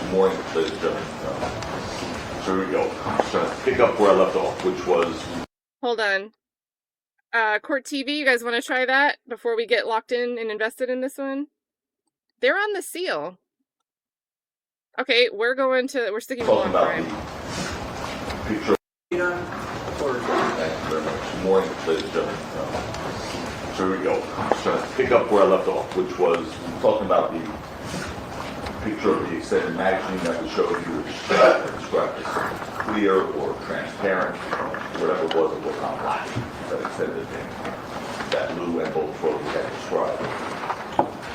Good morning, ladies and gentlemen. So here we go. I'm just going to pick up where I left off, which was... Hold on. Court TV, you guys want to try that before we get locked in and invested in this one? They're on the seal. Okay, we're sticking to long crime. Picture. Thank you very much. Good morning, ladies and gentlemen. So here we go. I'm just going to pick up where I left off, which was talking about the picture of the extended magazine that would show you described as clear or transparent, whatever it was not black, that extended thing, that blue and both photos had described.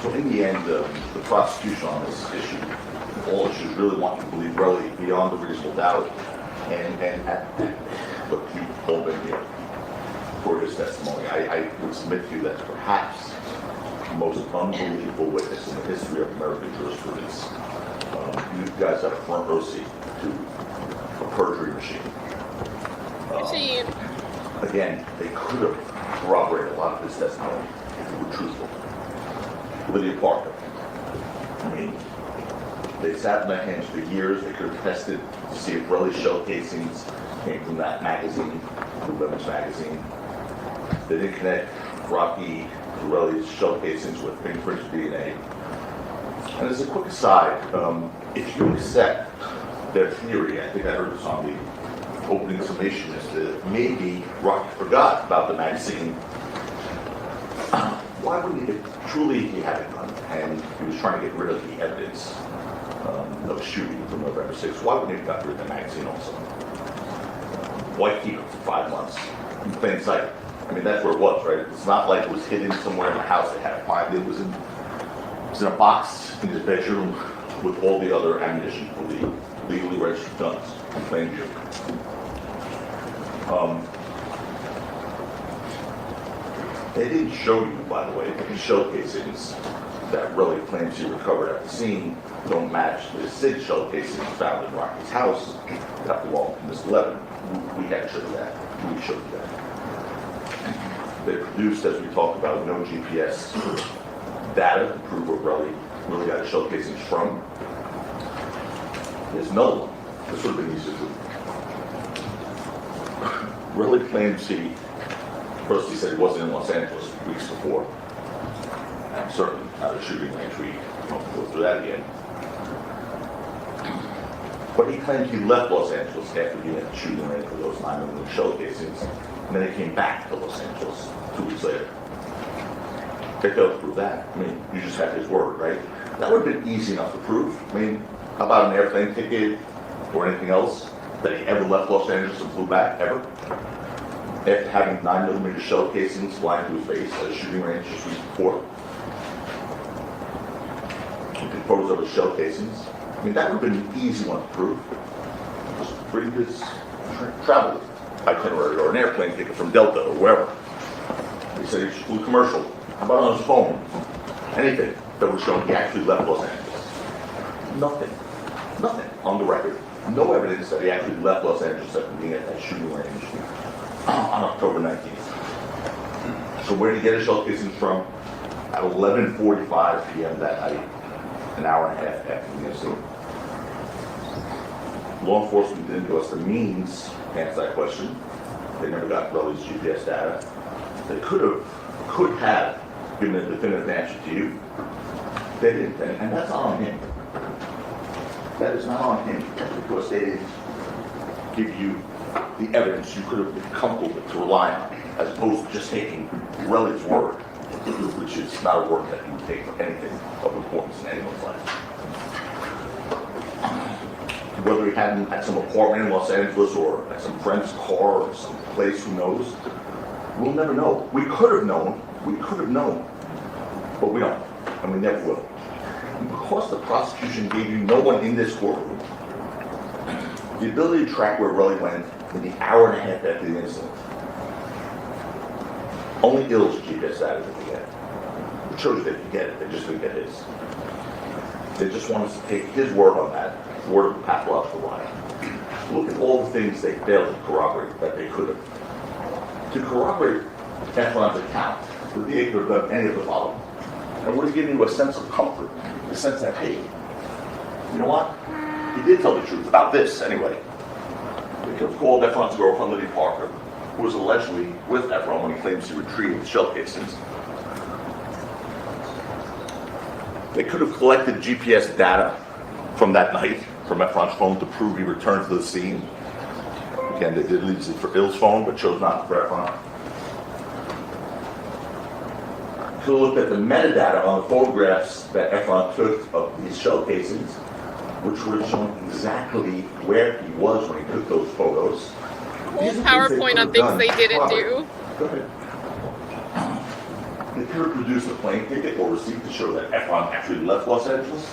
So in the end, the prosecution on this issue, all issues really want you to believe really beyond a reasonable doubt, and look, you've all been here for his testimony. I would submit to you that perhaps the most unbelievable witness in the history of American jurisprudence. You guys have a front row seat to a perjury machine. Again, they could have corroborated a lot of his testimony if it were truthful. Lydia Parker. I mean, they sat in their hands for years. They could have tested to see if Relly's shell casings came from that magazine, the women's magazine. They didn't connect Rocky Relly's shell casings with fingerprints DNA. And as a quick aside, if you accept their theory, I think I heard this on the opening summation, is that maybe Rocky forgot about the magazine. Why wouldn't he, if truly he had a gun and he was trying to get rid of the evidence of a shooting from November 6th, why wouldn't he have got rid of the magazine also? Why keep it for 5 months in plain sight? I mean, that's where it was, right? It's not like it was hidden somewhere in the house. They had to find it. It was in a box in his bedroom with all the other ammunition for the legally registered guns in plain view. They didn't show you, by the way, the shell casings that Relly claims he recovered at the scene don't match the SIG shell casings found in Rocky's house that belonged to Miss Levin. We had to show you that. We showed you that. They produced, as we talked about, no GPS data to prove where Relly really got his shell casings from. There's another one. This would have been easier to do. Relly claims first he said he wasn't in Los Angeles weeks before. And certainly not a shooting range. We won't go through that again. But he claimed he left Los Angeles after being at the shooting range for those 9mm shell casings. And then he came back to Los Angeles 2 weeks later. They failed to prove that. I mean, you just had his word, right? That would have been easy enough to prove. I mean, how about an airplane ticket or anything else that he ever left Los Angeles and flew back, ever? After having 9mm shell casings flying to his face at a shooting range just weeks before. You took photos of his shell casings. I mean, that would have been an easy one to prove. Just bring his travel itinerary or an airplane ticket from Delta or wherever. He said he flew commercial. How about on his phone? Anything that would show he actually left Los Angeles. Nothing. Nothing on the record. No evidence that he actually left Los Angeles after being at that shooting range on October 19th. So where did he get his shell casings from? At 11:45 p.m. that night, an hour and a half after the incident. Law enforcement didn't give us the means to answer that question. They never got Relly's GPS data. They could have given a definitive answer to you. They didn't, and that's not on him. That is not on him because they didn't give you the evidence you could have been comfortable with to rely on, as opposed to just taking Relly's word, which is not a word that you would take for anything of importance in anyone's life. Whether he had him at some apartment in Los Angeles or at some friend's car or some place, who knows? We'll never know. We could have known, but we don't, and we never will. And because the prosecution gave you no one in this courtroom the ability to track where Relly went in the hour and a half after the incident, only Ill's GPS data did they get. It shows they could get it, they just didn't get his. They just want us to take his word on that, word of a pathological liar. Look at all the things they failed to corroborate that they could have. To corroborate Efron's account, the DA could have done any of the following. And would have given you a sense of comfort, the sense that, hey, You know what? He did tell the truth about this, anyway. They could have called Efron's girlfriend, Liddy Parker, who was allegedly with Efron when he claims he retrieved shell casings. They could have collected GPS data from that night, from Efron's phone, to prove he returned to the scene. Again, they did use it for Ill's phone, but chose not for Efron. Could have looked at the metadata on the photographs that Efron took of these shell casings, which would have shown exactly where he was when he took those photos. Whole PowerPoint on things they didn't do. Go ahead. They could have produced a plane ticket or receipt to show that Efron actually left Los Angeles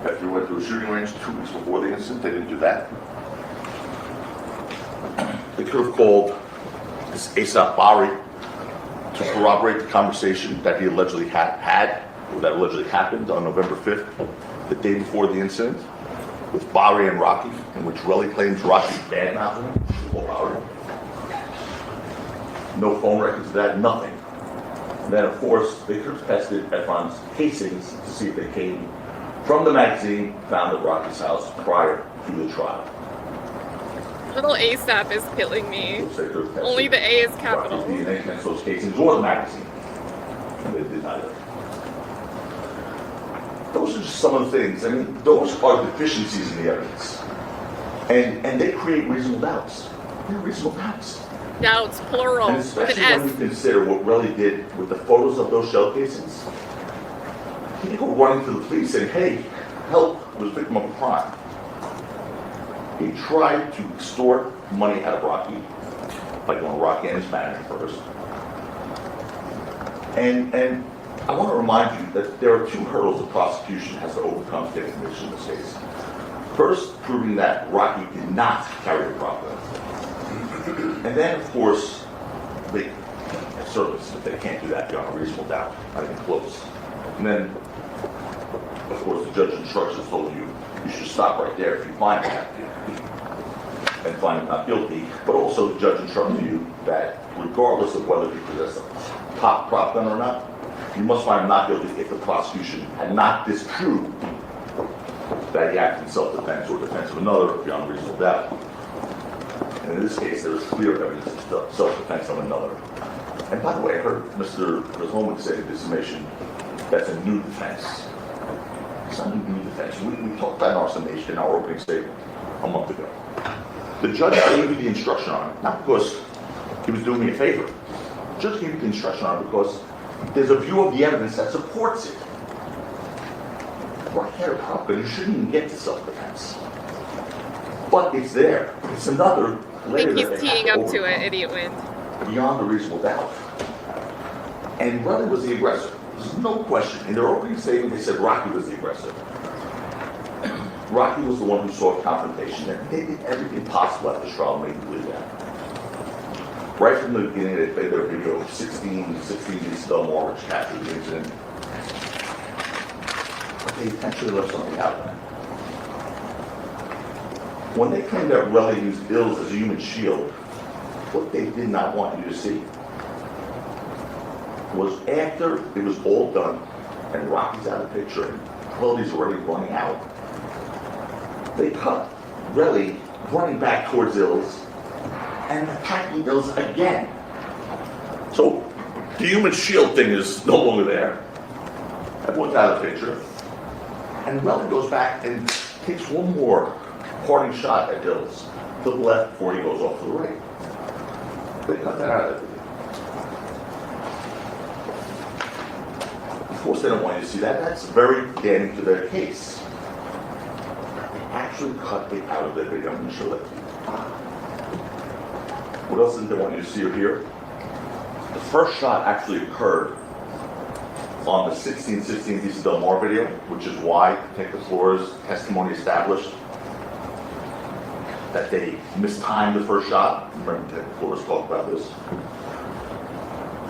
after he went to a shooting range 2 weeks before the incident. They didn't do that. They could have called this Asap Bari to corroborate the conversation that he allegedly had, or that allegedly happened on November 5th, the day before the incident, with Bari and Rocky, in which Relly claims Rocky badmouthed him. No phone records of that, nothing. And then, of course, they could have tested Efron's casings to see if they came from the magazine found at Rocky's house prior to the trial. Little ASAP is killing me. Only the A is capital. Rocky's DNA against those casings or the magazine. And they did neither. Those are just some of the things. I mean, those are deficiencies in the evidence. And they create reasonable doubts. They're reasonable doubts. Doubts, plural, And with especially an when S. you consider what Relly did with the photos of those shell casings. He didn't go running to the police saying, hey, help, I was a victim of a crime. He tried to extort money out of Rocky by going to Rocky and his manager first. And I want to remind you that there are 2 hurdles the prosecution has to overcome to get a conviction in this case. First, proving that Rocky did not carry the prop gun. And then, of course, they service that they can't do that beyond a reasonable doubt, not even close. And then, of course, the judge instructions told you should stop right there if you find him not guilty, and find him not guilty. But also, the judge instructed you that regardless of whether he possessed a top prop gun or not, you must find him not guilty if the prosecution had not disproved that he acted in self-defense or defense of another beyond reasonable doubt. And in this case, there was clear evidence of self-defense of another. And by the way, I heard Mr. Holman say in this summation, that's a new defense. It's not a new defense. We talked about in our summation in our opening statement a month ago. The judge gave me the instruction on it, not because he was doing me a favor. The judge gave me the instruction on it because there's a view of the evidence that supports it. Right here, but you shouldn't even get to self-defense. But it's there. It's another I layer. think he's teeing up to it, idiot wind. Beyond a reasonable doubt. And Relly was the aggressor. There's no question. In their opening statement, they said Rocky was the aggressor. Rocky was the one who sought confrontation, and they did everything possible at the trial to make him believe that. Right from the beginning, they played their video of 16 East Delmore, which captured the incident. But they intentionally left something out of that. When they claimed that Relly used ills as a human shield, what they did not want you to see was after it was all done and Rocky's out of the picture and Relly's already running out, they cut Relly running back towards Ills and attacking Ills again. So the human shield thing is no longer there. Everyone's out of the picture. And Relly goes back and takes one more parting shot at Ills to the left before he goes off to the right. They cut that out of it. Of course, they don't want you to see that. That's very damning to their case. They actually cut it out of their video. I'm going to show that to you. What else didn't they want you to see or hear? The first shot actually occurred on the 1616 East Del Mar video, which is why Detective Flores' testimony established that they mistimed the first shot. Remember, Detective Flores talked about this.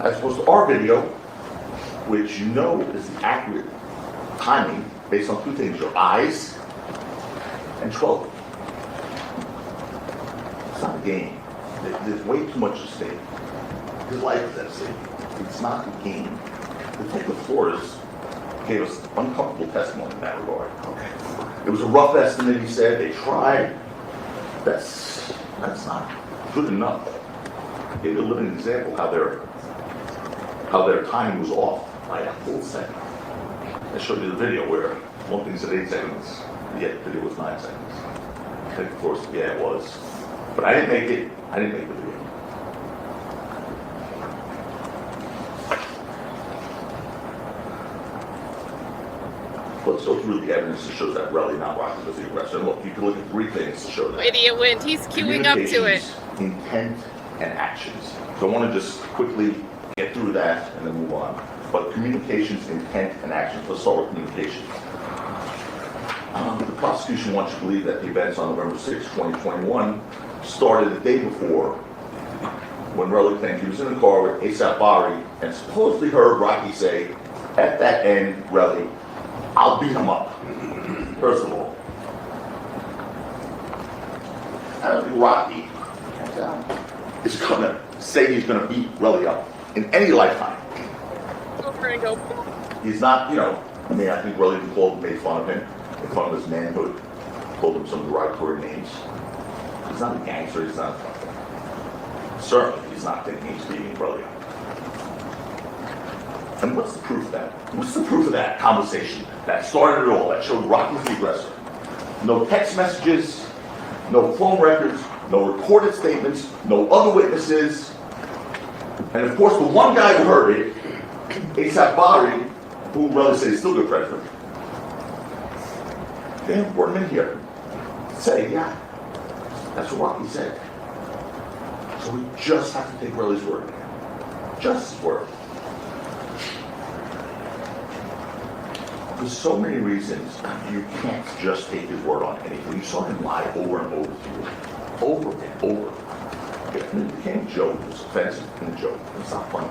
As opposed to our video, which you know is the accurate timing based on 2 things, your eyes and 12. It's not a game. There's way too much at stake. His life is at stake. It's not a game. Detective Flores gave us uncomfortable testimony in that regard. Okay. It was a rough estimate, he said. They tried. That's not good enough. Gave you a living example how their timing was off by a full second. I showed you the video where one thing said 8 seconds, yet the video was 9 seconds. And of course, yeah, it was. But I didn't make it. I didn't make the video. Let's go through the evidence that shows that Relly not Rocky was the aggressor. Look, you can look at 3 things to show that. Idiot went. He's queuing up to it. Intent and actions. So I want to just quickly get through that and then move on. But communications, intent, and actions. Let's start with communications. The prosecution wants you to believe that the events on November 6, 2021 started the day before when Relly claimed he was in the car with ASAP Bari and supposedly heard Rocky say, at that end, Relly, I'll beat him up. First of all, I don't think Rocky is going to say he's going to beat Relly up in any lifetime. Over and go. He's not, I think Relly made fun of him, made fun of his manhood, called him some derogatory names. He's not a gangster, he's not. Certainly, he's not thinking he's beating Relly up. And what's the proof of that? What's the proof of that conversation that started it all, that showed Rocky was the aggressor? No text messages, no phone records, no recorded statements, no other witnesses. And of course, the one guy who heard it, ASAP Bari, who Relly said is still good friends with him. They brought him in here. Say, yeah, that's what Rocky said. So we just have to take Relly's word. Just his word. There's so many reasons you can't just take his word on anything. You saw him lie over and over to you. Over and over. It became a joke. It was offensive and a joke. It's not funny.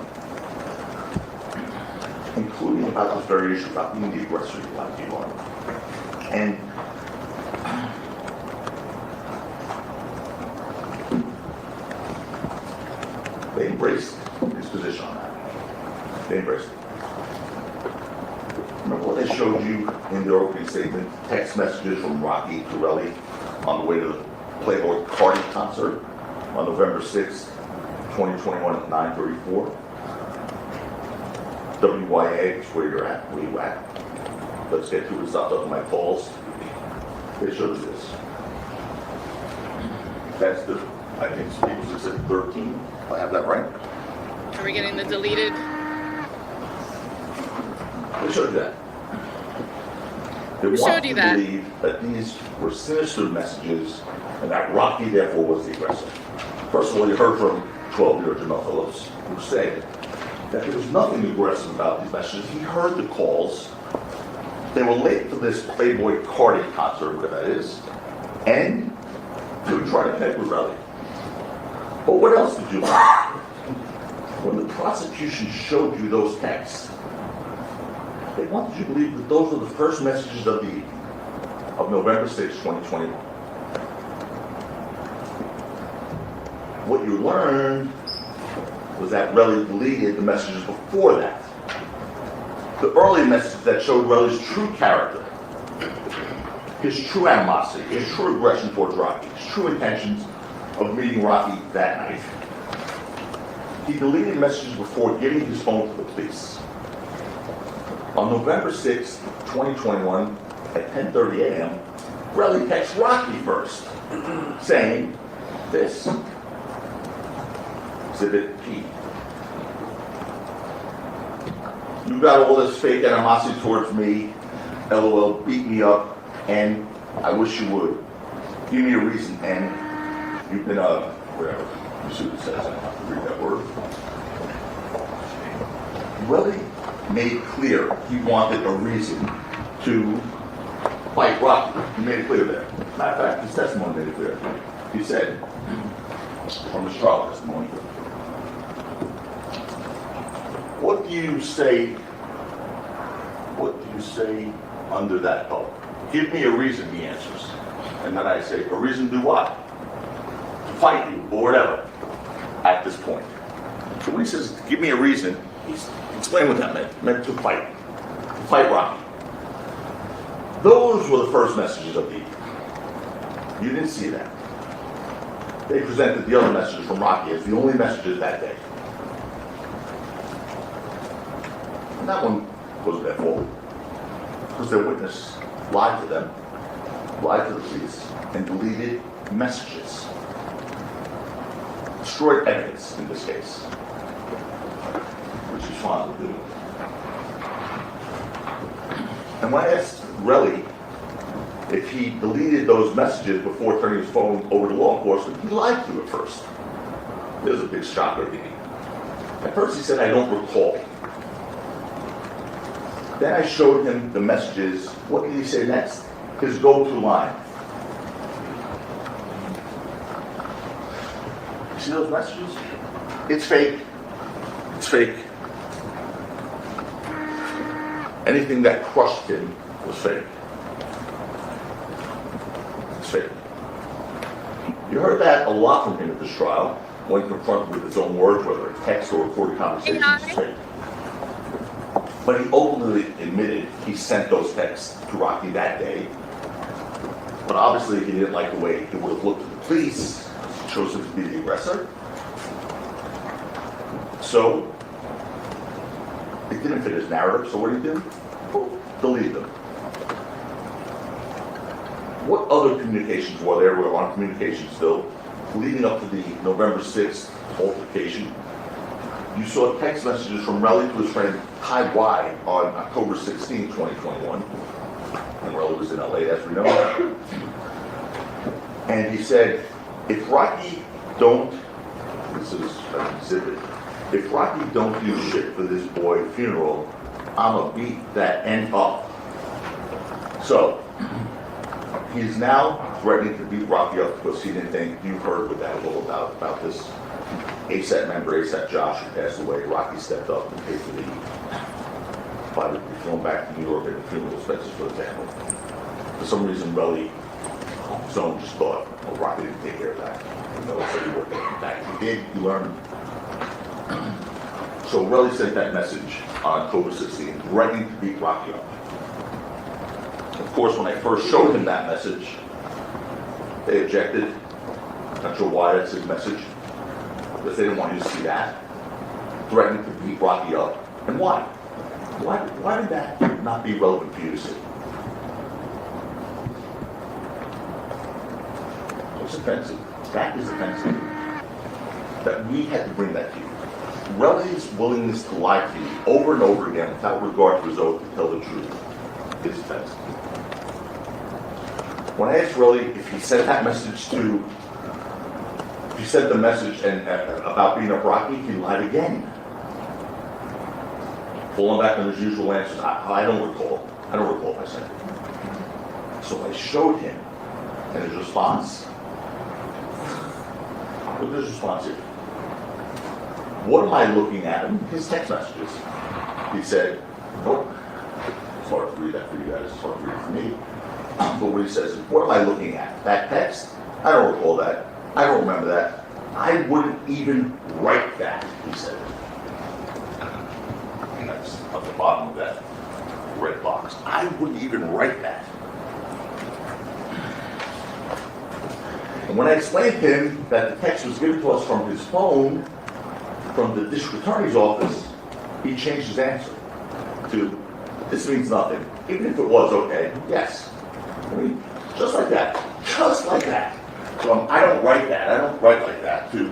Including about this very issue about being the aggressor you like you are. And they embraced his position on that. They embraced it. Remember what they showed you in the opening statement? Text messages from Rocky to Relly on the way to the Playboy Cardi concert on November 6th, 2021 at 9:34. WYA is where you're at, where you at. Let's get through it. Stop talking my calls. They showed you this. That's the, I think Staples is at 13. I have that right? Are we getting the deleted? They showed you that. They Who showed you that? believe that these were sinister messages and that Rocky therefore was the aggressor. First of all, you heard from 12-year-old Jamel Phillips who said that there was nothing aggressive about these messages. He heard the calls. They were late for this Playboy Cardi concert, whatever that is, and they were trying to connect with Relly. But what else did you learn? When the prosecution showed you those texts, they wanted you to believe that those were the first messages of the evening of November 6, 2021. What you learned was that Relly deleted the messages before that. The early messages that showed Relly's true character, his true animosity, his true aggression towards Rocky, his true intentions of meeting Rocky that night. He deleted messages before giving his phone to the police. On November 6, 2021, at 10:30 a.m., Relly texts Rocky first, saying this. Exhibit P. You got all this fake animosity towards me, LOL, beat me up, and I wish you would. Give me a reason, and you've been, whatever. You see what it says, I don't have to read that word. Relly made clear he wanted a reason to fight Rocky. He made it clear there. Matter of fact, his testimony made it clear. He said, from his trial testimony, what do you say under that vote? Give me a reason, he answers. And then I say, a reason to do what? To fight you, or whatever, at this point. So when he says, give me a reason, he's explaining what that meant. It meant to fight. To fight Rocky. Those were the first messages of the evening. You didn't see that. They presented the other messages from Rocky as the only messages that day. And that one wasn't their fault, because their witness lied to them, lied to the police, and deleted messages. Destroyed evidence in this case, which he's fond of doing. And when I asked Relly if he deleted those messages before turning his phone over to law enforcement, he lied to at first. It was a big shocker to me. At first he said, I don't recall. Then I showed him the messages. What did he say next? His go-to line. You see those messages? It's fake. It's fake. Anything that crushed him was fake. It's fake. You heard that a lot from him at this trial when confronted with his own words, whether it's text or recorded conversations. It's fake. But he openly admitted he sent those texts to Rocky that day. But obviously he didn't like the way it would have looked to the police. He chose him to be the aggressor. So it didn't fit his narrative, so what did he do? Delete them. What other communications were there? We're on communication still, leading up to the November 6th altercation. You saw text messages from Relly to his friend Ty Y on October 16, 2021. And Relly was in LA, as we know. And he said, if Rocky don't, this is an exhibit, if Rocky don't do shit for this boy funeral, I'ma beat that end up. So, he's now threatening to beat Rocky up because he didn't think, you heard what that was all about this ASAP member, ASAP Josh, who passed away. Rocky stepped up and paid for the body to be flown back to New York and the funeral expenses for the family. For some reason, Relly Zone just thought, well, Rocky didn't take care of that. You know, so he worked it back. He did, he learned. So Relly sent that message on October 16th, threatening to beat Rocky up. Of course, when I first showed him that message, they objected. Not sure why that's his message, because they didn't want you to see that. Threatening to beat Rocky up. And why? Why did that not be relevant for you to see? It's offensive. That is offensive. That we had to bring that to you. Relly's willingness to lie to you over and over again without regard to his oath to tell the truth is offensive. When I asked Relly if he sent that message to, if he sent the message about beating up Rocky, he lied again. Falling back on his usual answers, I don't recall. I don't recall if I sent it. So I showed him, and his response, look at his response here. What am I looking at in his text messages? He said, nope. It's hard to read that for you guys. It's hard to read for me. But what he says is, what am I looking at? That text? I don't recall that. I don't remember that. I wouldn't even write that, he said. And that's at the bottom of that red box. I wouldn't even write that. And when I explained to him that the text was given to us from his phone, from the district attorney's office, he changed his answer to, this means nothing. Even if it was okay, yes. I mean, just like that. Just like that. So I don't write that. I don't write like that to,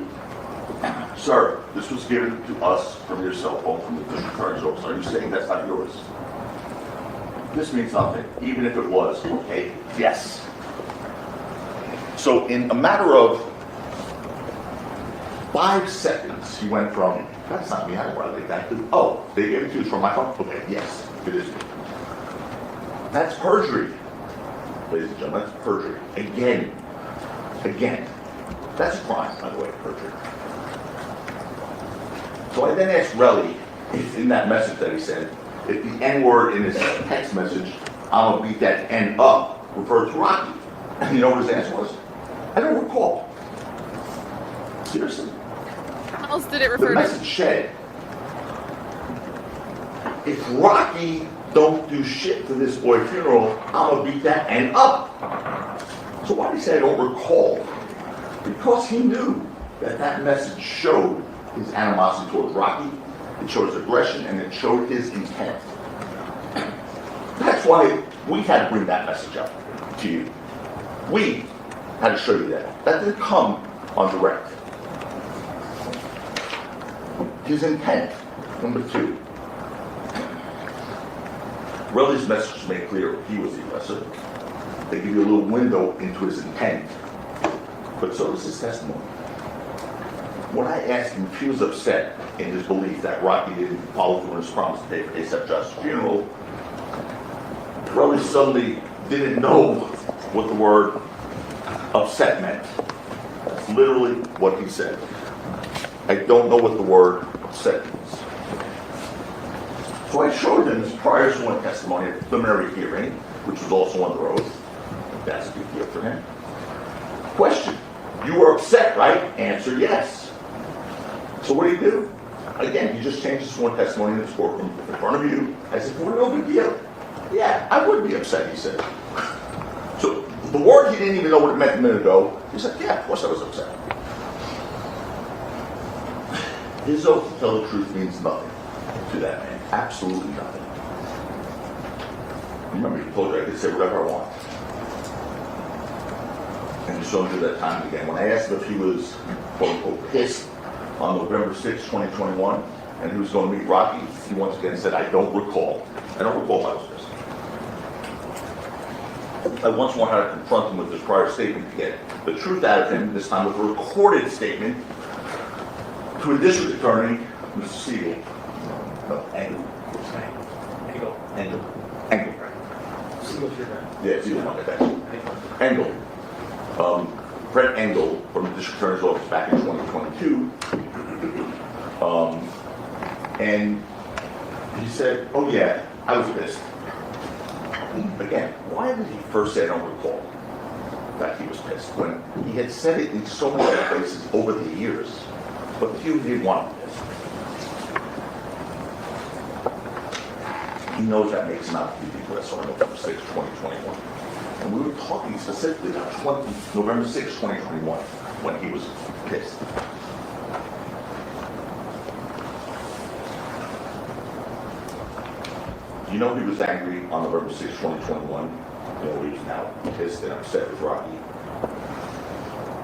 sir, this was given to us from your cell phone from the district attorney's office. Are you saying that's not yours? This means nothing. Even if it was, okay, yes. So in a matter of 5 seconds, he went from, that's not me, I don't write like that, to, oh, they gave it to you from my phone? Okay, yes, it is me. That's perjury, ladies and gentlemen, that's perjury. Again. That's a crime, by the way, perjury. So I then asked Relly, if in that message that he sent, if the N-word in his text message, I'm gonna beat that N up, referred to Rocky. And you know what his answer was? I don't recall. Seriously. How else did it refer the to? message said, if Rocky don't do shit to this boy's funeral, I'm gonna beat that end up. So why did he say I don't recall? Because he knew that that message showed his animosity towards Rocky, it showed his aggression, and it showed his intent. That's why we had to bring that message up to you. We had to show you that. That didn't come on direct. His intent, number 2. Relly's message was made clear he was the aggressor. They give you a little window into his intent. But so does his testimony. When I asked him if he was upset in his belief that Rocky didn't follow through on his promise to pay for SteffJK's funeral, Relly suddenly didn't know what the word upset meant. That's literally what he said. I don't know what the word upset means. So I showed him his prior sworn testimony at the preliminary hearing, which was also under oath. That's a big deal for him. Question: you were upset, right? Answer: yes. So what do you do? Again, you just changed the sworn testimony in this courtroom in front of you as if it were no big deal. Yeah, I would be upset, he said. So the word he didn't even know what it meant a minute ago, he said, yeah, of course I was upset. His oath to tell the truth means nothing to that man. Absolutely nothing. Remember, he told you I could say whatever I want. And he showed me that time again. When I asked him if he was, quote unquote, pissed on November 6, 2021, and he was going to meet Rocky, he once again said, I don't recall. I don't recall if I was pissed. I once more had to confront him with his prior statement to get the truth out of him, this time with a recorded statement to a district attorney, Mr. Siegel. No, Engel. Siegel's your friend. Yeah, Siegel, okay, thanks. Engel. Brett Engel from the district attorney's office back in 2022. And he said, oh yeah, I was pissed. Again, why did he first say I don't recall that he was pissed when he had said it in so many other places over the years, but he didn't want to be pissed. He knows that makes him out to be the aggressor on November 6, 2021. And we were talking specifically about November 6, 2021, when he was pissed. You know he was angry on November 6, 2021. You know, he was now pissed and upset with Rocky.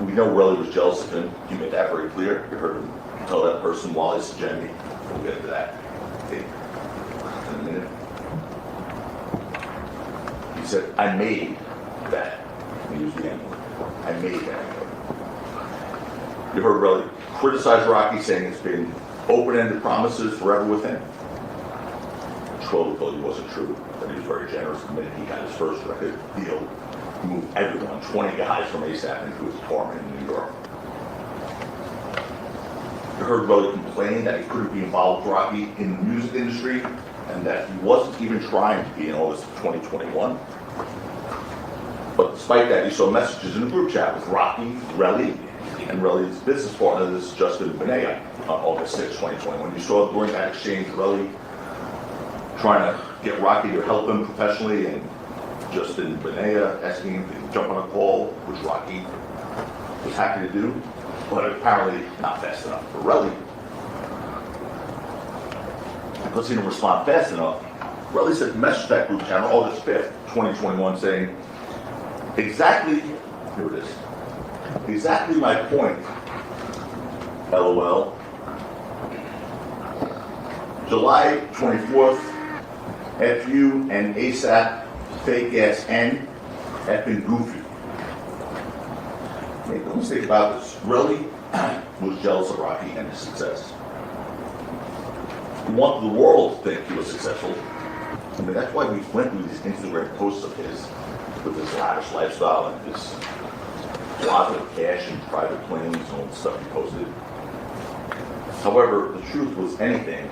We know Relly was jealous of him. He made that very clear. You heard him tell that person while he's Jenny. We'll get into that in a minute. He said, I made that. He used the N-word. I made that. You heard Relly criticize Rocky, saying it's been open-ended promises forever with him. Totally wasn't true, but he was very generous. The minute he got his first record deal, he moved everyone, 20 guys from ASAP into his apartment in New York. You heard Relly complain that he couldn't be involved with Rocky in the music industry and that he wasn't even trying to be in August of 2021. But despite that, you saw messages in the group chat with Rocky, Relly, and Relly's business partner, this is Justin Benet, on August 6, 2021. You saw during that exchange, Relly trying to get Rocky to help him professionally, and Justin Benet asking him to jump on a call, which Rocky was happy to do, but apparently not fast enough for Relly. Because he didn't respond fast enough, Relly sent a message to that group chat on August 5th, 2021, saying, exactly, here it is, exactly my point, LOL. July 24th, FU and ASAP, fake ass N, effing goofy. Make no mistake about this. Relly was jealous of Rocky and his success. He wanted the world to think he was successful. I mean, that's why we went through these Instagram posts of his with his lavish lifestyle and his closet of cash and private planes and all the stuff he posted. However, the truth was anything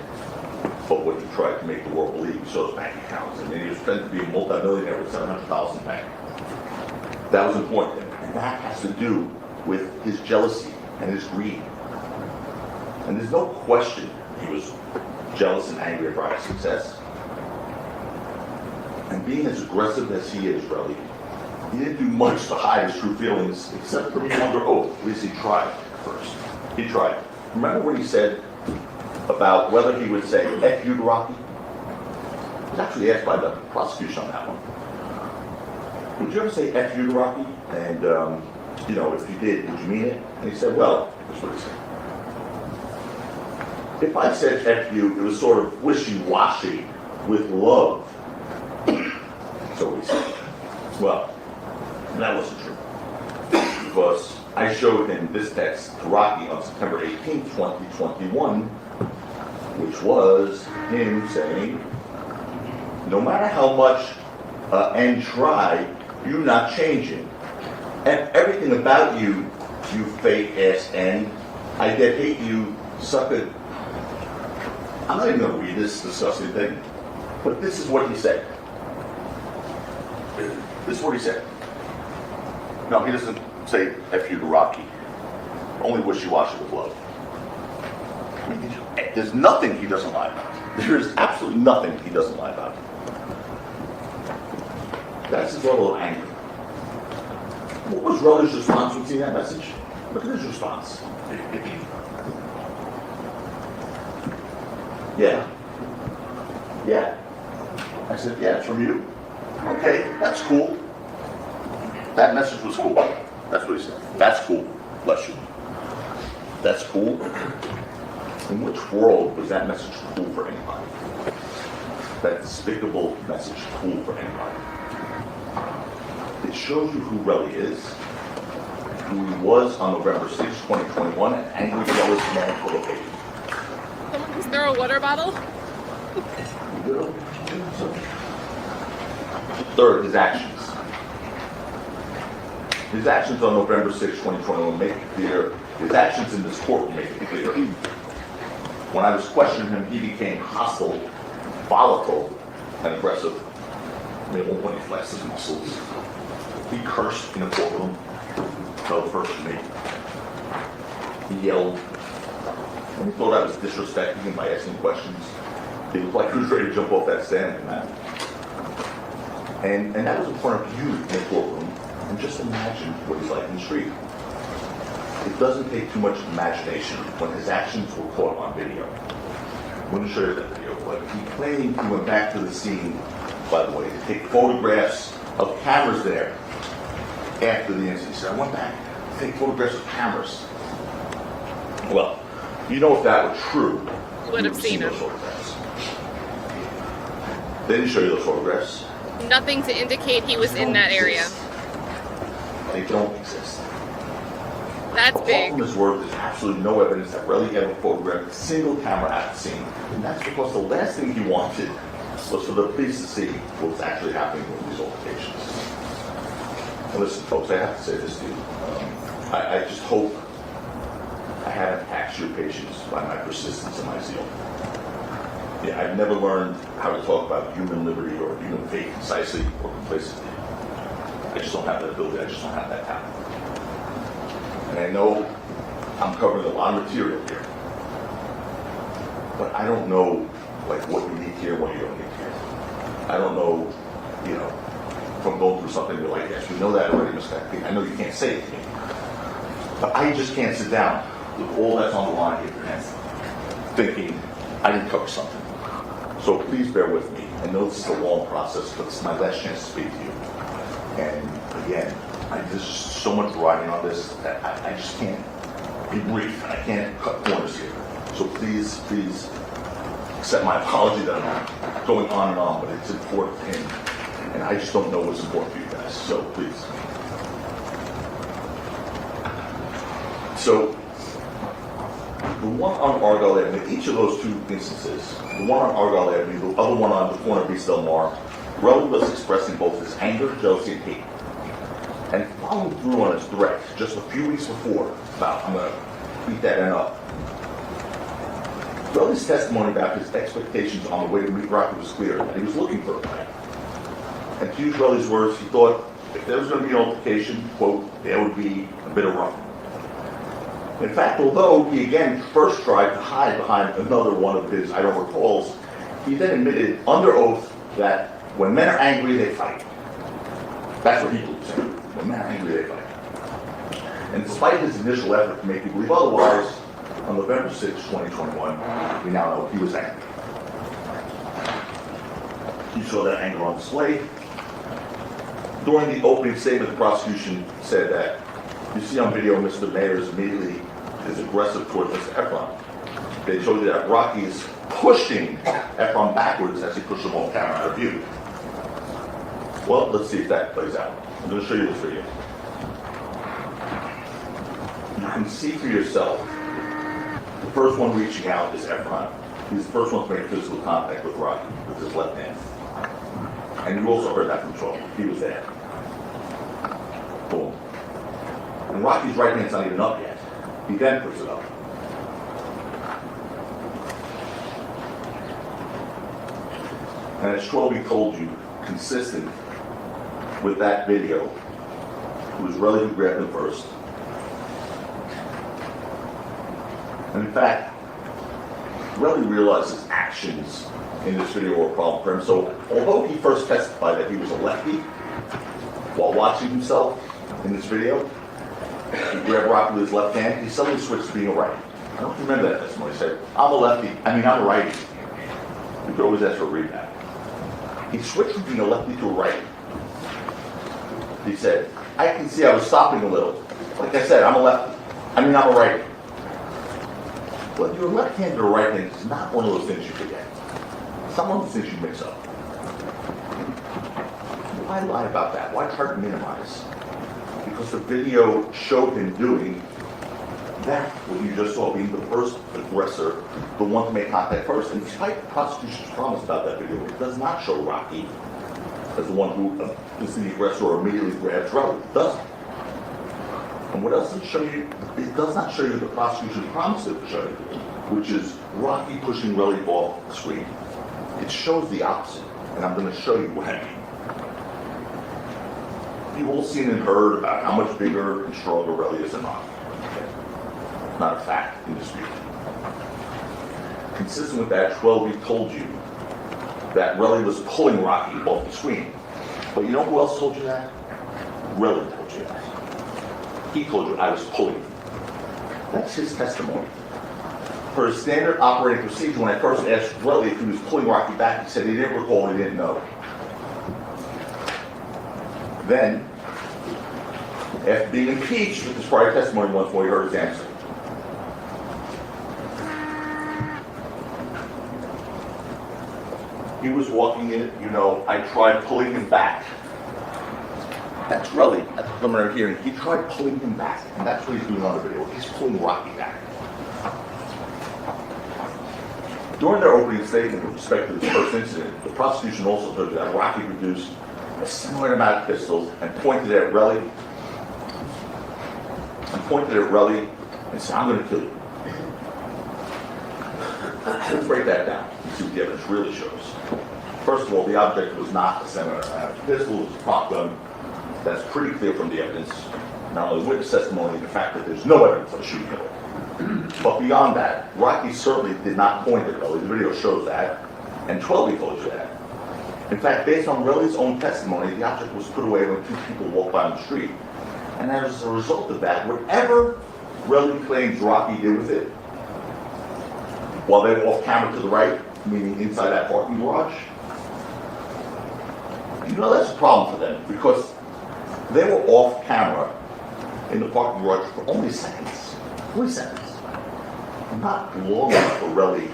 but what he tried to make the world believe. He showed his bank accounts. I mean, he was meant to be a multi-millionaire with $700,000 bank. That was important. And that has to do with his jealousy and his greed. And there's no question he was jealous and angry at Rocky's success. being as aggressive as he is, really, he didn't do much to hide his true feelings, except for being under oath. At least he tried first. He tried. Remember what he said about whether he would say F you to Rocky? He was actually asked by the prosecution on that one. Would you ever say F you to Rocky? And, you know, if you did you mean it? And he said, well, that's what he said. If I said F you, it was sort of wishy-washy with love. So he said, well, that wasn't true. Because I showed him this text to Rocky on September 18, 2021, which was him saying, no matter how much and try, you not changing. And everything about you, you fake ass end. I did hate you, sucker. I'm not even going to read this disgusting thing, but this is what he said. This is what he said. No, he doesn't say F you to Rocky. Only wishy-washy with love. I mean, there's nothing he doesn't lie about. There is absolutely nothing he doesn't lie about. That's his level of anger. What was Ruther's response when seeing that message? Look at his response. Yeah. Yeah. I said, yeah, it's from you. Okay, that's cool. That message was cool. That's what he said. That's cool. Bless you. That's cool. In which world was that message cool for anybody? That despicable message cool for anybody? It shows you who Relly is, who he was on November 6, 2021, an angry, jealous man full of hate. Someone just throw a water bottle? Third, his actions. His actions on November 6, 2021 make it clear. His actions in this court make it clear. When I was questioning him, he became hostile, volatile, and aggressive. I mean, at one point he flexed his muscles. He cursed in the courtroom. Fell first to me. He yelled. And he thought I was disrespecting him by asking questions. He looked like he was ready to jump off that stand, man. And that was in front of you in the courtroom. And just imagine what he's like in the street. It doesn't take too much imagination when his actions were caught on video. I'm going to show you that video, but he claimed he went back to the scene, by the way, to take photographs of cameras there after the incident. He said, I went back to take photographs of cameras. Well, you know if that were true, You would have seen those them. photographs. They didn't show you those photographs. Nothing to indicate he was in that area. They don't exist. That's big. From his word, there's absolutely no evidence that Relly ever photographed a single camera at the scene. And that's because the last thing he wanted was for the police to see what was actually happening with these altercations. And listen, folks, I have to say this to you. I just hope I haven't taxed your patience by my persistence and my zeal. Yeah, I've never learned how to talk about human liberty or human faith concisely or complacently. I just don't have that ability. I just don't have that talent. And I know I'm covering a lot of material here, but I don't know like what you need here, what you don't need here. I don't know, you know, if I'm going through something you're like, yes, we know that already, Ms. Beck. I know you can't say it to me, but I just can't sit down with all that's on the line here, thinking I didn't cover something. So please bear with me. I know this is a long process, but it's my last chance to speak to you. And again, there's just so much riding on this that I just can't be brief, and I can't cut corners here. So please accept my apology that I'm going on and on, but it's important to him, and I just don't know what's important for you guys. So please. So the one on Argyle Avenue, each of those two instances, the one on Argyle Avenue, the other one on the corner of East Del Mar, Relly was expressing both his anger, jealousy, and hate. And following through on his threat just a few weeks before about, I'm going to beat that end up. Relly's testimony about his expectations on the way to meet Rocky was clear, and he was looking for a fight. And to use Relly's words, he thought if there was going to be an altercation, quote, there would be a bit of roughing. In fact, although he again first tried to hide behind another one of his I don't recalls, he then admitted under oath that When men are angry, they fight. That's what he believes in. When men are angry, they fight. And despite his initial effort to make you believe otherwise, on November 6, 2021, we now know he was angry. You saw that anger on display. During the opening statement, the prosecution said that, you see on video, Mr. Mayor is immediately aggressive towards Mr. Efron. They showed you that Rocky is pushing Efron backwards as he pushes him on camera out of view. Well, let's see if that plays out. I'm going to show you this video. You can see for yourself, the first one reaching out is Efron. He's the first one to make physical contact with Rocky with his left hand. And you also heard that from Charlie. He was there. Boom. And Rocky's right hand's not even up yet. He then puts it up. And as Schwalbe told you, consistent with that video, it was Relly who grabbed him first. And in fact, Relly realized his actions in this video were a problem for him. So although he first testified that he was a lefty, while watching himself in this video, he grabbed Rocky with his left hand, he suddenly switched to being a righty. I don't remember that testimony. He said, I'm a lefty, I'm a righty. You could always ask for a readout. He switched from being a lefty to a righty. He said, I can see I was stopping a little. Like I said, I'm a lefty, I'm a righty. But your left hand or right hand is not one of those things you forget. It's not one of those things you mix up. Why lie about that? Why try to minimize? Because the video showed him doing that, what you just saw, being the first aggressor, the one to make contact first. And despite the prosecution's promise about that video, it does not show Rocky as the one who is the aggressor or immediately grabs Relly. It doesn't. And what else does it show you? It does not show you the prosecution promised it to show you, which is Rocky pushing Relly off the screen. It shows the opposite, and I'm going to show you what I mean. You've all seen and heard about how much bigger and stronger Relly is than Rocky. Okay. Not a fact in dispute. Consistent with that, Schwalbe told you that Relly was pulling Rocky off the screen. But you know who else told you that? Relly told you that. He told you I was pulling. That's his testimony. For his standard operating procedure, when I first asked Relly if he was pulling Rocky back, he said he didn't recall, he didn't know. Then, after being impeached with his prior testimony once more, he heard his answer. He was walking in, I tried pulling him back. That's Relly, at the preliminary hearing. He tried pulling him back, and that's what he's doing on the video. He's pulling Rocky back. During their opening statement with respect to this first incident, the prosecution also told you that Rocky produced a similar amount of pistols and pointed at Relly and said, I'm going to kill you. Let's break that down and see what the evidence really shows. First of all, the object was not a similar amount of pistol, it was a prop gun. That's pretty clear from the evidence, not only witness testimony, the fact that there's no evidence of a shooting at all. But beyond that, Rocky certainly did not point at Relly. The video shows that, and Schwalbe told you that. In fact, based on Relly's own testimony, the object was put away when two people walked by on the street. And as a result of that, whatever Relly claims Rocky did with it, while they were off camera to the right, meaning inside that parking garage, that's a problem for them, because they were off camera in the parking garage for only seconds. Only seconds. Not long enough for Relly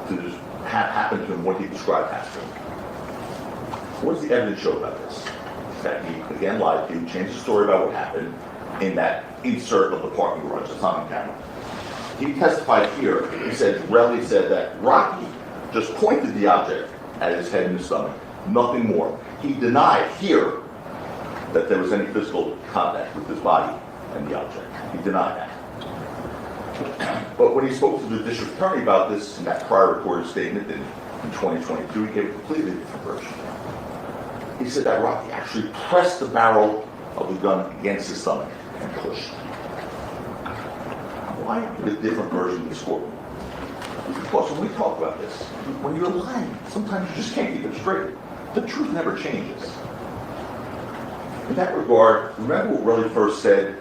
to just happen to him what he described happened. What does the evidence show about this? That he, again, lied to you, changed the story about what happened in that insert of the parking garage that's not on camera. He testified here, he said, Relly said that Rocky just pointed the object at his head and his stomach. Nothing more. He denied here that there was any physical contact with his body and the object. He denied that. But when he spoke to the district attorney about this in that prior recorded statement in 2022, he gave a completely different version. He said that Rocky actually pressed the barrel of the gun against his stomach and pushed. Why a different version of this courtroom? Because when we talk about this, when you're lying, sometimes you just can't keep it straight. the truth never changes. In that regard, remember what Relly first said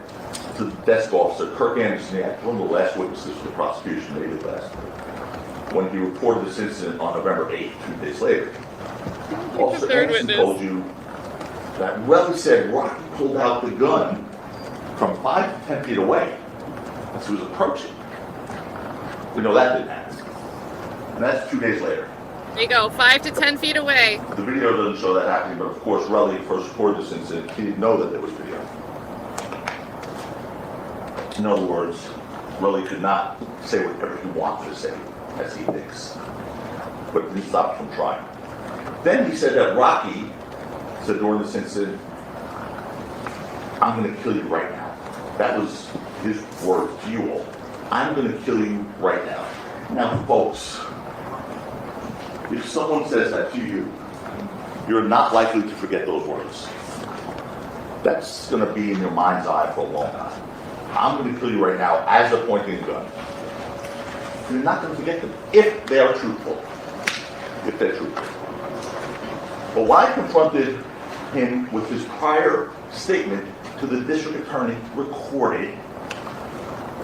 to the desk officer, Kirk Anderson, one of the last witnesses for the prosecution, maybe the last, when he reported this incident on November 8th, 2 days later. Officer Anderson told you that Relly said Rocky pulled out the gun from 5 to 10 feet away as he was approaching. We know that didn't happen. And that's 2 days later. There you go, 5 to 10 feet away. The video doesn't show that happening, but of course, Relly first reported this incident. He didn't know that there was video. In other words, Relly could not say whatever he wanted to say, as he thinks. But it didn't stop him from trying. Then he said that Rocky said during this incident, I'm going to kill you right now. That was his word to you all. I'm going to kill you right now. Now, folks, if someone says that to you, you're not likely to forget those words. That's going to be in your mind's eye for a long time. I'm going to kill you right now as they're pointing the gun. You're not going to forget them if they are truthful. If they're truthful. But when I confronted him with his prior statement to the district attorney recorded,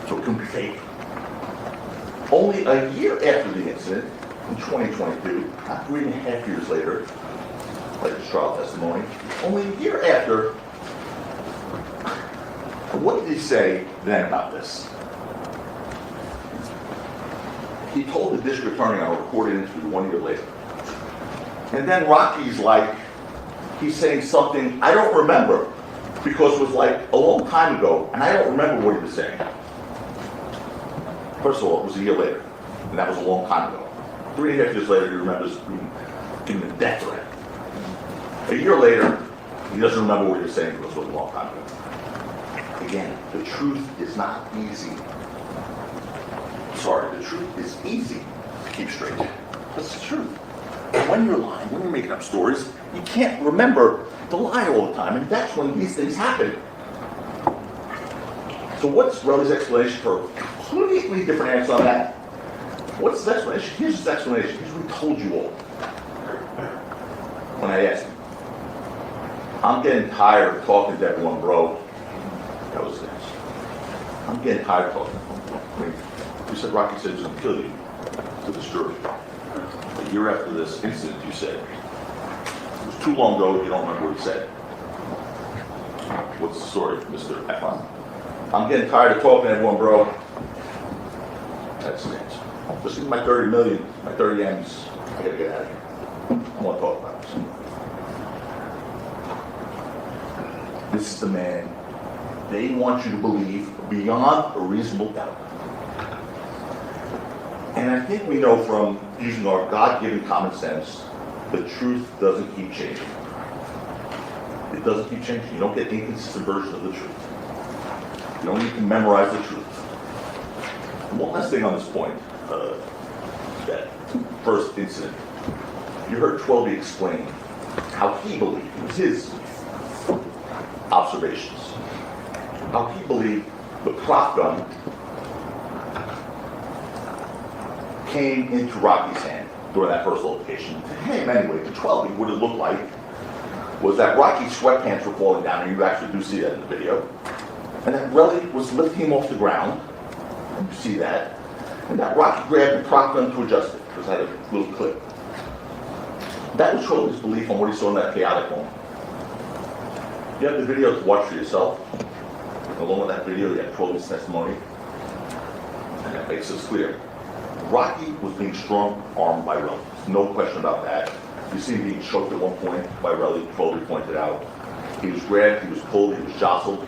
so it can be fake. Only a year after the incident, in 2022, not 3.5 years later, like his trial testimony, only a year after, what did he say then about this? He told the district attorney on a recorded interview 1 year later. And then Rocky's like, he's saying something I don't remember because it was like a long time ago, and I don't remember what he was saying. First of all, it was a year later, and that was a long time ago. 3.5 years later, he remembers giving a death threat. A year later, he doesn't remember what he was saying because it was a long time ago. Again, the truth is not easy. Sorry, the truth is easy to keep straight. That's the truth. And when you're lying, when you're making up stories, you can't remember the lie all the time, and that's when these things happen. So what's Relly's explanation for a completely different answer on that? What's his explanation? Here's his explanation. Here's what he told you all. When I asked him, I'm getting tired of talking to everyone, bro. That was his answer. I'm getting tired of talking to everyone. I mean, you said Rocky said he was going to kill you to this jury. A year after this incident, you said, it was too long ago, you don't remember what he said. What's the story, Mr. Ekman? I'm getting tired of talking to everyone, bro. That's the answer. This is my 30 million, my 30 M's. I gotta get out of here. I want to talk about this. This is the man they want you to believe beyond a reasonable doubt. And I think we know from using our God-given common sense, the truth doesn't keep changing. It doesn't keep changing. You don't get inconsistent versions of the truth. You don't need to memorize the truth. And one last thing on this point, that first incident. You heard Twelby explain how he believed, it was his observations, how he believed the prop gun came into Rocky's hand during that first altercation. To him, anyway, to Twelby, what it looked like was that Rocky's sweatpants were falling down, and you actually do see that in the video, and that Relly was lifting him off the ground, and you see that, and that Rocky grabbed the prop gun to adjust it, because it had a little clip. That was Twelby's belief on what he saw in that chaotic moment. You have the video to watch for yourself. Along with that video, you have Twelby's testimony, and that makes this clear. Rocky was being strong-armed by Relly. No question about that. You see him being choked at one point by Relly, Twelby pointed out. He was grabbed, he was pulled, he was jostled.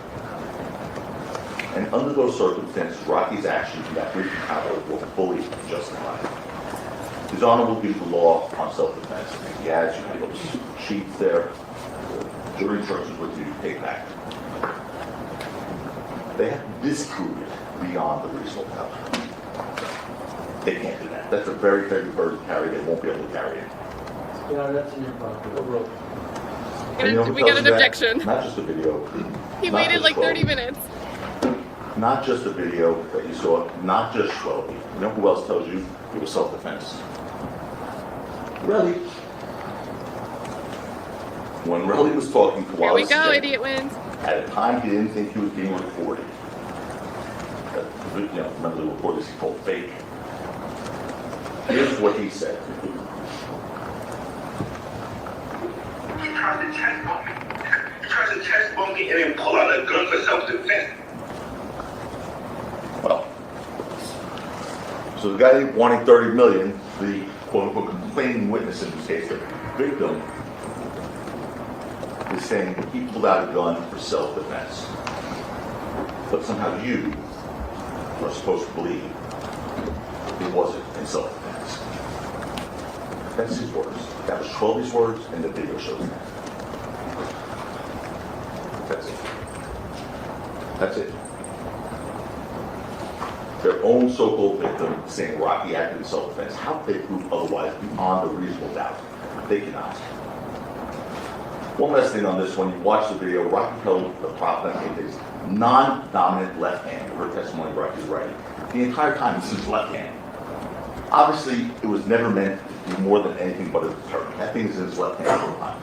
And under those circumstances, Rocky's actions in that brief encounter were fully justified. His Honor will give the law on self-defense. He has, you have those sheets there, jury instructions with you to take back. They have to disprove it beyond the reasonable doubt. They can't do that. That's a very heavy burden to carry. They won't be able to carry it. Yeah, that's in your pocket. Overall. We got an objection. Not just a video. He waited like 30 minutes. Not just a video that you saw, not just Twelby. You know who else tells you it was self-defense? Relly. When Relly was talking to Here we Wallace, go, said, idiot wins. at the time he didn't think he was being recorded. Remember the recordings he called fake. Here's what he said. He tried to chest bump me. He tried to chest bump me and then pull out a gun for self-defense. Well, so the guy wanting 30 million, the quote-unquote complaining witness in this case, the victim, is saying he pulled out a gun for self-defense. But somehow you are supposed to believe it wasn't in self-defense. That's his words. That was 12's words, and the video shows that. That's it. That's it. Their own so-called victim saying Rocky acted in self-defense. How could they prove otherwise beyond a reasonable doubt? They cannot. One last thing on this one. You watch the video. Rocky held the prop in his non-dominant left hand. Her testimony, Rocky's right. The entire time, this is his left hand. Obviously, it was never meant to be more than anything but a deterrent. That thing is in his left hand all the time.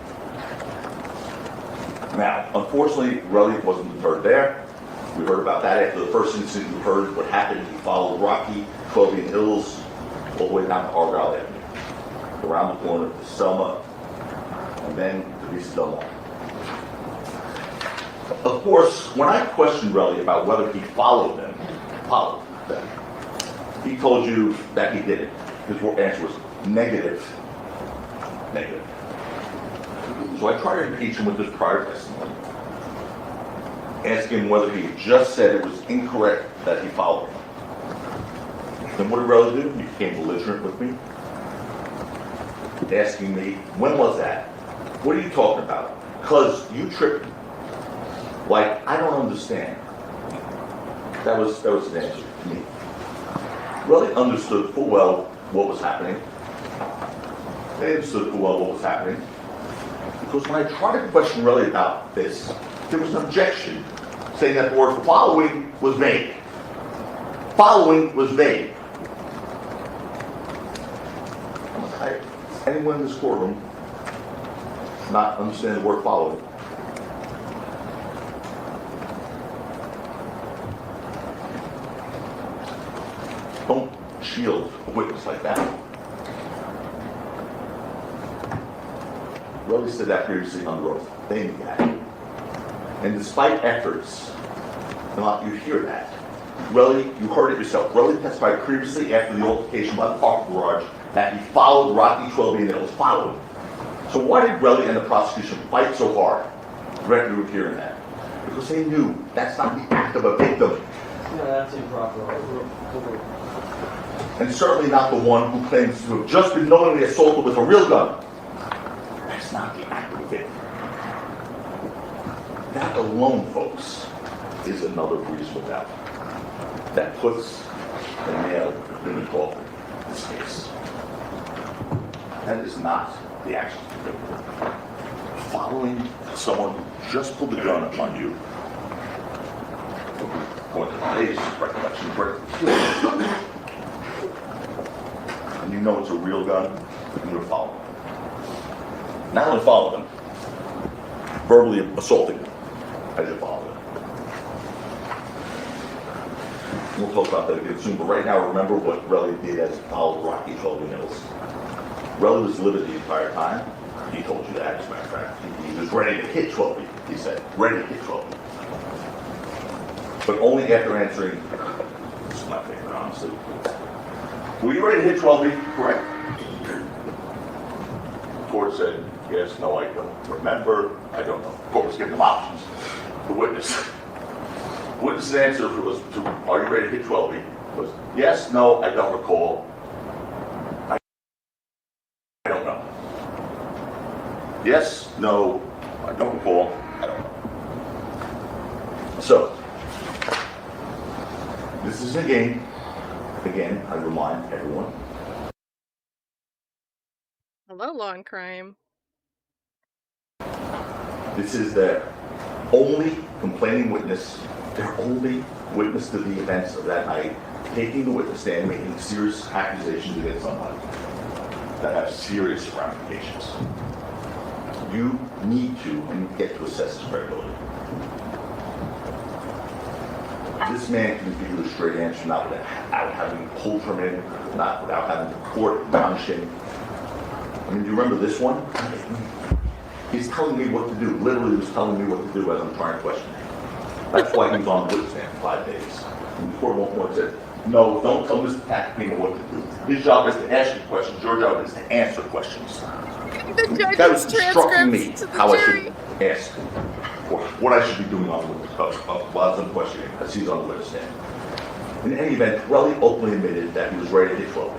Now, unfortunately, Relly wasn't deterred there. We heard about that after the first incident. You heard what happened. He followed Rocky, 12 Hills, all the way down to Argyle Avenue, around the corner to Selma, and then to Vista Del Mar. Of course, when I questioned Relly about whether he followed them, he told you that he didn't. His answer was negative. Negative. So I tried to impeach him with his prior testimony, asking him whether he just said it was incorrect that he followed him. Then what did Relly do? He became belligerent with me, asking me, when was that? What are you talking about? Because you tripped me. Like, I don't understand. That was his answer to me. Relly understood full well what was happening. They understood full well what was happening. Because when I tried to question Relly about this, there was an objection saying that the word following was vague. Following was vague. Anyone in this courtroom not understand the word following? Don't shield a witness like that. Relly said that previously under oath. They knew that. And despite efforts to not you hear that, Relly, you heard it yourself. Relly testified previously after the altercation by the parking garage that he followed Rocky 12 and it was followed. So why did Relly and the prosecution fight so hard to prevent you from hearing that? Because they knew that's not the act of a victim. Yeah, that's improper. And certainly not the one who claims to have just been knowingly assaulted with a real gun. That's not the act of a victim. That alone, folks, is another reasonable doubt. That puts the nail in the coffin in this case. That is not the action of the victim. Following someone who just pulled the gun on you, according to today's recollection, and you know it's a real gun, and you're following them. Not only follow them, verbally assaulting them as you follow them. We'll talk about that again soon, but right now remember what Relly did as he followed Rocky 12 Mills. Relly was livid the entire time. He told you that, as a matter of fact. He was ready to hit 12, he said. Ready to hit 12. But only after answering, this is my favorite, honestly. Were you ready to hit 12? Correct. The court said, yes, no, I don't remember, I don't know. The court was giving them options. The witness. The witness's answer was to, are you ready to hit 12? Was, yes, no, I don't recall. I don't know. Yes, no, I don't recall, I don't know. So, this is a game. Again, I remind everyone. Hello, law and crime. This is their only complaining witness, their only witness to the events of that night, taking the witness stand, making serious accusations against somebody that have serious ramifications. You need to and get to assess his credibility. This man can give you a straight answer, not without having pulled from him, not without having the court admonish him. I mean, do you remember this one? He's telling me what to do. Literally was telling me what to do as I'm trying to question him. That's why he was on the witness stand for 5 days. And the court one point said, no, don't tell Mr. Tacopina what to do. His job is to ask you questions. Your job is to answer questions. The That judge's was instructing me transcripts to the how jury. I should ask, or what I should be doing on the witness while I'm questioning him, as he's on the witness stand. In any event, Relly openly admitted that he was ready to hit 12.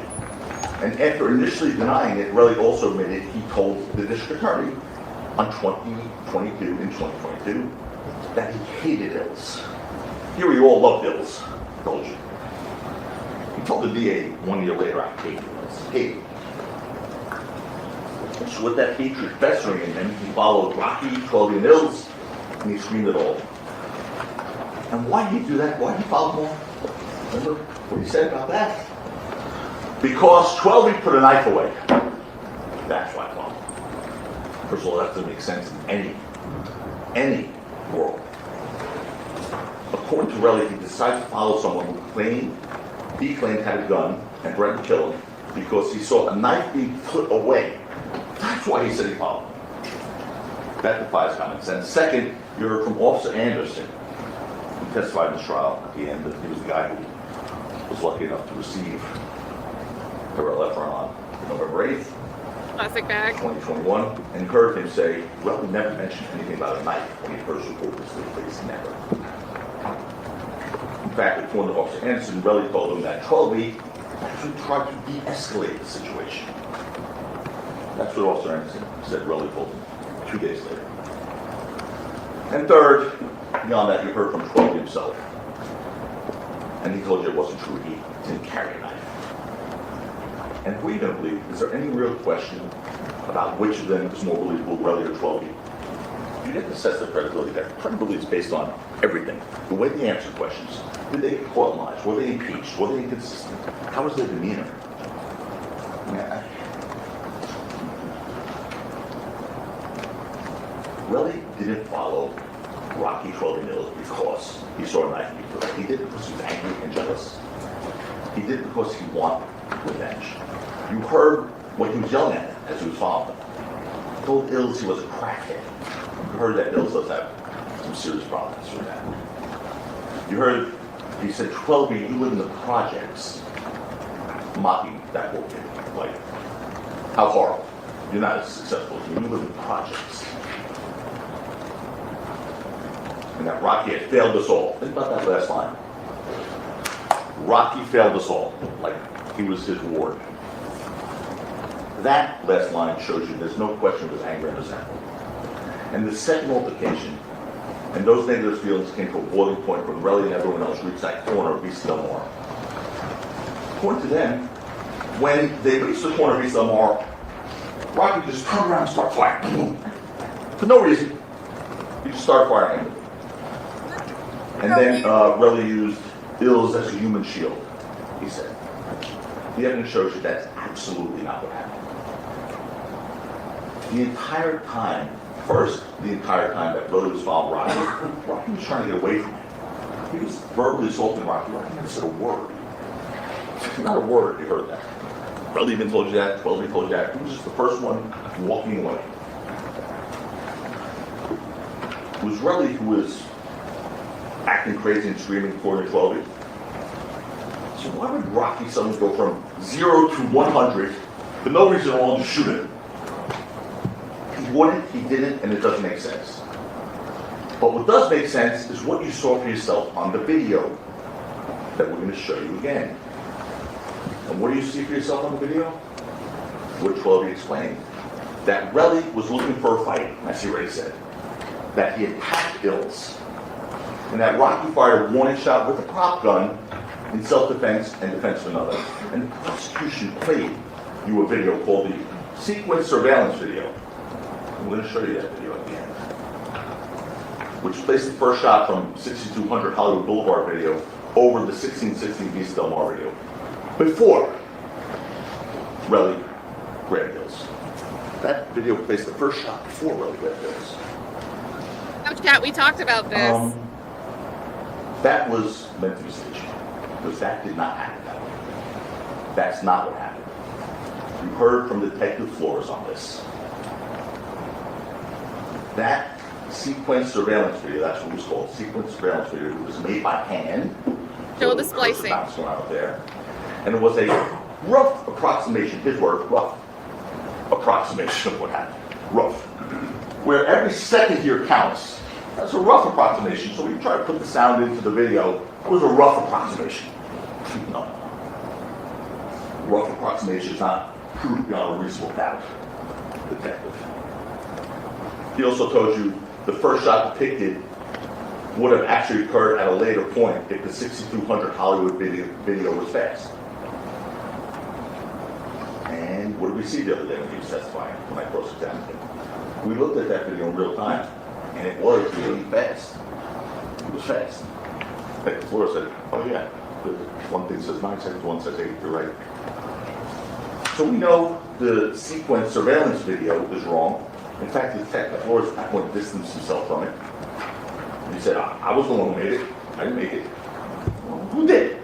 And after initially denying it, Relly also admitted he told the district attorney on 2022 that he hated ills. Here we all loved ills, I told you. He told the DA 1 year later, I hate ills. Hate. So with that hatred festering in him, he followed Rocky, 12 and ills, and he screamed it all. And why did he do that? Why did he follow them all? Remember what he said about that? Because 12 put a knife away. That's why I followed him. First of all, that doesn't make sense in any world. According to Relly, he decided to follow someone who he claimed had a gun and threatened to kill him because he saw a knife being put away. That's why he said he followed him. That defies common sense. Second, you heard from Officer Anderson, who testified in the trial at the end that he was the guy who was lucky enough to receive the RLF on November 8th, Plastic bag. 2021, and heard him say, well, he never mentioned anything about a knife when he first reported this to the police. Never. In fact, according to Officer Anderson, Relly told him that 12 actually tried to de-escalate the situation. That's what Officer Anderson said Relly told him 2 days later. And third, beyond that, you heard from 12 himself. And he told you it wasn't true. He didn't carry a knife. And who are you going to believe? Is there any real question about which of them is more believable, Relly or 12? You have to assess their credibility. Their credibility is based on everything. The way they answer questions. Did they get caught in lies? Were they impeached? Were they inconsistent? How was their demeanor? Relly didn't follow Rocky 12 Mills because he saw a knife be put. He did it because he was angry and jealous. He did it because he wanted revenge. You heard what he was yelling at as he was following him. He told Ills he was a crackhead. You heard that Ills does have some serious problems with that. You heard he said, 12, you live in the projects, mocking that whole kid. Like, how horrible. You're not as successful as you live in the projects. And that Rocky had failed us all. Think about that last line. Rocky failed us all, like he was his ward. That last line shows you there's no question of his anger and resentment. And the second altercation, and those negative feelings came to a boiling point when Relly and everyone else reached that corner of East Del Mar. According to them, when they reached the corner of East Del Mar, Rocky just turned around and started firing. For no reason. He just started firing. And then Relly used Ills as a human shield, he said. The evidence shows you that's absolutely not what happened. The entire time that Relly was following Rocky was trying to get away from him. He was verbally assaulting Rocky. Rocky never said a word. Not a word, you heard that. Relly even told you that, 12 told you that. He was just the first one walking away. It was Relly who was acting crazy and screaming according to 12. So why would Rocky suddenly go from 0 to 100 for no reason at all, just shoot him? He wouldn't, he didn't, and it doesn't make sense. But what does make sense is what you saw for yourself on the video that we're going to show you again. And what do you see for yourself on the video? What 12 explained. That Relly was looking for a fight, as he already said. That he attacked Ills. And that Rocky fired a warning shot with a prop gun in self-defense and defense of another. And the prosecution played you a video called the sequence surveillance video. I'm going to show you that video again. Which placed the first shot from 6200 Hollywood Boulevard video over the 1616 East Del Mar video. Before Relly grabbed Ills. That video placed the first shot before Relly got this. Oh, chat, we talked about this. That was meant to be staged. Because that did not happen that way. That's not what happened. You heard from Detective Flores on this. That sequence surveillance video, that's what it was called, sequence surveillance video, it was made by hand. Show the splicing. Bouncing around there. And it was a rough approximation, his word, rough approximation of what happened. Rough. Where every second here counts. That's a rough approximation. So when you try to put the sound into the video, it was a rough approximation. No. Rough approximation is not proof beyond a reasonable doubt. Detective. He also told you the first shot depicted would have actually occurred at a later point if the 6200 Hollywood video was fast. And what did we see the other day when he was testifying, when I cross-examined him? We looked at that video in real time, and it was really fast. It was fast. Like the floor said, oh yeah, one thing says 9 seconds, one says 8, you're right. So we know the sequence surveillance video is wrong. In fact, the detective Flores at one point distanced himself from it. And he said, I was the one who made it. I didn't make it. Well, who did?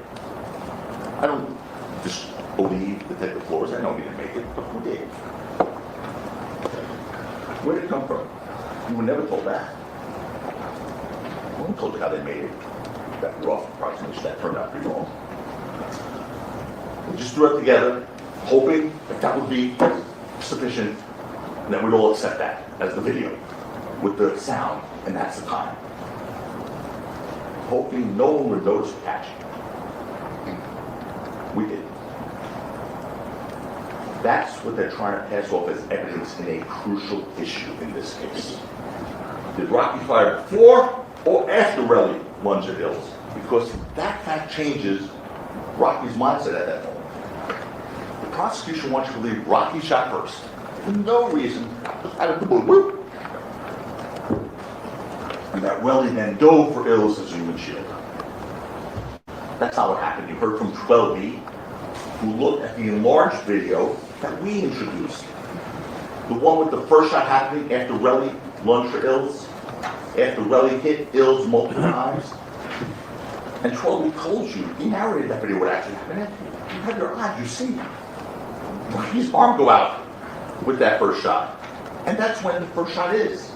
I don't just believe Detective Flores. I know he didn't make it, but who did? Where did it come from? You were never told that. No one told you how they made it. That rough approximation, that turned out pretty wrong. We just threw it together, hoping that would be sufficient, and then we'd all accept that as the video with the sound, and that's the time. Hoping no one would notice the catch. We did. That's what they're trying to pass off as evidence in a crucial issue in this case. Did Rocky fire before or after Relly lunged at Hills? Because that fact changes Rocky's mindset at that moment. The prosecution wants you to believe Rocky shot first. For no reason, just out of the blue. And that Relly then dove for Hills as human shield. That's not what happened. You heard from 12B, who looked at the enlarged video that we introduced. The one with the first shot happening after Relly lunged for Ills, after Relly hit Ills multiple times. And 12B told you, he narrated that video what actually happened. You have your eyes, you see his arm go out with that first shot. And that's when the first shot is.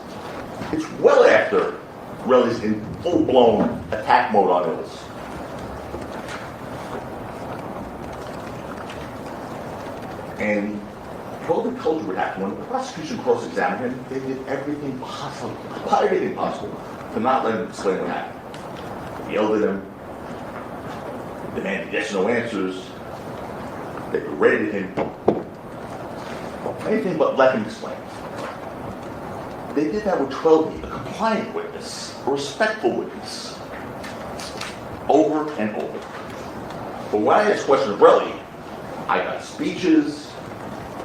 It's well after Relly's in full-blown attack mode on Ills. And 12B told you what happened. When the prosecution cross-examined him, they did everything possible to not let him explain what happened. They yelled at him, demanded yes or no answers, they berated him, anything but let him explain. They did that with 12B, a compliant witness, a respectful witness, over and over. But when I asked questions of Relly, I got speeches,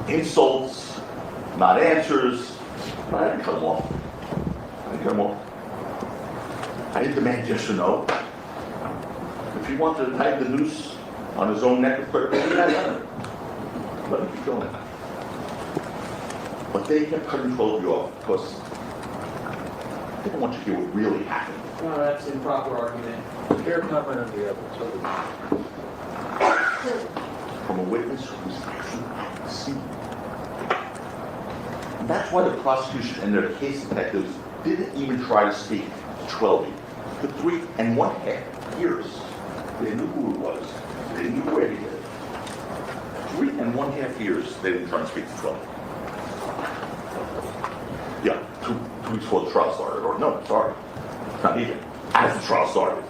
insults, not answers, but I didn't cut them off. I didn't demand yes or no. If he wanted to tie the noose on his own neck of credibility, I let him. Let him keep going. But they kept cutting 12B off because they didn't want you to hear what really happened. No, that's improper argument. Fair comment on the evidence. From a witness who's actually at the scene. And that's why the prosecution and their case detectives didn't even try to speak to 12B. For 3.5 years, they knew who it was. They knew where he lived. 3.5 years, they didn't try to speak to 12B. Yeah, two weeks before the trial started, or no, sorry, not even. As the trial started,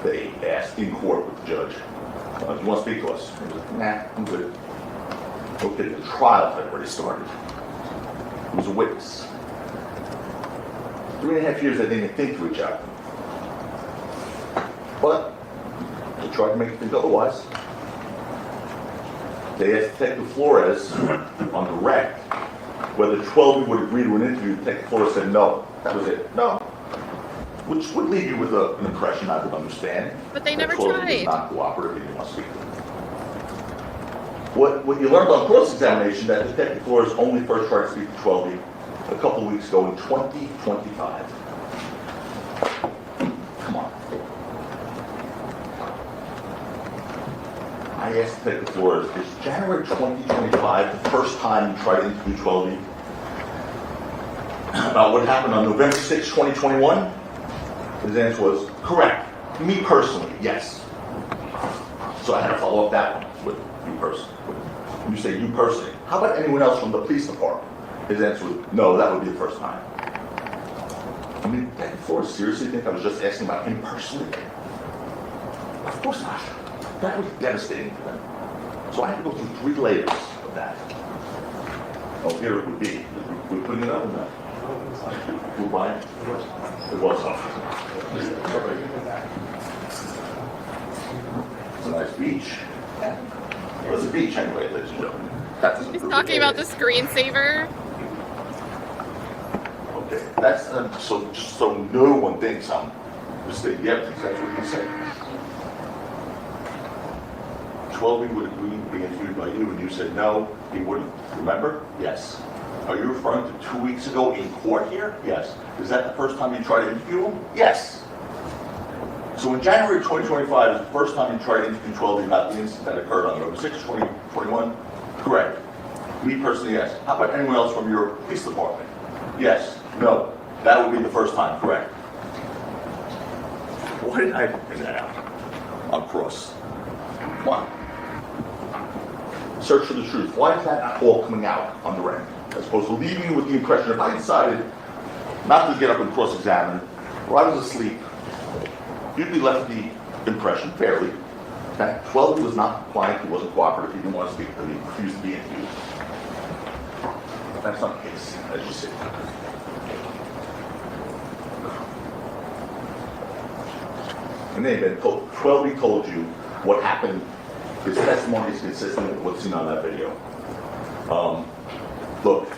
they asked in court with the judge, do you want to speak to us? He was like, nah, I'm good. Okay, the trial had already started. He was a witness. 3.5 years, they didn't even think to reach out. But they tried to make it think otherwise. They asked Detective Flores on the rec whether 12B would agree to an interview. Detective Flores said no. That was it. No. Which would leave you with an impression I would understand. But they never 12B tried. was not cooperative. He didn't want to speak to them. What you learned on cross-examination, that Detective Flores only first tried to speak to 12B a couple of weeks ago in 2025. Come on. I asked Detective Flores, is January 2025 the first time you tried to interview 12B? About what happened on November 6, 2021? His answer was, correct. Me personally, yes. So I had to follow up that one with you personally. When you say you personally, how about anyone else from the police department? His answer was, no, that would be the first time. I mean, did Detective Flores seriously think I was just asking about him personally? Of course not. That was devastating for them. So I had to go through 3 layers of that. Oh, here it would be. We're putting it up in that. Who by it? It was up. It's a nice beach. It was a beach anyway, ladies and gentlemen. He's talking about the screensaver. Okay, that's so just so no one thinks I'm just saying, yeah, that's what he said. 12 would agree to be interviewed by you, and you said no, he wouldn't. Remember? Yes. Are you referring to 2 weeks ago in court here? Yes. Is that the first time you tried to interview him? Yes. So in January 2025 is the first time you tried to interview 12 about the incident that occurred on November 6, 2021? Correct. Me personally, yes. How about anyone else from your police department? Yes. No. That would be the first time, correct. Why didn't I bring that out on cross? Why? Search for the truth. Why is that not all coming out on the record? As opposed to leaving you with the impression, if I decided not to get up and cross-examine, or I was asleep, you'd be left with the impression, fairly, that 12 was not compliant, he wasn't cooperative, he didn't want to speak to me, he refused to be interviewed. That's not the case, as you see. In any event, 12 told you what happened. His testimony is consistent with what's seen on that video. Look,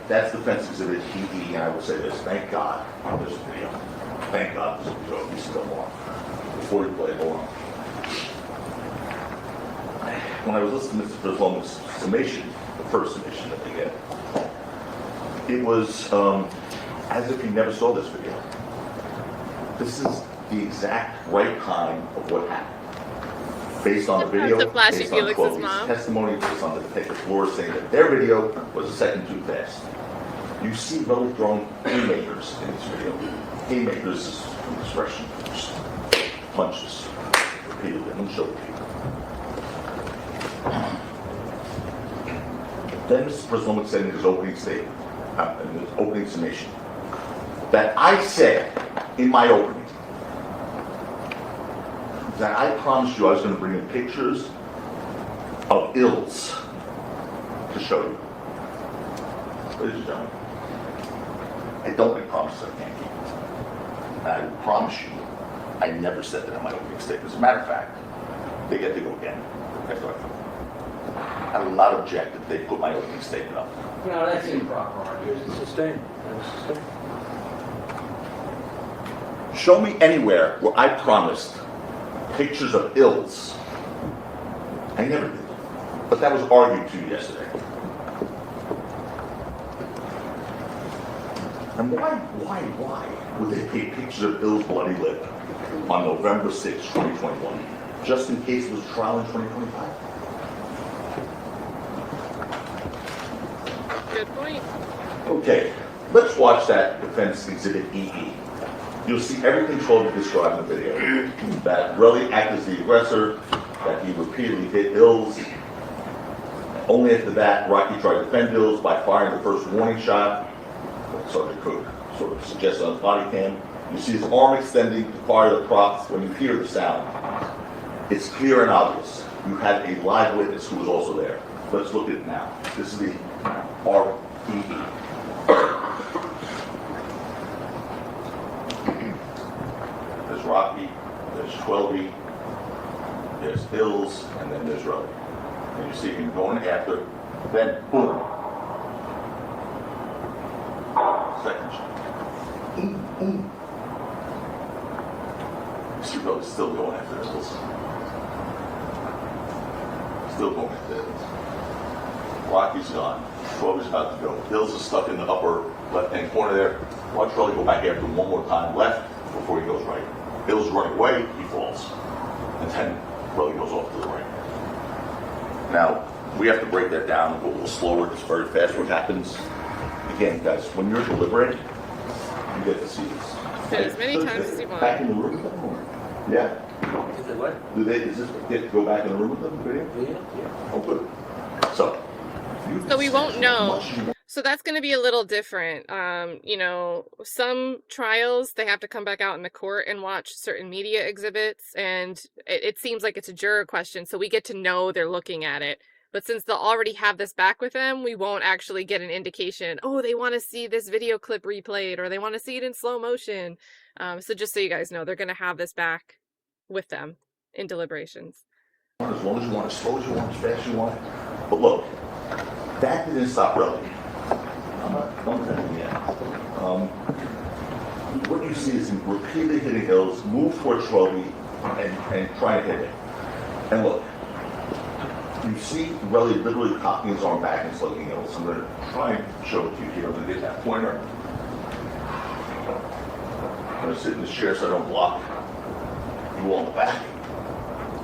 that's defense exhibit TE, and I will say this, thank God there's a video. Thank God there's a video, you still on. Before you play it along. When I was listening to Mr. Brisloma's summation, the first summation that they get, it was as if he never saw this video. This is the exact right time of what happened. Based on the video, based on Chloe's testimony, based on the Detective Flores saying that their video was a second too fast. You see really thrown haymakers in this video. Haymakers is an expression, just punches repeatedly. Let me show it to you. Then Mr. Brisloma said in his opening statement, in his opening summation, that I said in my opening, that I promised you I was going to bring in pictures of ills to show you. Ladies and gentlemen, I don't make promises I can't keep. I promise you, I never said that in my opening statement. As a matter of fact, they get to go again. I will not object if they put my opening statement up. No, that's improper. It's sustained. Show me anywhere where I promised pictures of ills. I never did. But that was argued to you yesterday. And why would they take pictures of Bill's bloody lip on November 6, 2021, just in case it was a trial in 2025? Good point. Okay, let's watch that defense exhibit EE. You'll see everything Trolley described in the video. That Relly acted as the aggressor, that he repeatedly hit Bills. Only after that, Rocky tried to defend Bills by firing the first warning shot. Sergeant Cook sort of suggested on his body cam. You see his arm extending to fire the props when you hear the sound. It's clear and obvious. You had a live witness who was also there. Let's look at it now. This is the REE. There's Rocky, there's 12E, there's Hills, and then there's Relly. And you see him going after, then boom. Second shot. You see Relly's still going after Hills. still going at Hills. Rocky's gone. 12 is about to go. Hills is stuck in the upper left-hand corner there. Watch Relly go back after him one more time left before he goes right. Hills is running away, he falls. And then Relly goes off to the right. Now, we have to break that down and go a little slower. It's very fast what happens. Again, guys, when you're deliberating, you get to see this. Fit as many times as you want. Back in the room with them? Or? Yeah. Is it what? Does this get to go back in the room with them? Video? Yeah. Oh, good. So we won't know. So that's going to be a little different. You know, some trials, they have to come back out in the court and watch certain media exhibits. And it seems like it's a juror question. So we get to know they're looking at it. But since they'll already have this back with them, we won't actually get an indication, oh, they want to see this video clip replayed or they want to see it in slow motion. So just so you guys know, they're going to have this back with them in deliberations. As long as you want, as slow as you want, as fast as you want. But look, that didn't stop Relly. I'm not telling you yet. What you see is him repeatedly hitting Hills, move towards Schwelby, and try to hit it. And look, you see Relly literally cocking his arm back and slugging Hills. I'm going to try and show it to you here. I'm going to get that pointer. I'm going to sit in this chair so I don't block you all in the back.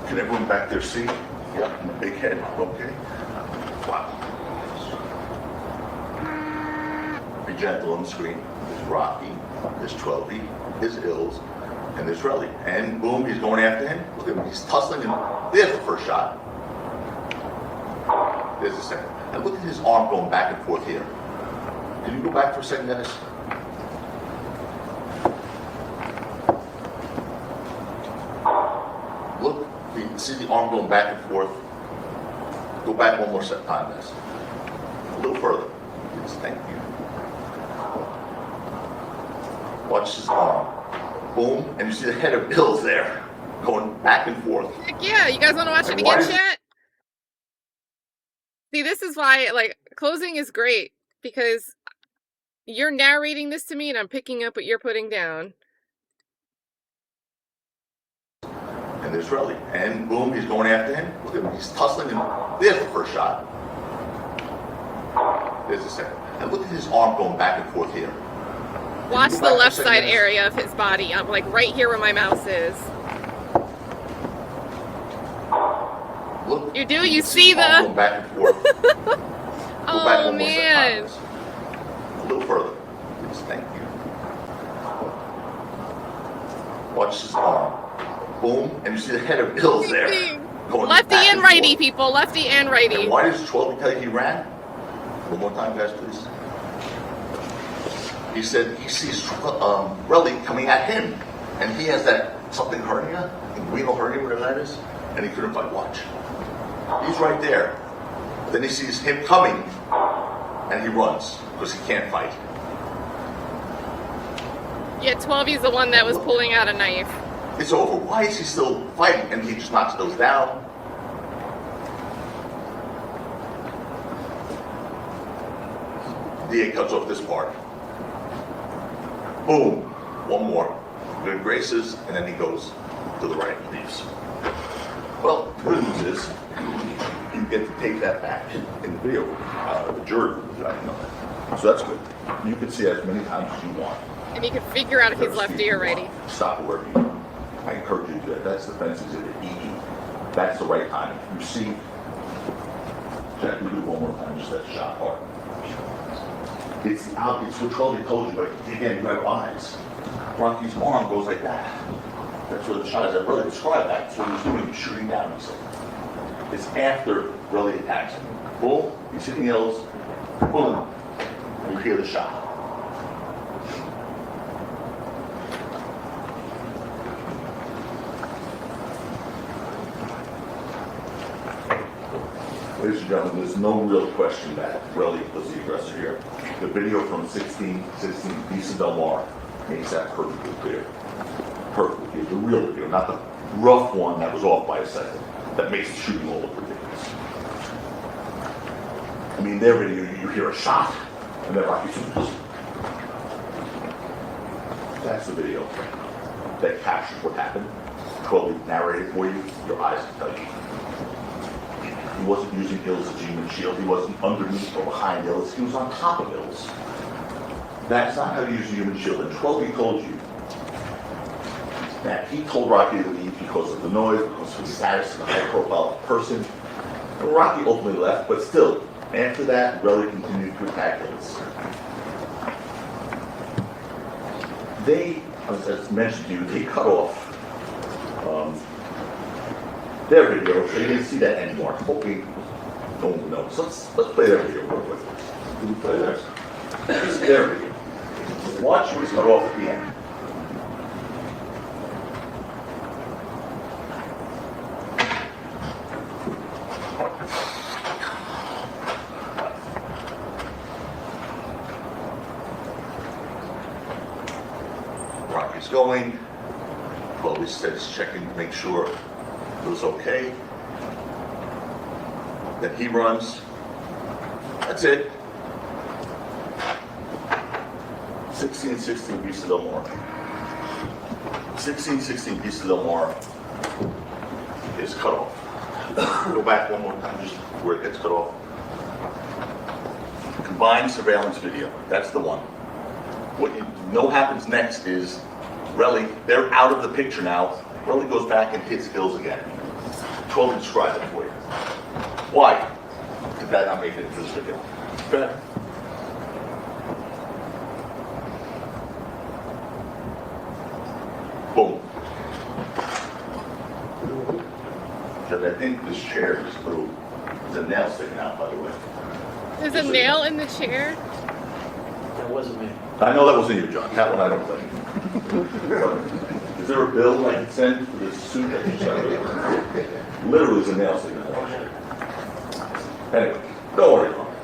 Can everyone back there see? Yep, and the big head. Okay. Wow. Be gentle on the screen. There's Rocky, there's 12B, there's Hills, and there's Relly. And boom, he's going after him. Look at him, he's tussling him. There's the first shot. There's the second. And look at his arm going back and forth here. Can you go back for a second, Dennis? Look, you can see the arm going back and forth. Go back one more time, Dennis. A little further. Please, thank you. Watch his arm. Boom, and you see the head of Hills there, going back and forth. Heck yeah, you guys want to watch it again, chat? See, this is why, like, closing is great, because you're narrating this to me and I'm picking up what you're putting down. And there's Relly. And boom, he's going after him. Look at him, he's tussling him. There's the first shot. There's the second. And look at his arm going back and forth here. Watch the left side area of his body. I'm like right here where my mouse is. Look, you do? You see the... Going back and forth. Oh, man. A little further. Please, thank you. Watch his arm. Boom, and you see the head of Hills there. Going lefty and righty, people. Lefty and righty. And why does 12 tell you he ran? One more time, guys, please. He said he sees Relly coming at him, and he has that something hernia, renal hernia, whatever that is, and he couldn't fight. Watch. He's right there. Then he sees him coming, and he runs because he can't fight. Yeah, 12's the one that was pulling out a knife. It's over. Why is he still fighting? And he just knocks those down. DA cuts off this part. Boom. One more. Good graces, and then he goes to the right and leaves. Well, the good news is you get to take that back in the video. The jury room, I know that. So that's good. You can see as many times as you want. And you can figure out if he's lefty or righty. Stop it wherever you want. I encourage you to do that. That's defense exhibit EE. That's the right time. If you see, Jack, we do one more time, just that shot hard. It's out, it's what Charlie told you, but again, you have eyes. Rocky's arm goes like that. That's where the shot is. I really described that. That's what he's doing, he's shooting down, he said. It's after Relly attacks him. Boom, he's hitting Hills, boom, and you hear the shot. Ladies and gentlemen, there's no real question that Relly was the aggressor here. The video from 16 Visa Del Mar makes that perfectly clear. Perfectly clear. The real video, not the rough one that was off by a second, that makes the shooting all look ridiculous. I mean, their video, you hear a shot, and then Rocky shoots. That's the video that captures what happened. 12 narrated for you, your eyes can tell you. You He wasn't using Ills as a human shield. He wasn't underneath or behind Ills. He was on top of Ills. That's not how you use a human shield. And 12, he told you that he told Rocky to leave because of the noise, because of his status as a high-profile person. And Rocky ultimately left, but still, after that, Relly continued to attack Ills. They, as mentioned to you, they cut off their video, so you didn't see that anymore. Hopefully, no one will know. So let's play their video real quick. Can we play that? This is their video. Watch what was cut off at the end. Rocky's going. Well, he said he's checking to make sure it was okay. Then he runs. That's it. 1616 Vista Del Mar. 1616 Vista Del Mar is cut off. Go back one more time, just where it gets cut off. Combined surveillance video. That's the one. What you know happens next is Relly, they're out of the picture now. Relly goes back and hits Hills again. 12 can describe it for you. Why did that not make it into this video? Go ahead. Boom. Because I think this chair is through. There's a nail sticking out, by the way. There's a nail in the chair? That wasn't me. I know that wasn't you, John. That one I don't think. Is there a bill I can send for this suit that you sent me? Literally, there's a nail sticking out. Anyway, don't worry about it.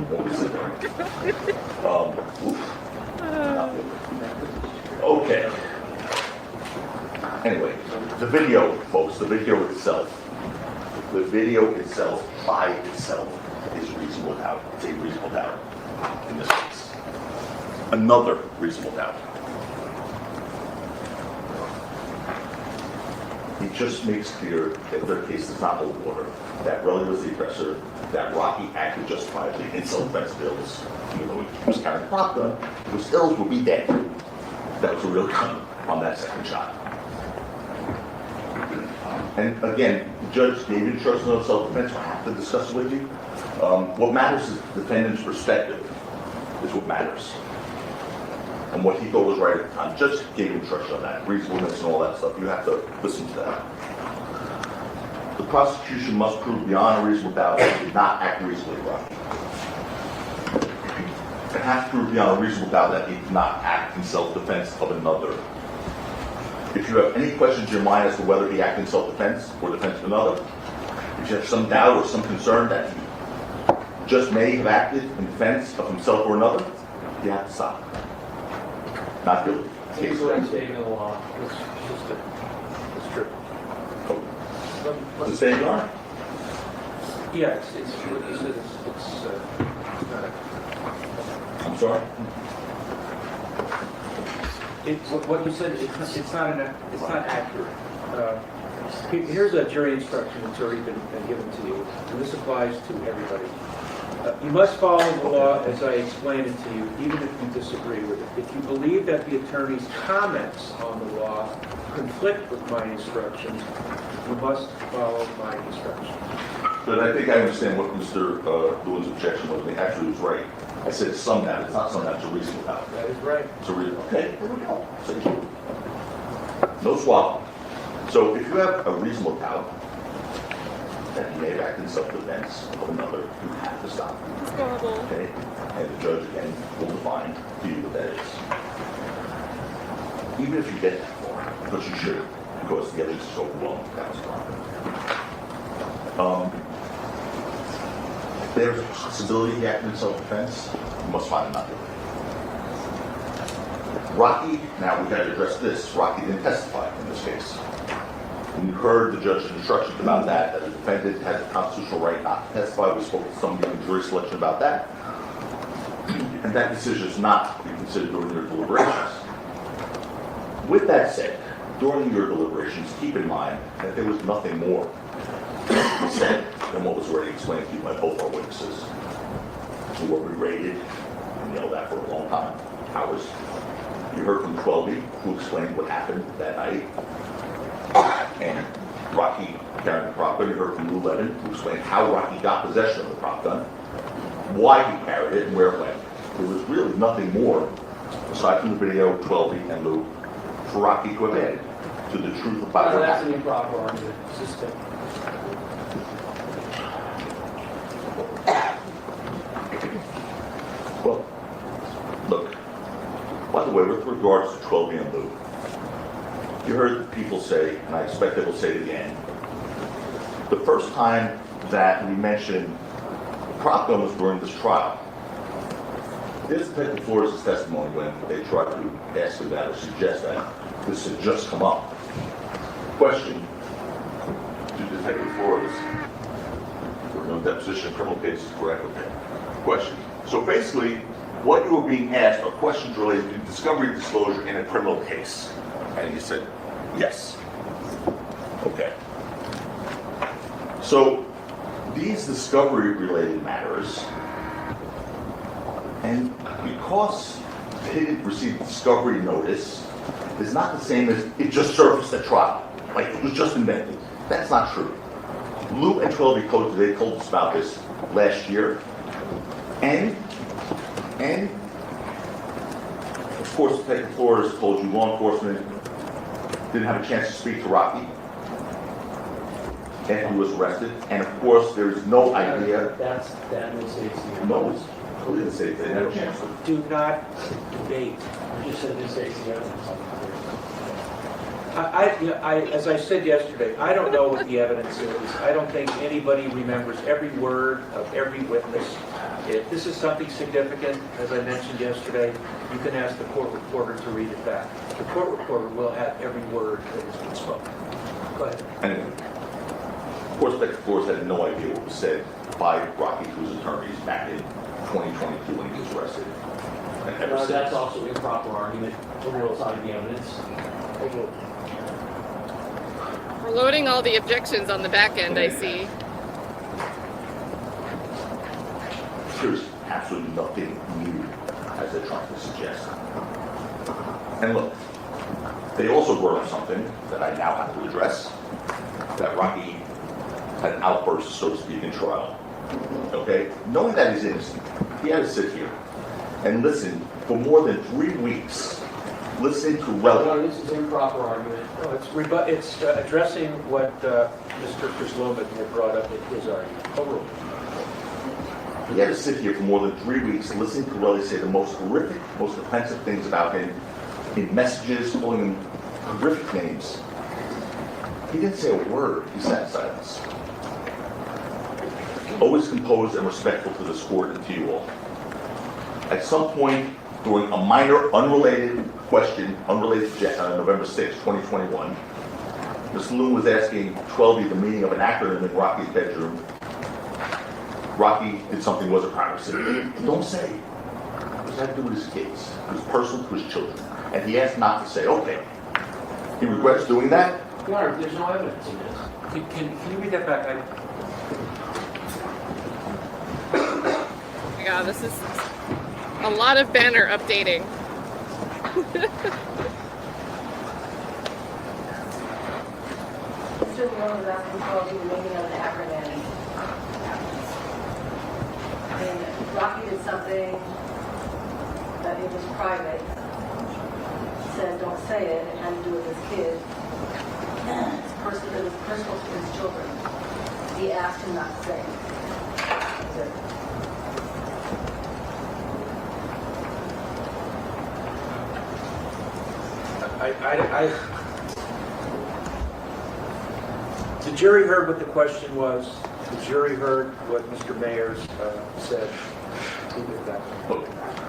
Don't be sitting there. Okay. Anyway, the video, folks, the video itself by itself is reasonable doubt. It's a reasonable doubt in this case. Another reasonable doubt. It just makes clear that their case does not hold water, that Relly was the aggressor, that Rocky acted justifiably in self-defense bills, even though he was carrying a prop gun, because Ills would be dead. That was a real gun on that second shot. And again, the judge gave instructions on self-defense. I have to discuss it with you. What matters is the defendant's perspective is what matters. And what he thought was right at the time. The judge gave instructions on that, reasonableness and all that stuff. You have to listen to that. The prosecution must prove beyond a reasonable doubt that he did not act reasonably, Rocky. It has to prove beyond a reasonable doubt that he did not act in self-defense of another. If you have any questions in your mind as to whether he acted in self-defense or defense of another, if you have some doubt or some concern that he just may have acted in defense of himself or another, you have to stop. Not guilty. It's a statement of the law. It's true. Does it say you are? Yeah, it's I'm sorry? what you said, it's not accurate. Here's a jury instruction that's already been given to you, and this applies to everybody. You must follow the law as I explained it to you, even if you disagree with it. If you believe that the attorney's comments on the law conflict with my instructions, you must follow my instructions. But I think I understand what Mr. Lewin's objection was. He actually was right. I said some doubt. It's not some doubt. It's a reasonable doubt. That is right. It's a reasonable. Okay, there we go. Thank you. No swap. So if you have a reasonable doubt that he may have acted in self-defense of another, you have to stop. It's horrible. Okay? And the judge, again, will define to you what that is. Even if you get that far, because you should, because the evidence is so overwhelming, that was wrong. If there's a possibility he acted in self-defense, you must find him not guilty. Rocky, now we've got to address this. Rocky didn't testify in this case. When you heard the judge's instructions about that the defendant has a constitutional right not to testify, we spoke to somebody in jury selection about that. And that decision is not to be considered during your deliberations. With that said, during your deliberations, keep in mind that there was nothing more actually said than what was already explained to you by both our witnesses, who were berated and yelled at for a long time, hours. You heard from 12B, who explained what happened that night, and Rocky carrying the prop gun. You heard from BluEyed, who explained how Rocky got possession of the prop gun, why he carried it, and where it went. There was really nothing more, aside from the video, 12B and Lou, for Rocky to have added to the truth about what That's an happened. improper argument. System. Well, look, by the way, with regards to 12B and Lou, you heard people say, and I expect they will say it again, the first time that we mentioned prop gun was during this trial. This Detective Flores' testimony when they tried to ask him that or suggest that this had just come up. Question to Detective Flores. There were no deposition in criminal cases, correct? Okay. Question. So basically, what you were being asked are questions related to discovery and disclosure in a criminal case. And he said, yes. Okay. So these discovery-related matters, and because they didn't receive discovery notice, is not the same as it just surfaced at trial. Like it was just invented. That's not true. Lou and 12B Code today told us about this last year. And of course, Detective Flores told you law enforcement didn't have a chance to speak to Rocky after he was arrested. And of course, there's no idea. That misstates the No, evidence. we didn't say they had a chance to. Do not debate. You just said misstates the evidence. As I said yesterday, I don't know what the evidence is. I don't think anybody remembers every word of every witness. If this is something significant, as I mentioned yesterday, you can ask the court reporter to read it back. The court reporter will have every word that has been spoken. Go ahead. Anyway, of course, Detective Flores had no idea what was said by Rocky to his attorneys back in 2022 when he was arrested. And ever since. That's also an improper argument. The real side of the evidence. We're loading all the objections on the back end, I see. There's absolutely nothing new, as they're trying to suggest. And look, they also brought up something that I now have to address, that Rocky had an outburst, so to speak, in trial. Okay? Knowing that he's innocent, he had to sit here and listen for more than 3 weeks, listen to relevant. This is an improper argument. No, it's addressing what Mr. Krisloman had brought up in his argument. Overruled. He had to sit here for more than 3 weeks listening to Relly say the most horrific, most offensive things about him in messages, calling him horrific names. He didn't say a word. He sat in silence. Always composed and respectful to this court and to you all. At some point during a minor, unrelated question, unrelated to November 6, 2021, Ms. Loon was asking 12B the meaning of an acronym in Rocky's bedroom. Rocky did something was a crime. He said, don't say. It had to do with his kids. It was personal to his children. And he asked not to say, okay. He regrets doing that? Your Honor, there's no evidence in this. Can you read that back? Oh my God, this is a lot of banner updating. Mr. Leon was asking 12B the meaning of the acronym. And Rocky did something that it was private. Said, don't say it. It had to do with his kid. It was personal to his children. He asked him not to say it. That's it. The jury heard what the question was. The jury heard what Mr. Mayers said. Leave it at that. Look,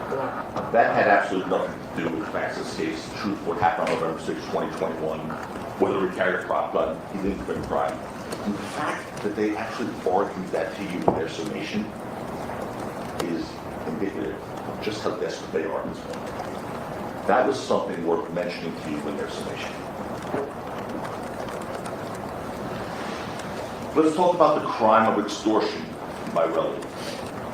Go on. that had absolutely nothing to do with the facts of this case. The truth, what happened on November 6, 2021, whether he carried a prop gun, he didn't commit a crime. And the fact that they actually argued that to you in their summation is indicative of just how desperate they are at this point. That was something worth mentioning to you in their summation. Let's talk about the crime of extortion by Relly.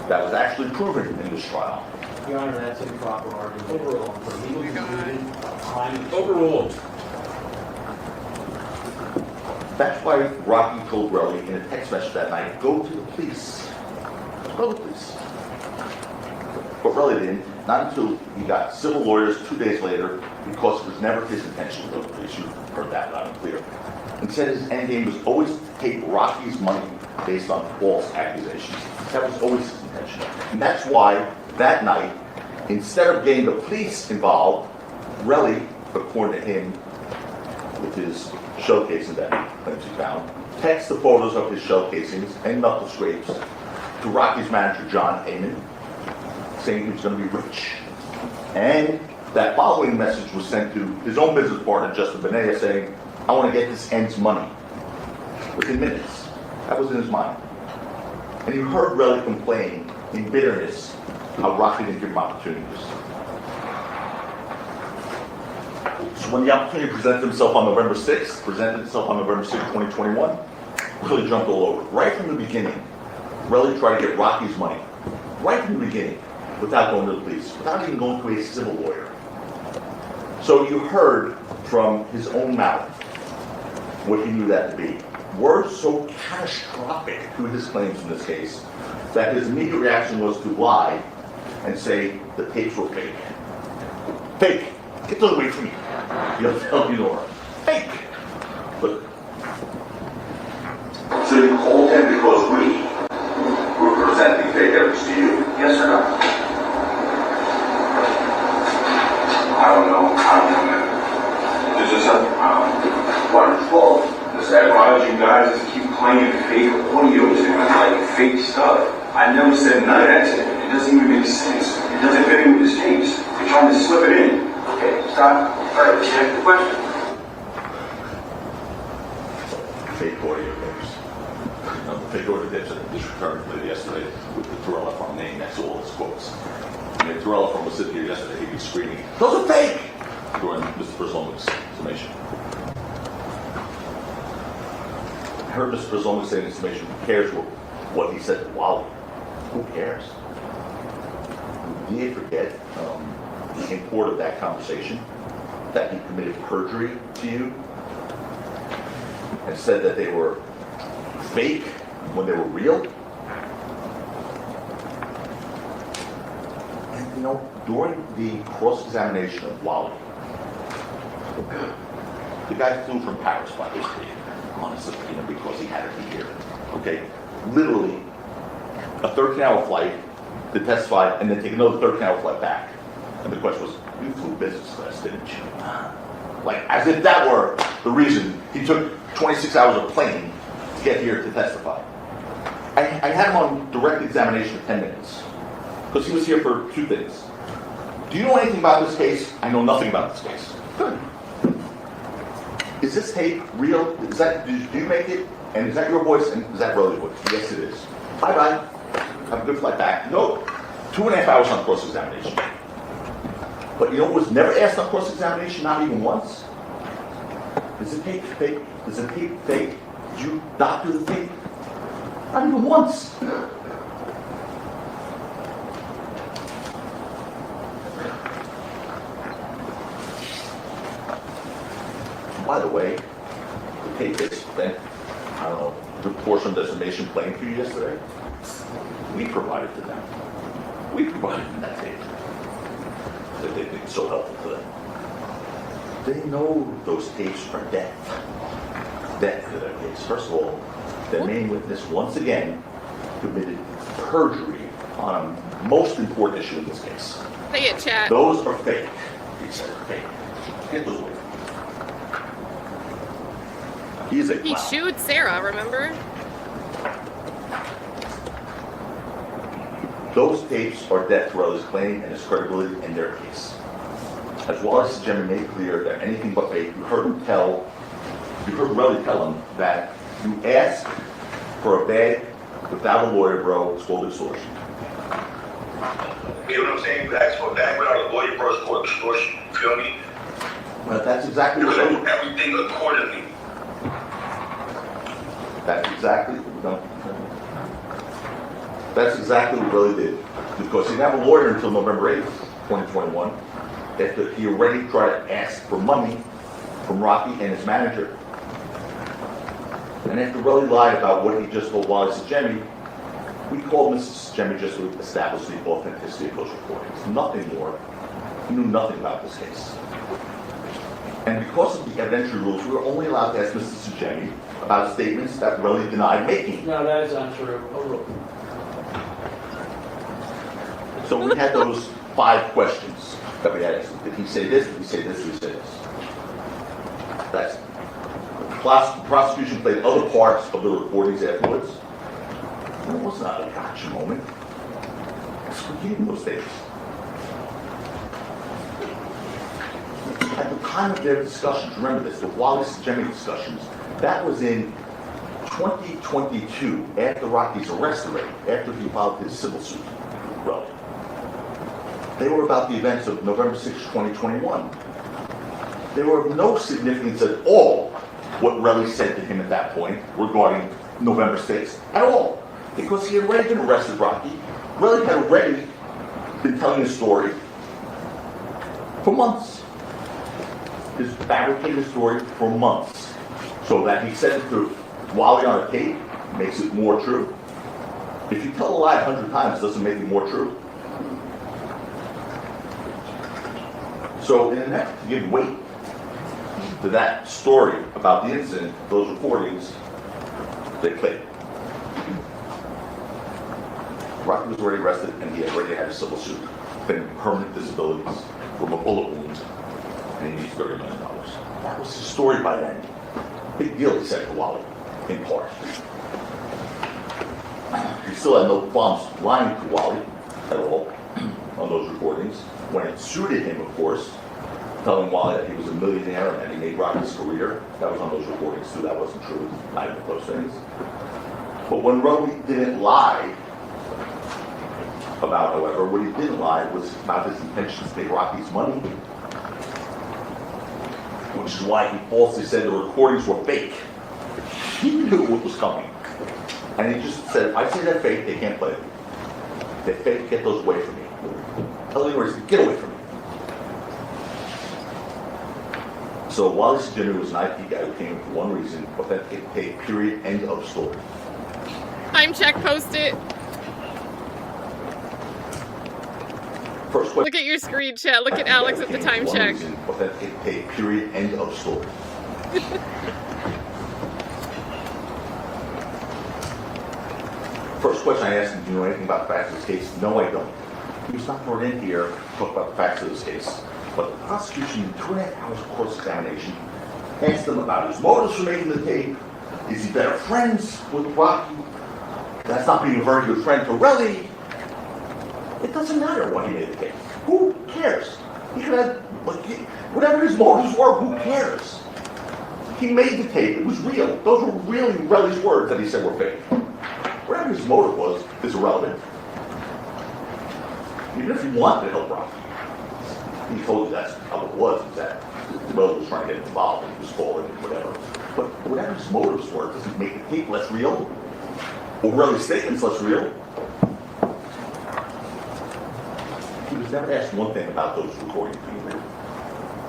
That was actually proven in this trial. Your Honor, that's an improper argument. Overruled. For legal conclusion, crime. Overruled. That's why Rocky told Relly in a text message that night, go to the police. Go to the police. But Relly didn't, not until he got civil lawyers 2 days later, because it was never his intention to go to the police. You heard that loud and clear. And said his end game was always to take Rocky's money based on false accusations. That was always his intention. And that's why that night, instead of getting the police involved, Relly, according to him, with his shell casing that he claims he found, texted the photos of his shell casings and knuckle scrapes to Rocky's manager, John Heyman, saying he was going to be rich. And that following message was sent to his own business partner, Justin Benea, saying, I want to get this end's money. Within minutes. That was in his mind. And you heard Relly complain in bitterness how Rocky didn't give him opportunities. So when the opportunity presented itself on November 6th, 2021, Relly jumped all over. Right from the beginning, Relly tried to get Rocky's money. Right from the beginning, without going to the police, without even going to a civil lawyer. So you heard from his own mouth what he knew that to be. Words so catastrophic to his claims in this case that his immediate reaction was to lie and say the tapes were fake. Fake! Get those away from me. You'll tell me Nora. Fake! Look. So you called him because we were presenting fake evidence to you? Yes or no? I don't know, man. This is something, wonderful. I advise you guys to keep playing fake audio to him, like fake stuff. I never said none of that to him. It doesn't even make sense. It doesn't fit in with his tapes. You're trying to slip it in. Okay, stop. All right, check the question. Fake audio tapes. The fake audio tapes that this returned played yesterday with the Terrell Farm name next to all his quotes. And the Terrell Farm was sitting here yesterday, he'd be screaming, those are fake! During Mr. Perzoma's summation. I heard Mr. Perzoma's saying in the summation, who cares what he said to Wally? Who cares? Did he forget the import of that conversation? That he committed perjury to you? And said that they were fake when they were real? And you know, during the cross-examination of Wally, the guy flew from Paris, by the way, honestly, because he had to be here. Okay? Literally, a 13-hour flight to testify and then take another 13-hour flight back. And the question was, you flew business class, didn't you? Like, as if that were the reason he took 26 hours of plane to get here to testify. I had him on direct examination for 10 minutes. Because he was here for two things. Do you know anything about this case? I know nothing about this case. Good. Is this tape real? Is that, did you make it? And is that your voice? And is that Relly's voice? Yes, it is. Bye-bye. Have a good flight back. Nope. 2.5 hours on cross-examination. But you know what was never asked on cross-examination? Not even once? Is the tape fake? Is the tape fake? Did you doctor the tape? Not even once. By the way, the tape they spent, I don't know, the portion of decimation playing for you yesterday, we provided to them. We provided them that tape. That they think it's so helpful to them. They know those tapes are death. Death to their case. First of all, the main witness once again committed perjury on a most important issue in this case. Say it, chat. Those are fake. He said fake. Get those away. He's a He clown. shooed Sarah, remember? Those tapes are death to Relly's claim and his credibility in their case. As Wallace and Jimmy made clear that anything but fake, you heard Relly tell him that you ask for a bag without a lawyer, bro, it's called extortion. You know what I'm saying? You ask for a bag without a lawyer, bro, it's called extortion. You feel me? But that's exactly You what do everything accordingly. That's exactly what Billy did. Because he didn't have a lawyer until November 8th, 2021, after he already tried to ask for money from Rocky and his manager. And after Billy lied about what he just told Wally Sajemi, we called Mrs. Sajemi just to establish the authenticity of those recordings. Nothing more. He knew nothing about this case. And because of the evidentiary rules, we were only allowed to ask Mrs. Sajemi about statements that Billy denied making. No, that is untrue. So we had those 5 questions that we had asked him. Did he say this? Did he say this? Did he say this? That's the prosecution played other parts of the recordings afterwards. And it was not a gotcha moment. It's repeating those things. At the time of their discussions, remember this, the Wally Sajemi discussions, that was in 2022, after Rocky's arrest already, after he filed his civil suit. Well, they were about the events of November 6, 2021. They were of no significance at all what Relly said to him at that point regarding November 6th, at all. Because he had already been arrested, Rocky. Relly had already been telling his story for months. His fabricated story for months. So that he said it to Wally on a tape makes it more true. If you tell a lie 100 times, it doesn't make it more true. So in an effort to give weight to that story about the incident, those recordings, they played. Rocky was already arrested and he had already had a civil suit, claiming permanent disabilities from a bullet wound, and he needs $30 million. That was his story by then. Big deal, he said to Wally, in part. He still had no qualms lying to Wally at all on those recordings. When it suited him, of course, telling Wally that he was a millionaire and he made Rocky's career, that was on those recordings too. That wasn't true, neither of those things. But when Roby didn't lie about, however, what he didn't lie was about his intentions to take Rocky's money, which is why he falsely said the recordings were fake. He knew what was coming. And he just said, if I say they're fake, they can't play them. They're fake, get those away from me. Tell the words, get away from me. So Wally Sajemi was an IP guy who came for one reason, authenticate tape, period, end of story. Time check, post it. First question. Look at your screen chat. Look at Alex at the time check. Authenticate tape, period, end of story. First question I asked him, do you know anything about the facts of this case? No, I don't. He was not brought in here to talk about the facts of this case. But the prosecution, in 2.5 hours of cross-examination, asked him about his motives for making the tape. Is he better friends with Rocky? That's not being a very good friend to Relly. It doesn't matter what he made the tape. Who cares? He could have, whatever his motives were, who cares? He made the tape. It was real. Those were really Relly's words that he said were fake. Whatever his motive was is irrelevant. Even if he wanted to help Rocky, he told you that's how it was, that Relly was trying to get involved and he was falling and whatever. But whatever his motives were, doesn't make the tape less real, or Relly's statements less real. He was never asked one thing about those recordings being real,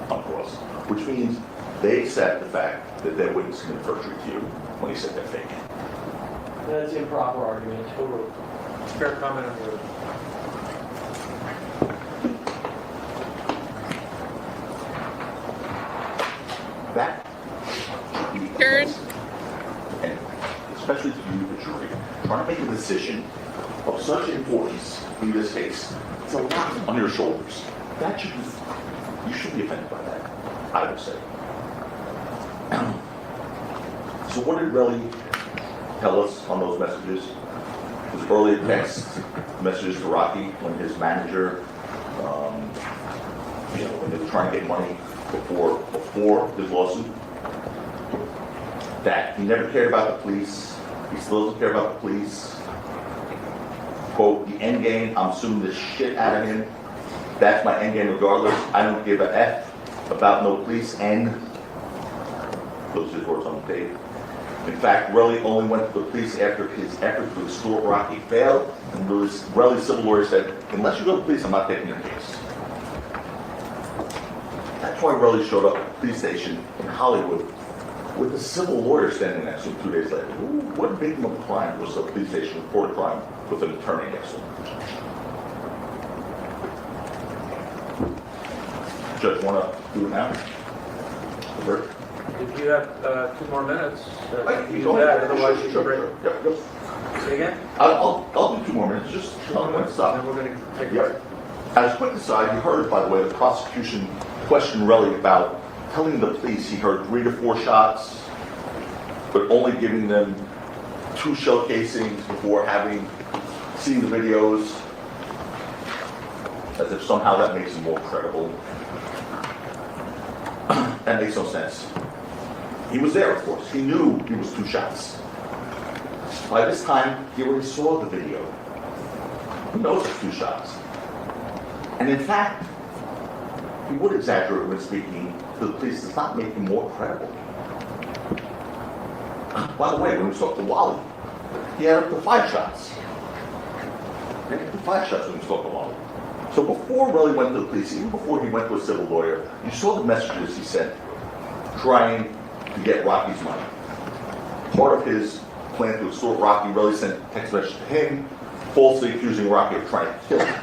of course, which means they accept the fact that their witness committed perjury to you when he said they're fake. That's improper argument. Totally. Fair comment on your... That Turn. and especially to you, the jury, trying to make a decision of such importance in this case, it's a lot on your shoulders. That should be, you should be offended by that, I would say. So what did Relly tell us on those messages? His early text messages to Rocky when his manager, when they were trying to get money before his lawsuit, that he never cared about the police. He still doesn't care about the police. Quote, the end game, I'm suing the shit out of him. That's my end game regardless. I don't give a F about no police, and those are his words on the tape. In fact, Relly only went to the police after his effort to extort Rocky failed, and Relly's civil lawyer said, unless you go to the police, I'm not taking your case. That's why Relly showed up at the police station in Hollywood with a civil lawyer standing next to him 2 days later. What victim of crime was the police station report a crime with an attorney next to him? Judge, want to do it now? Robert? If you have 2 more minutes, you Go do ahead. that, otherwise you can Sure, break. Yep, yep. Say again? I'll do 2 more minutes, just tell me when to And stop. then we're going to take a Yep. break. As a quick aside, you heard, by the way, the prosecution questioned Relly about telling the police he heard 3 to 4 shots, but only giving them 2 shell casings before having seen the videos, as if somehow that makes him more credible. That makes no sense. He was there, of course. He knew he was 2 shots. By this time, he already saw the video. He knows it's 2 shots. And in fact, he would exaggerate when speaking to the police. Does not make him more credible. By the way, when we talked to Wally, he had up to 5 shots. He had up to 5 shots when we talked to Wally. So before Relly went to the police, even before he went to a civil lawyer, you saw the messages he sent trying to get Rocky's money. Part of his plan to extort Rocky, Relly sent text messages to him, falsely accusing Rocky of trying to kill him.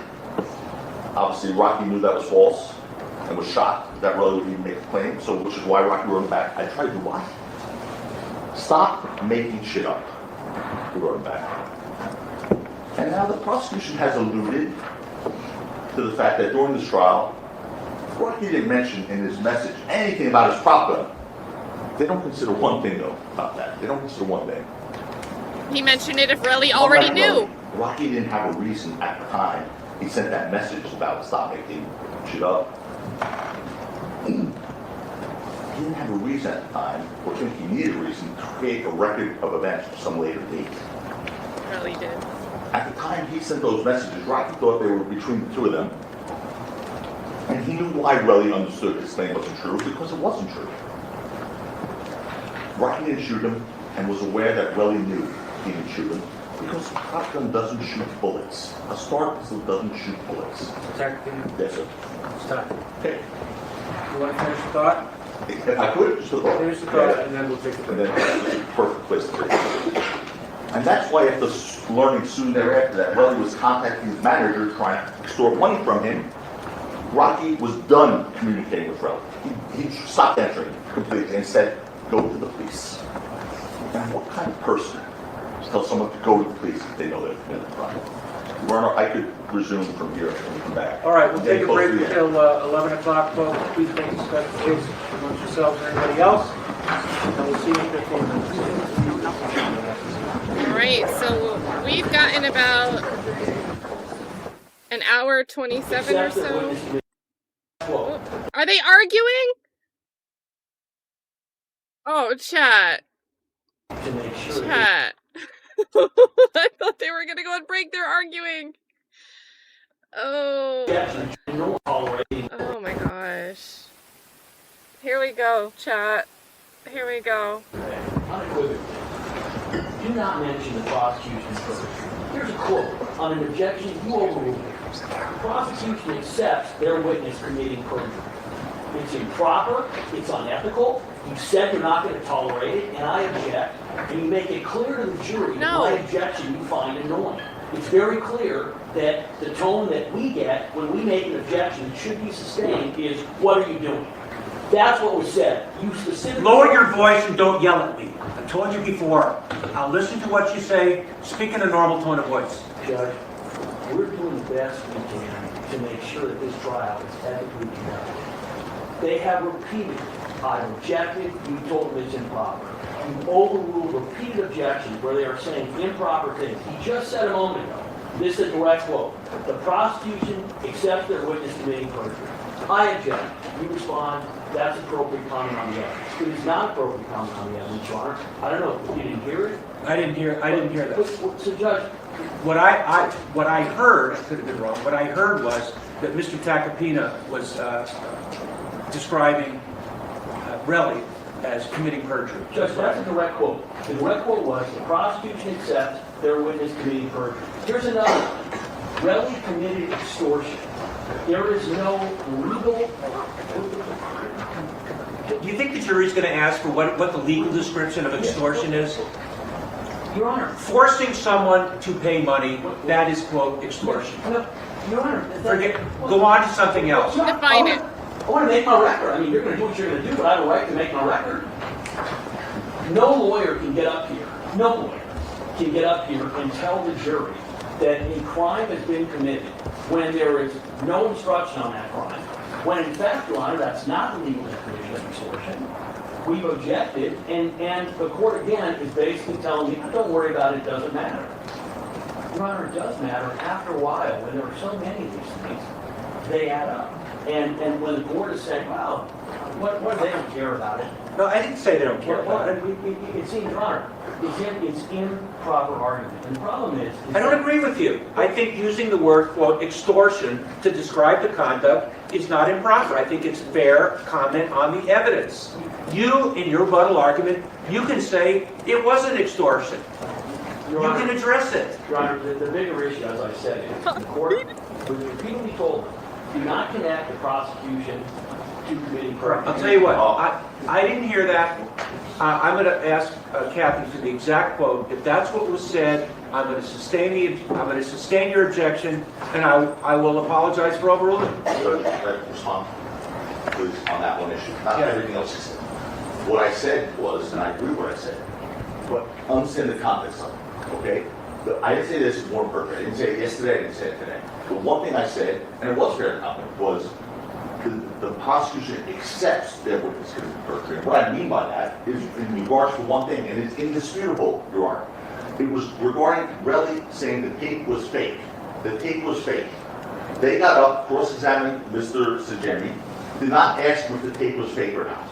Obviously, Rocky knew that was false and was shocked that Relly would even make a claim, so which is why Rocky wrote him back. I tried to what? Stop making shit up. He wrote him back. And now the prosecution has alluded to the fact that during this trial, Rocky didn't mention in his message anything about his prop gun. They don't consider one thing, though, about that. They don't consider one thing. He mentioned it if Relly already knew. Rocky didn't have a reason at the time he sent that message about stop making shit up. He didn't have a reason at the time, or think he needed a reason, to create a record of events for some later date. Relly did. At the time he sent those messages, Rocky thought they were between the 2 of them. And he knew why Relly understood his claim wasn't true, because it wasn't true. Rocky didn't shoot him, and was aware that Relly knew he didn't shoot him, because a prop gun doesn't shoot bullets. A Star pistol doesn't shoot bullets. Tacopina, Yes, sir. it's time. Okay. You want to finish the thought? If I could, just a thought. Finish the thought, and then we'll take a And break. then that's a perfect place to break. And that's why after learning soon thereafter that Relly was contacting his manager trying to extort money from him, Rocky was done communicating with Relly. He stopped answering completely and said, go to the police. Now, what kind of person tells someone to go to the police if they know they're committing a crime? Werner, I could resume from here when we come back. All right, we'll take a Close break to the end. until 11 o'clock, folks. Please make discussion case amongst yourselves and everybody else. And we'll see you in 15 minutes. All right, so we've gotten about an hour 27 or so. Oh, are they arguing? Oh, chat. To make sure that Chat. I thought they were gonna go and break. They're arguing. Oh. Oh my gosh. Here we go, chat. Here we go. unequivocally, do not mention the prosecution's verdict. Here's a quote. On an objection, you overrule it. The prosecution accepts their witness committing perjury. It's improper, it's unethical, you said you're not going to tolerate it, and I object, and you make it clear to the jury that my objection you find annoying. It's very clear that the tone that we get when we make an objection that should be sustained is, what are you doing? That's what was said. You specifically... Lower your voice and don't yell at me. I told you before. I'll listen to what you say. Speak in a normal tone of voice. Judge, we're doing the best we can to make sure that this trial is ethically conducted. They have repeated, I've objected, you told them it's improper. You've overruled repeated objections where they are saying improper things. He just said a moment ago, this is a direct quote, the prosecution accepts their witness committing perjury. I object. You respond, that's appropriate comment on the evidence. It is not appropriate comment on the evidence, Your Honor. I don't know, you didn't hear it? I didn't hear that. So, Judge, What I heard, I could have been wrong, what I heard was that Mr. Tacopina was describing Relly as committing perjury. Judge, that's a direct quote. The direct quote was, the prosecution accepts their witness committing perjury. Here's another one. Relly committed extortion. There is no legal... Do you think the jury's going to ask for what the legal description of extortion is? Your Honor. Forcing someone to pay money, that is, quote, extortion. No, Your Honor. Go on to something else. Define it. I want to make my record. I mean, you're going to do what you're going to do, but I have a right to make my record. No lawyer can get up here, no lawyer can get up here and tell the jury that a crime has been committed when there is no instruction on that crime. When in fact, Your Honor, that's not the legal definition of extortion. We've objected, and the court again is basically telling me, don't worry about it, it doesn't matter. Your Honor, it does matter. After a while, when there are so many of these things, they add up. And when the court is saying, well, what they don't care about it. No, I didn't say they don't care about it. It seems, Your Honor, it's improper argument. And the problem is... I don't agree with you. I think using the word, quote, extortion to describe the conduct is not improper. I think it's fair comment on the evidence. You, in your rebuttal argument, you can say it wasn't extortion. Your You Honor, can address it. Your Honor, the bigger issue, as I said, is the court was repeatedly told, do not connect the prosecution to committing crime. I'll tell you what, I didn't hear that. I'm going to ask Kathy for the exact quote. If that's what was said, I'm going to sustain your objection, and I will apologize for overruling. So, respond, please, on that one issue, not Yeah. everything else you said. What I said was, and I agree with what I said, but understand the context of it, okay? I didn't say this is more perfect. I didn't say it yesterday, I didn't say it today. But one thing I said, and it was fair to comment, was the prosecution accepts their witness committed perjury. And what I mean by that is in regards to one thing, and it's indisputable, Your Honor. It was regarding Relly saying the tape was fake. The tape was fake. They got up, cross-examined Mr. Sajemi, did not ask him if the tape was fake or not.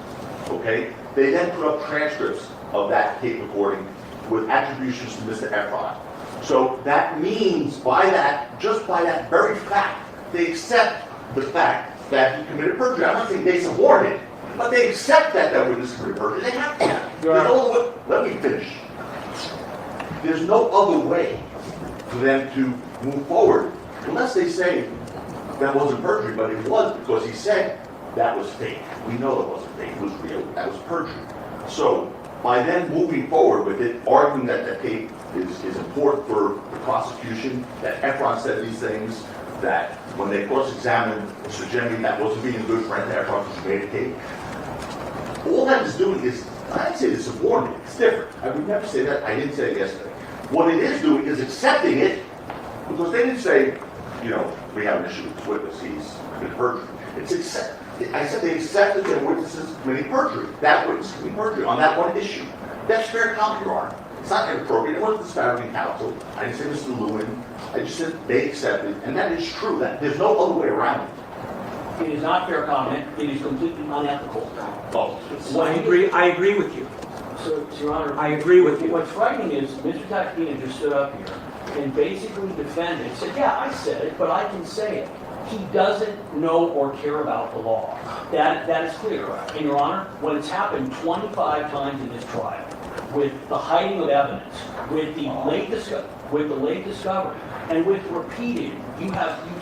Okay? They then put up transcripts of that tape recording with attributions to Mr. Efron. So that means by that, just by that very fact, they accept the fact that he committed perjury. I'm not saying they support it, but they accept that that witness committed perjury. They have to. Let me finish. There's no other way for them to move forward unless they say that wasn't perjury, but it was because he said that was fake. We know it wasn't fake. It was real. That was perjury. So by them moving forward with it, arguing that that tape is important for the prosecution, that Efron said these things, that when they cross-examined Mr. Sajemi, that wasn't being a good friend to Efron because he made a tape. All that is doing is, I didn't say to support it. It's different. I would never say that. I didn't say it yesterday. What it is doing is accepting it because they didn't say, you know, we have an issue with this witness. He's committed perjury. I said they accepted their witnesses committing perjury. That witness committing perjury on that one issue. That's fair comment, Your Honor. It's not inappropriate. It wasn't disparaging counsel. I didn't say Mr. Lewin. I just said they accepted, and that is true. That there's no other way around it. It is not fair comment. It is completely unethical. Oh, I agree with you. So, Your Honor, I agree with you. What's frightening is Mr. Tacopina just stood up here and basically defended, said, yeah, I said it, but I can say it. He doesn't know or care about the law. That is clear. And Your Honor, when it's happened 25 times in this trial, with the hiding of evidence, with the late discovery, and with repeated, you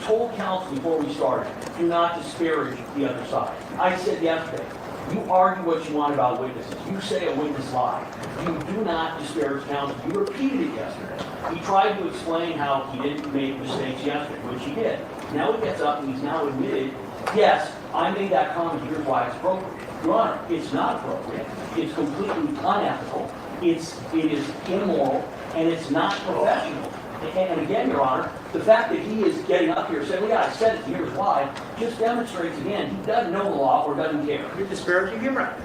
told counsel before we started, do not disparage the other side. I said yesterday, you argue what you want about witnesses. You say a witness lied. You do not disparage counsel. You repeated it yesterday. He tried to explain how he didn't make mistakes yesterday, which he did. Now he gets up and he's now admitted, yes, I made that comment, here's why it's appropriate. Your Honor, it's not appropriate. It's completely unethical. It is immoral, and it's not professional. And again, Your Honor, the fact that he is getting up here saying, well, yeah, I said it, here's why, just demonstrates again, he doesn't know the law or doesn't care. You're disparaging him, right?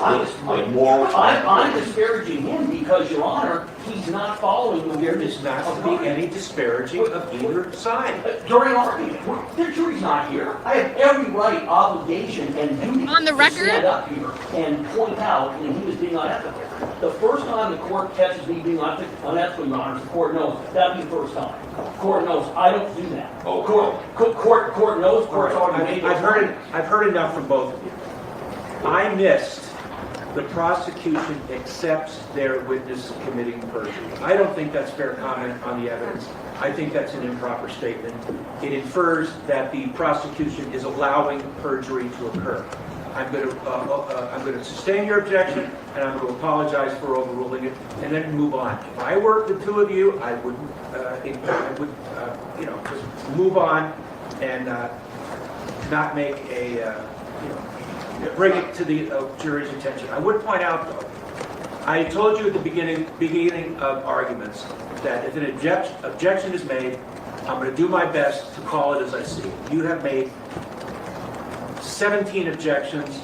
I'm disparaging him because, Your Honor, he's not following the There weirdness is not to be any disparaging of either side. during argument. The jury's not here. I have every right, obligation, and duty On the to record? stand up here and point out when he was being unethical. The first time the court catches me being unethical, Your Honor, the court knows. That'd be the first time. Court knows. I don't do that. Court knows. Court's already made I've heard enough from both of you. I missed the prosecution accepts their witness committing perjury. I don't think that's fair comment on the evidence. I think that's an improper statement. It infers that the prosecution is allowing perjury to occur. I'm going to sustain your objection, and I'm going to apologize for overruling it, and then move on. If I worked with two of you, I would just move on and not make a, bring it to the jury's attention. I would point out, though, I told you at the beginning of arguments that if an objection is made, I'm going to do my best to call it as I see it. You have made 17 objections.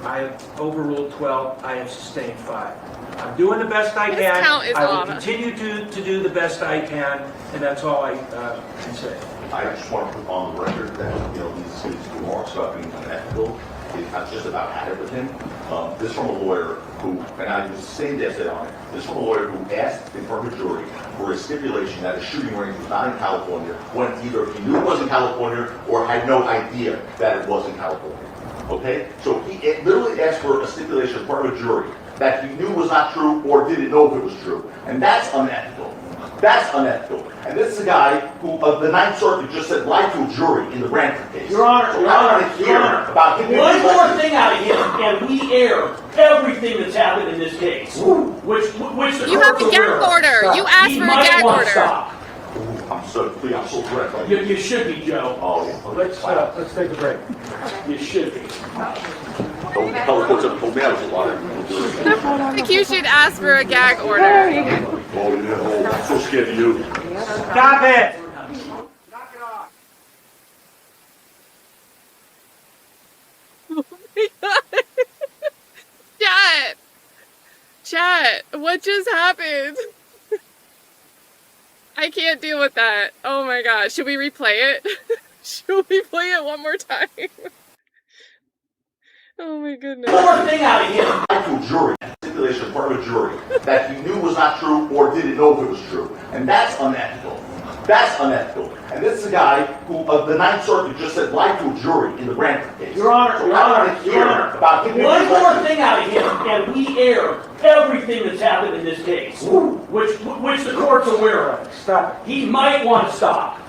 I have overruled 12. I have sustained 5. I'm doing the best I can. I will continue to do the best I can, and that's all I can say. I just want to put on the record that, these remarks about being unethical is not just about had it with him. This from a lawyer who, and I was saying yesterday on it, this from a lawyer who asked in front of a jury for a stipulation that a shooting range was not in California when either he knew it was in California or had no idea that it was in California. Okay? So he literally asked for a stipulation in front of a jury that he knew was not true or didn't know if it was true. And that's unethical. That's unethical. And this is a guy who, the Ninth Circuit just said lie to a jury in the Branford case. Your Honor, so Your Honor, about him one more thing out of him, and we air everything that's happened in this case. Which the You have a gag order. You asked for a gag order. Stop. I'm so correct. You should be, Joe. Oh, yeah. Let's take a break. You should be. Don't tell the courts that told me I was a liar. I think you should ask for a gag order. Oh, yeah. I'm so scared of you. Stop it! Knock it off. Chat, what just happened? I can't deal with that. Oh my god, should we replay it? Should we play it one more time? Oh my goodness. One more thing out of him. To a jury, stipulation in front of a jury that he knew was not true or didn't know if it was true. And that's unethical. That's unethical. And this is a guy who, the Ninth Circuit just said lie to a jury in the Branford case. Your Honor, so Your Honor, about him one more thing out of him, and we air everything that's happened in this case. Which the court's aware of. Stop. He might want to stop.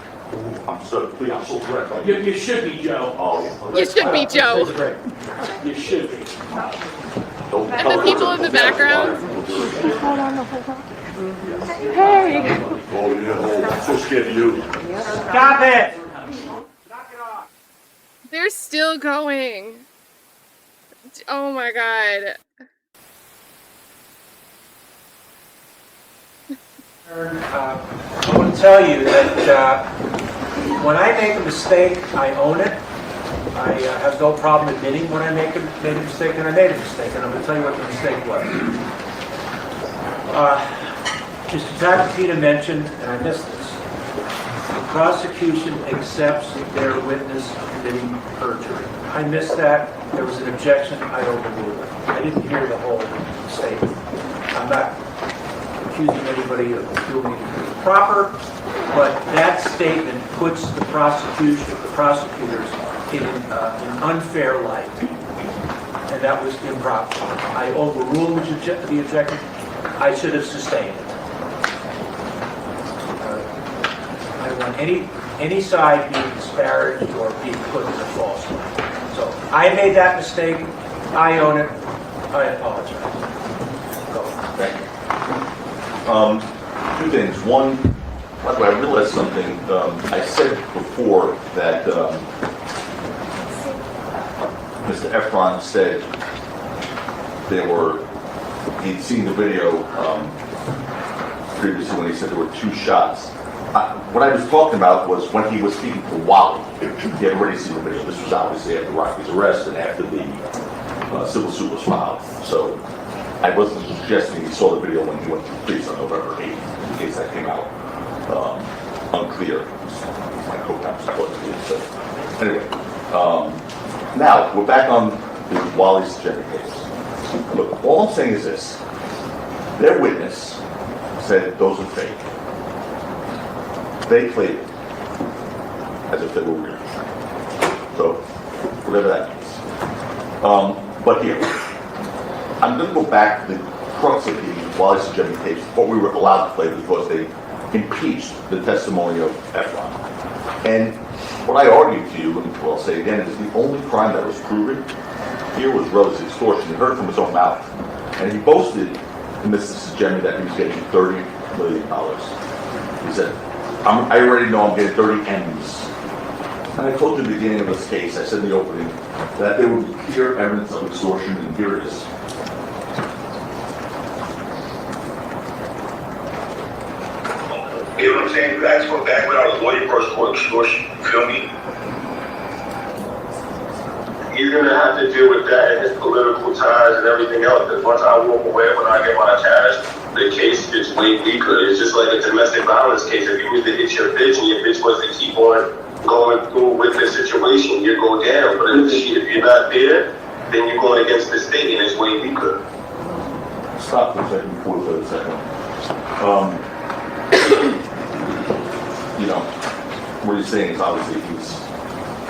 I'm so correct. You should be, Joe. Oh, yeah. You should be, Joe. Let's take a break. You should be. Don't And tell the people in the background. Hey! Oh, yeah. I'm so scared of you. Stop it! Knock it off. They're still going. Oh my god. I want to tell you that when I make a mistake, I own it. I have no problem admitting when I made a mistake, and I made a mistake, and I'm going to tell you what the mistake was. Mr. Tacopina mentioned, and I missed this, the prosecution accepts their witness committing perjury. I missed that. There was an objection. I overruled it. I didn't hear the whole statement. I'm not accusing anybody of doing it proper, but that statement puts the prosecutors in an unfair light, and that was improper. I overruled the objection. I should have sustained it. I don't want any side being disparaged or being put in a false light. So I made that mistake. I own it. I apologize. Go. Thank you. Two things. One, by the way, I realized something. I said before that Mr. Efron said he'd seen the video previously when he said there were 2 shots. What I was talking about was when he was speaking to Wally. He had already seen the video. This was obviously after Rocky's arrest and after the civil suit was filed. So I wasn't suggesting he saw the video when he went to the police on November 8th, in case that came out unclear. My co-counsel wasn't here. So anyway, now we're back on the Wally's Jenny case. Look, all I'm saying is this. Their witness said those are fake. They played it as if they were real. So, whatever that means. But here, I'm going to go back to the crux of the Wallace and Jimmy case, what we were allowed to play because they impeached the testimony of Efron. And what I argued to you, and I'll say again, is the only crime that was proven here was relative extortion. He heard it from his own mouth. And he boasted to Mrs. Jimmy that he was getting $30 million. He said, I already know I'm getting 30 M's. And I told you at the beginning of this case, I said in the opening, that there would be clear evidence of extortion, and here it is. You know what I'm saying? You asked for back when I was a lawyer first for extortion. You feel me? You're gonna have to deal with that and his political ties and everything else. Because once I walk away, when I get my cash, the case gets way weaker. It's just like a domestic violence case. If you was to hit your bitch and your bitch was to keep on going through with the situation, you go down. But if you're not there, then you're going against the state and it's way weaker. Stop for a second before we go to the second one. You know, what he's saying is obviously he's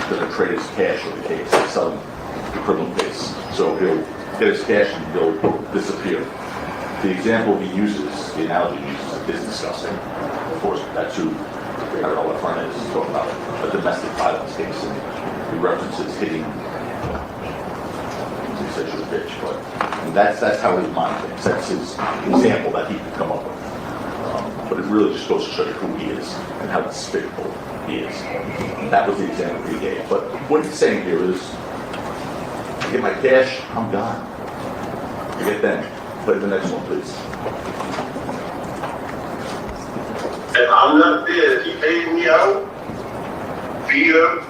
going to trade his cash for the case, selling the criminal case. So he'll get his cash and he'll disappear. The example he uses, the analogy he uses, is disgusting. Of course, that's who, I don't know what Horne is talking about, a domestic violence case. And he references hitting, he says you're a bitch, but that's how his mind thinks. That's his example that he could come up with. But it really just goes to show you who he is and how despicable he is. And that was the example he gave. But what he's saying here is, I get my cash, I'm gone. I get them. Play the next one, please. If I'm not there, if he pays me out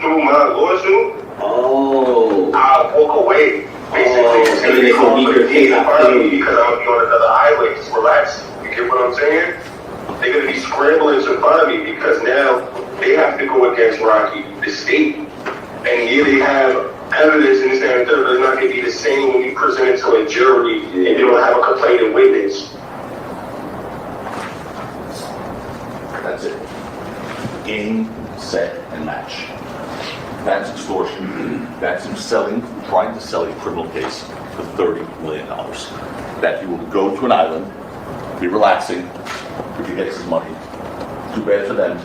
through my lawsuit, I'll walk away. Basically, and then they can be paid out because I'm on another highway. Just relax. You get what I'm saying? They're going to be scrambling to find me because now they have to go against Rocky, the state. And here they have evidence and this and that. It's not going to be the same when you present it to a jury and you don't have a complaining witness. That's it. Game, set, and match. That's extortion. That's him trying to sell a criminal case for $30 million. That he will go to an island, be relaxing, if he gets his money. Too bad for them.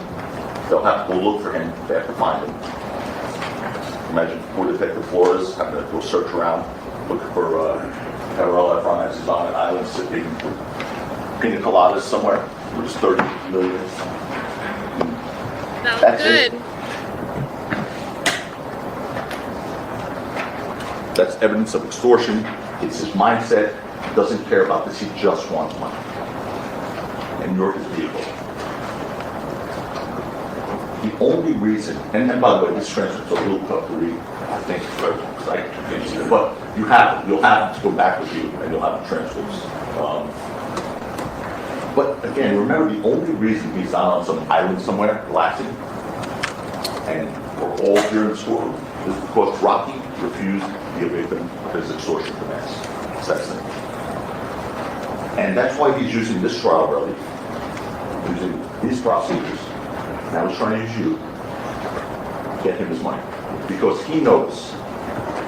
They'll have to go look for him. They have to find him. Imagine poor Detective Flores having to go search around, looking for Cabarella Efron as he's on an island sipping pina coladas somewhere. Which is $30 million. That was That's good. it. That's evidence of extortion. It's his mindset. He doesn't care about this. He just wants money. And you're his vehicle. The only reason, and by the way, this transcript's a little tough to read, I think, because I can't see it, but you'll have to go back with you, and you'll have the transcripts. But again, remember, the only reason he's not on some island somewhere relaxing, and we're all here in the schoolroom, is because Rocky refused to be a victim of his extortion demands. It's that simple. And that's why he's using this trial, really, using his procedures. Now he's trying to use you to get him his money. Because he knows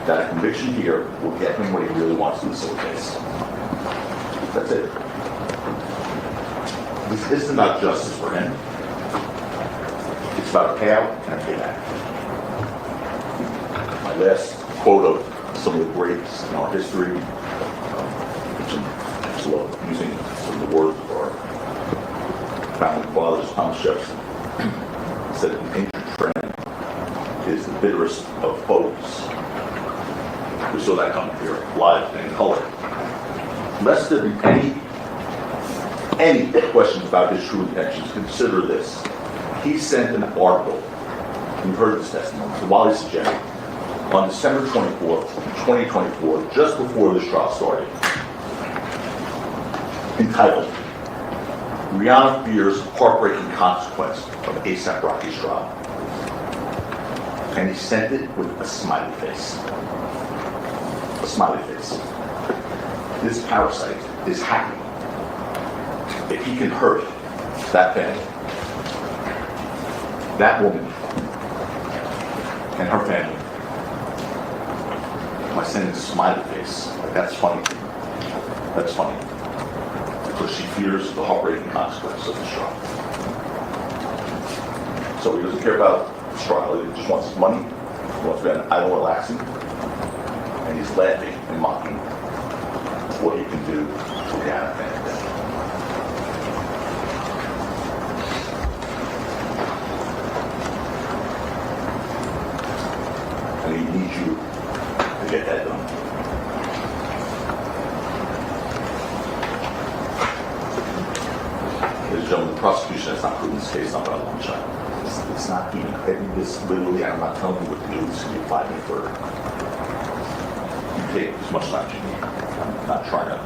that a conviction here will get him what he really wants in the civil case. That's it. This isn't about justice for him. It's about a payout and a payback. My last quote of some of the greats in our history, which I love using some of the words of our founding fathers, Thomas Jefferson, said an ancient friend is the bitterest of foes. We saw that come here, live and in color. Lest there be any questions about his true intentions, consider this. He sent an article, you heard this testimony, to Wallace and Jimmy on December 24th, 2024, just before this trial started, entitled, Rihanna Fears Heartbreaking Consequence of ASAP Rocky's Trial. And he sent it with a smiley face. A smiley face. This parasite is happy if he can hurt that family, that woman, and her family. by sending a smiley face. Like, that's funny. That's funny. Because she fears the heartbreaking consequences of this trial. So he doesn't care about this trial. He just wants his money. He wants to be on an island relaxing. And he's laughing and mocking what he can do to Rihanna and and he needs you to get that done. Ladies and gentlemen, the prosecution has not proven this case not by a long shot. It's not even, I mean, this literally, I'm not telling you what to do, this can be a 5-minute verdict. You take as much time as you need. I'm not trying to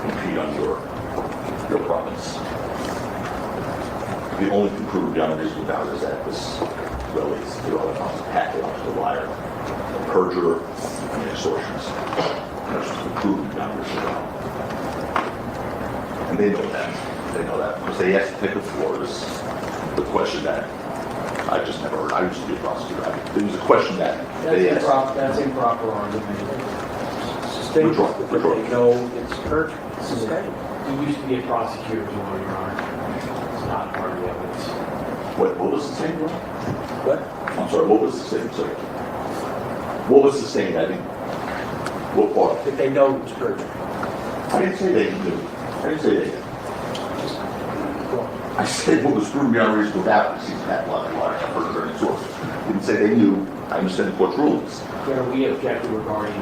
impede on your province. The only thing proven beyond a reasonable doubt is that this relates to all the packet onto the liar, the perjurer, and the extortionist. And that's just proven beyond a reasonable doubt. And they know that. They know that because they asked Detective Flores the question that I just never heard. I used to be a prosecutor. There was a question that they asked. That's improper argument. Sustained, Withdraw. but they know it's perjury. Sustained. He used to be a prosecutor, Your Honor. It's not part of the evidence. What was the statement? What? I'm sorry, what was the statement? Sorry. What was the statement? I didn't. What part? That they know it's perjury. I didn't say they knew. I didn't say they did. I said what was proven beyond a reasonable doubt. It seems that lot of liars. I've heard it very source. Didn't say they knew. I understand the court's rulings. Where we objected regarding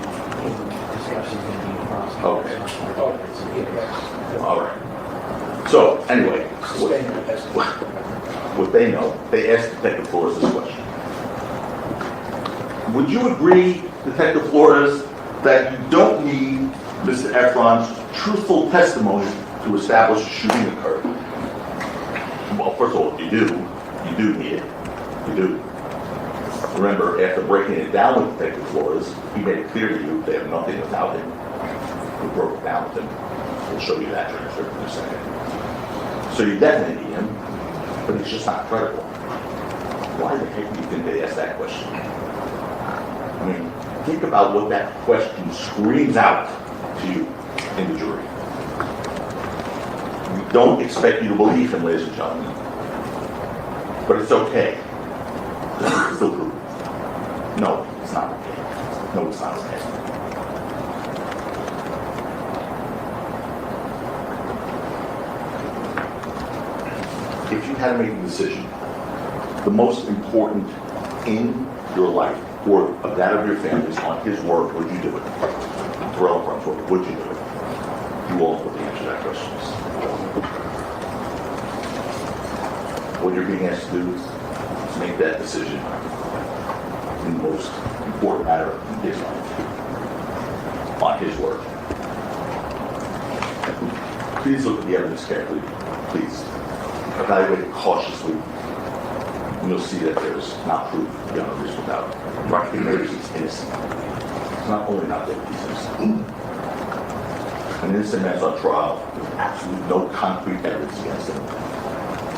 discussions in the prosecutor. Okay. Yeah. All right. So, anyway, what they know, they asked Detective Flores this question. Would you agree, Detective Flores, that you don't need Mr. Efron's truthful testimony to establish a shooting occurred? Well, first of all, you do need it. You do. Remember, after breaking it down with Detective Flores, he made it clear to you they have nothing without him. We broke it down with him. We'll show you that transcript in a second. So you definitely need him, but he's just not credible. Why the heck do you think they asked that question? I mean, think about what that question screams out to you in the jury. We don't expect you to believe him, ladies and gentlemen. But it's okay. It's still true. No, it's not okay. No, it's not okay. If you had to make a decision, the most important in your life or of that of your family is on his word, would you do it? Terrell Brown's word, would you do it? You all know what the answer to that question is. What you're being asked to do is make that decision in the most important matter in his life, on his word. Please look at the evidence carefully. Please evaluate it cautiously, and you'll see that there's not proof beyond a reasonable doubt. Rocky Mary's is innocent. It's not only not guilty, he's innocent. An innocent man's on trial with absolutely no concrete evidence against him,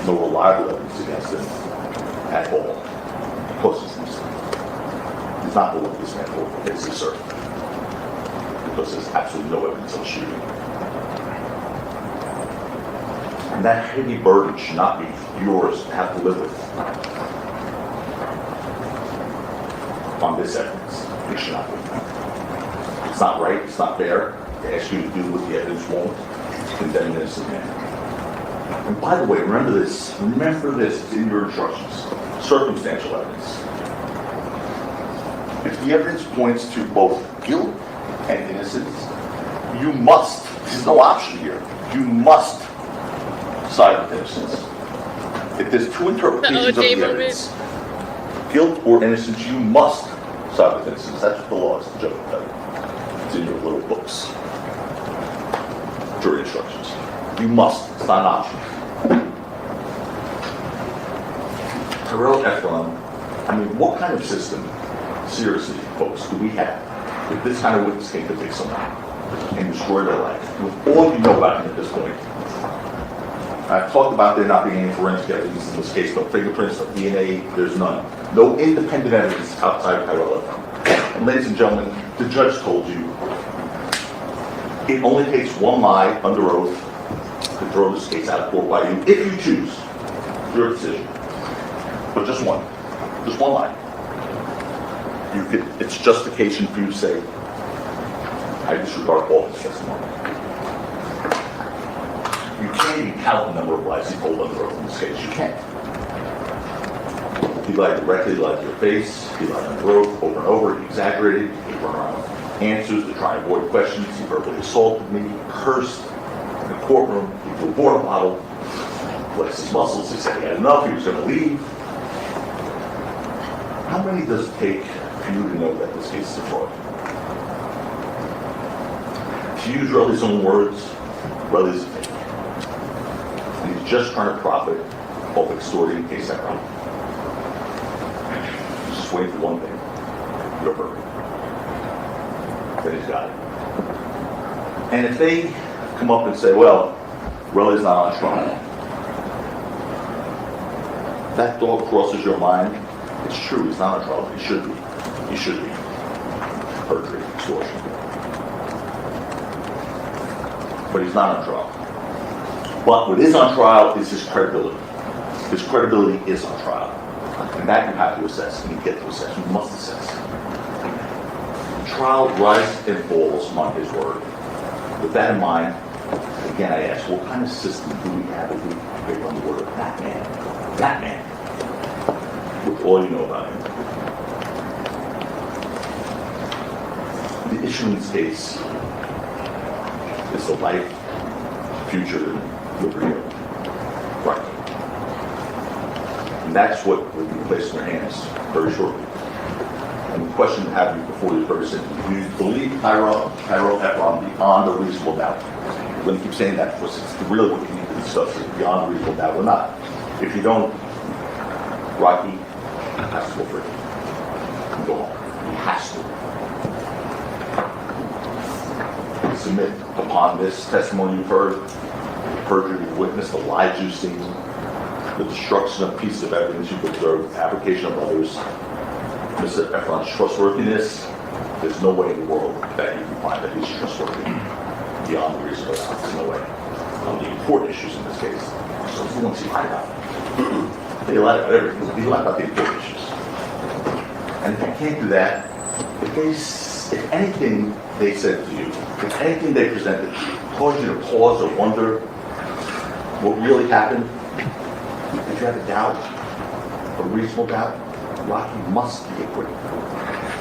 no reliable evidence against him at all. Of course he's innocent. He's not the one this man for face is certain. Because there's absolutely no evidence of shooting. And that heavy burden should not be yours to have to live with on this evidence. It should not be. It's not right, it's not fair to ask you to do what the evidence won't, to condemn an innocent man. And by the way, remember this, it's in your instructions, circumstantial evidence. If the evidence points to both guilt and innocence, you must, there's no option here, you must side with innocence. If there's two interpretations of the evidence, guilt or innocence, you must side with innocence. That's what the law is, the judge will tell you. It's in your little books. Jury instructions. You must. It's not an option. Terrell Efron, I mean, what kind of system, seriously, folks, do we have if this kind of witness came to pick someone and destroy their life? With all you know about him at this point, I've talked about there not being any forensic evidence in this case, no fingerprints, no DNA, there's none. No independent evidence outside of Terrell Efron. ladies and gentlemen, the judge told you it only takes one lie under oath to throw this case out of court by you, if you choose. Your decision. But just one lie. It's justification for you to say, I disregard all his testimony. You can't even count the number of lies he told under oath in this case. You can't. He lied directly, he lied to your face, he lied under oath over and over, he exaggerated, he run around answers to try and avoid questions, he verbally assaulted me, he cursed in the courtroom, he threw a water bottle, flexed his muscles, he said he had enough, he was going to leave. How many does it take for you to know that this case is a fraud? To use Relly's own words, Relly's a fake. And he's just trying to profit off extorting CashApp money. Just wait for one thing, your verdict. Then he's got it. And if they come up and say, well, Relly's not on trial, that thought crosses your mind, it's true, he's not on trial, but he should be. He should be. Perjury, extortion. But he's not on trial. But what is on trial is his credibility. His credibility is on trial. And that you have to assess, and you get to assess, you must assess. Trial rises and falls on his word. With that in mind, again I ask, what kind of system do we have if we pick on the word of that man? That man. With all you know about him. The issue in this case is the life, future, and liberty of right. And that's what will be placed in your hands very shortly. And the question to have you before you very simple. Do you believe Tyrell Efron beyond a reasonable doubt? We're going to keep saying that because it's really what you need to discuss, is beyond a reasonable doubt or not. If you don't, Rocky has to go free. And go home. He has to. Submit upon this testimony you've heard, the perjury you've witnessed, the lies you've seen, the destruction of pieces of evidence you've observed, the fabrication of others, Mr. Efron's trustworthiness. There's no way in the world that you can find that he's trustworthy beyond the reasonable doubt. There's no way. On the important issues in this case. So who wants to lie about it? They lie about everything. They lie about the important issues. And if you can't do that, if anything they said to you, if anything they presented caused you to pause or wonder what really happened, if you have a doubt, a reasonable doubt, Rocky must be acquitted.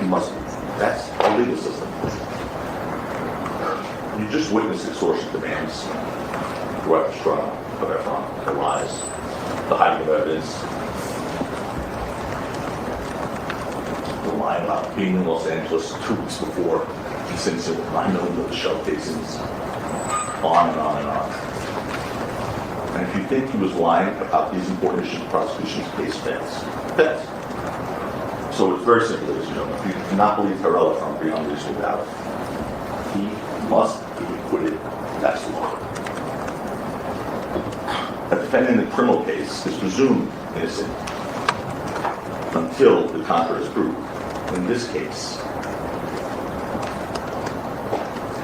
He must be. That's our legal system. You just witnessed extortion demands throughout the trial of Efron, the lies, the hiding of evidence, the lie about being in Los Angeles 2 weeks before this incident with 9 million of the shell casings, on and on and on. And if you think he was lying about these important issues, the prosecution's case fails. So it's very simple, ladies and gentlemen. If you do not believe Tyrell Efron beyond reasonable doubt, he must be acquitted. That's the law. A defendant in a criminal case is presumed innocent until the contrary is proved. In this case,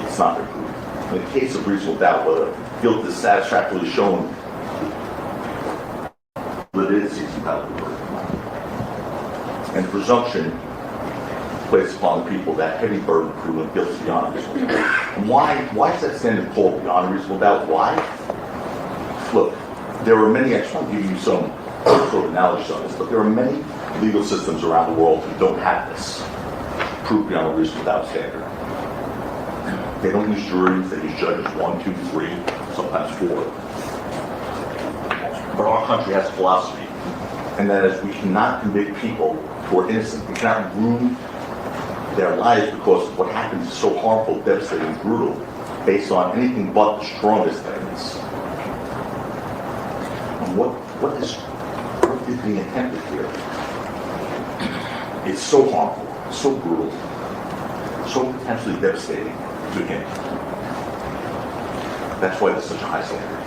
it's not been proved. In the case of reasonable doubt, whether guilt is satisfactorily shown, validity is entitled to verdict. And presumption placed upon the people that heavy burden of proving guilt is beyond reasonable doubt. And why is that standard called beyond reasonable doubt? Why? Look, there are many, I just want to give you some sort of analogies on this, but there are many legal systems around the world who don't have this proof beyond a reasonable doubt standard. They don't use juries, they use judges 1, 2, 3, sometimes 4. But our country has a philosophy, and that is we cannot convict people who are innocent. We cannot ruin their lives because what happens is so harmful, devastating, brutal, based on anything but the strongest evidence. And what is being attempted here? It's so harmful, so brutal, so potentially devastating to him. That's why there's such a high standard.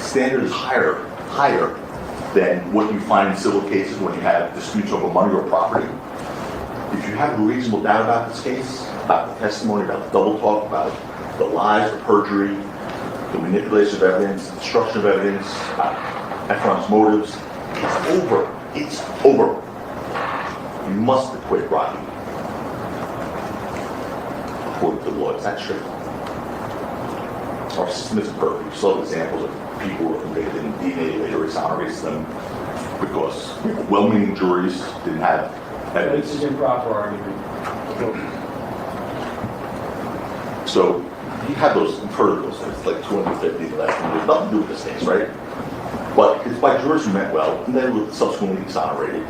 Standard is higher than what you find in civil cases when you have disputes over money or property. If you have a reasonable doubt about this case, about the testimony, about the double talk, about the lies, the perjury, the manipulation of evidence, the destruction of evidence, Efron's motives, it's over. It's over. You must acquit Rocky. According to the law, it's that strict. Our system isn't perfect. We saw examples of people who were convicted and DNA later exonerates them because well-meaning juries didn't have evidence. This is improper argument. So you have those, you've heard of those things, like 250 less. There's nothing to do with this case, right? But it's by jurors who meant well, and then were subsequently exonerated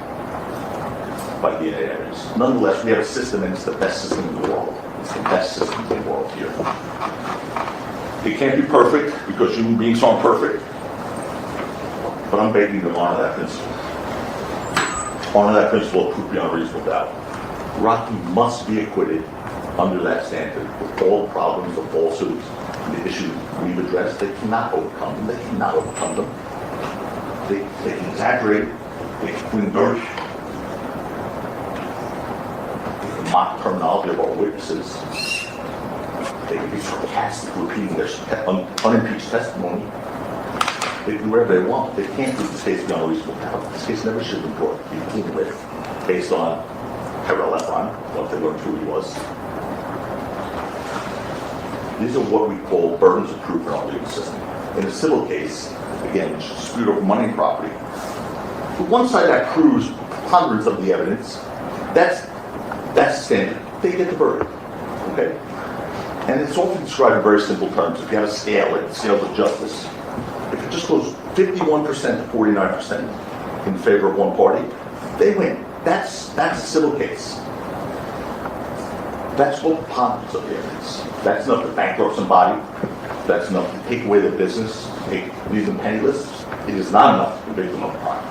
by DNA evidence. Nonetheless, we have a system, and it's the best system in the world. It's the best system in the world here. It can't be perfect because human beings aren't perfect, but I'm begging you to honor that principle. Honor that principle of proof beyond reasonable doubt. Rocky must be acquitted under that standard with all the problems, the falsehoods, the issues we've addressed. They cannot overcome them. They cannot overcome them. They can exaggerate. They can clean dirt. They can mock terminology of our witnesses. They can be sarcastic, repeating their unimpeached testimony. They can do whatever they want. They can't prove this case beyond reasonable doubt. This case never should have been brought to begin with, based on what they learned who he was. These are what we call burdens of proof in our legal system. In a civil case, again, which is a dispute over money and property, the one side that proves preponderance of the evidence, that's standard. They get the verdict. Okay? And it's often described in very simple terms. If you have a scale, like the scales of justice, if it just goes 51% to 49% in favor of one party, they win. That's a civil case. That's what preponderance of the evidence. That's enough to bankrupt somebody. That's enough to take away their business, leave them penniless. It is not enough to convict them of a crime.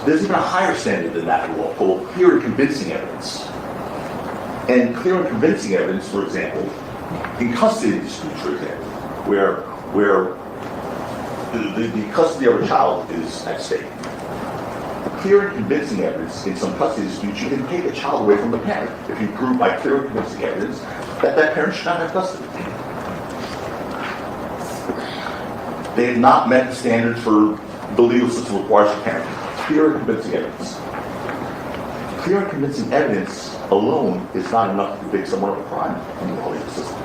There's even a higher standard than that in law called clear and convincing evidence. And clear and convincing evidence, for example, in custody disputes, for example, where the custody of a child is at stake. Clear and convincing evidence in some custody disputes, you can take a child away from the parent if you prove by clear and convincing evidence that parent should not have custody. They have not met the standards for the legal system requires for parenting. Clear and convincing evidence. Clear and convincing evidence alone is not enough to convict someone of a crime in the legal system.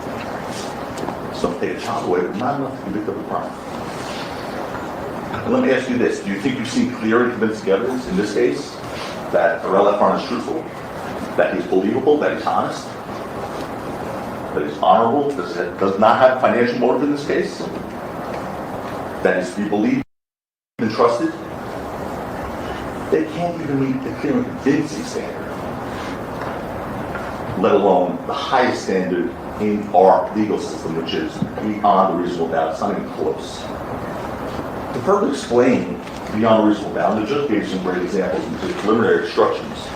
So take a child away, but not enough to convict of a crime. And let me ask you this. Do you think you've seen clear and convincing evidence in this case that Efron is truthful, that he's believable, that he's honest, that he's honorable, does not have a financial motive in this case, that is to be believed and trusted? They can't even meet the clear and convincing standard, let alone the highest standard in our legal system, which is beyond a reasonable doubt. It's not even close. To further explain beyond a reasonable doubt, the judge gave some great examples in his preliminary instructions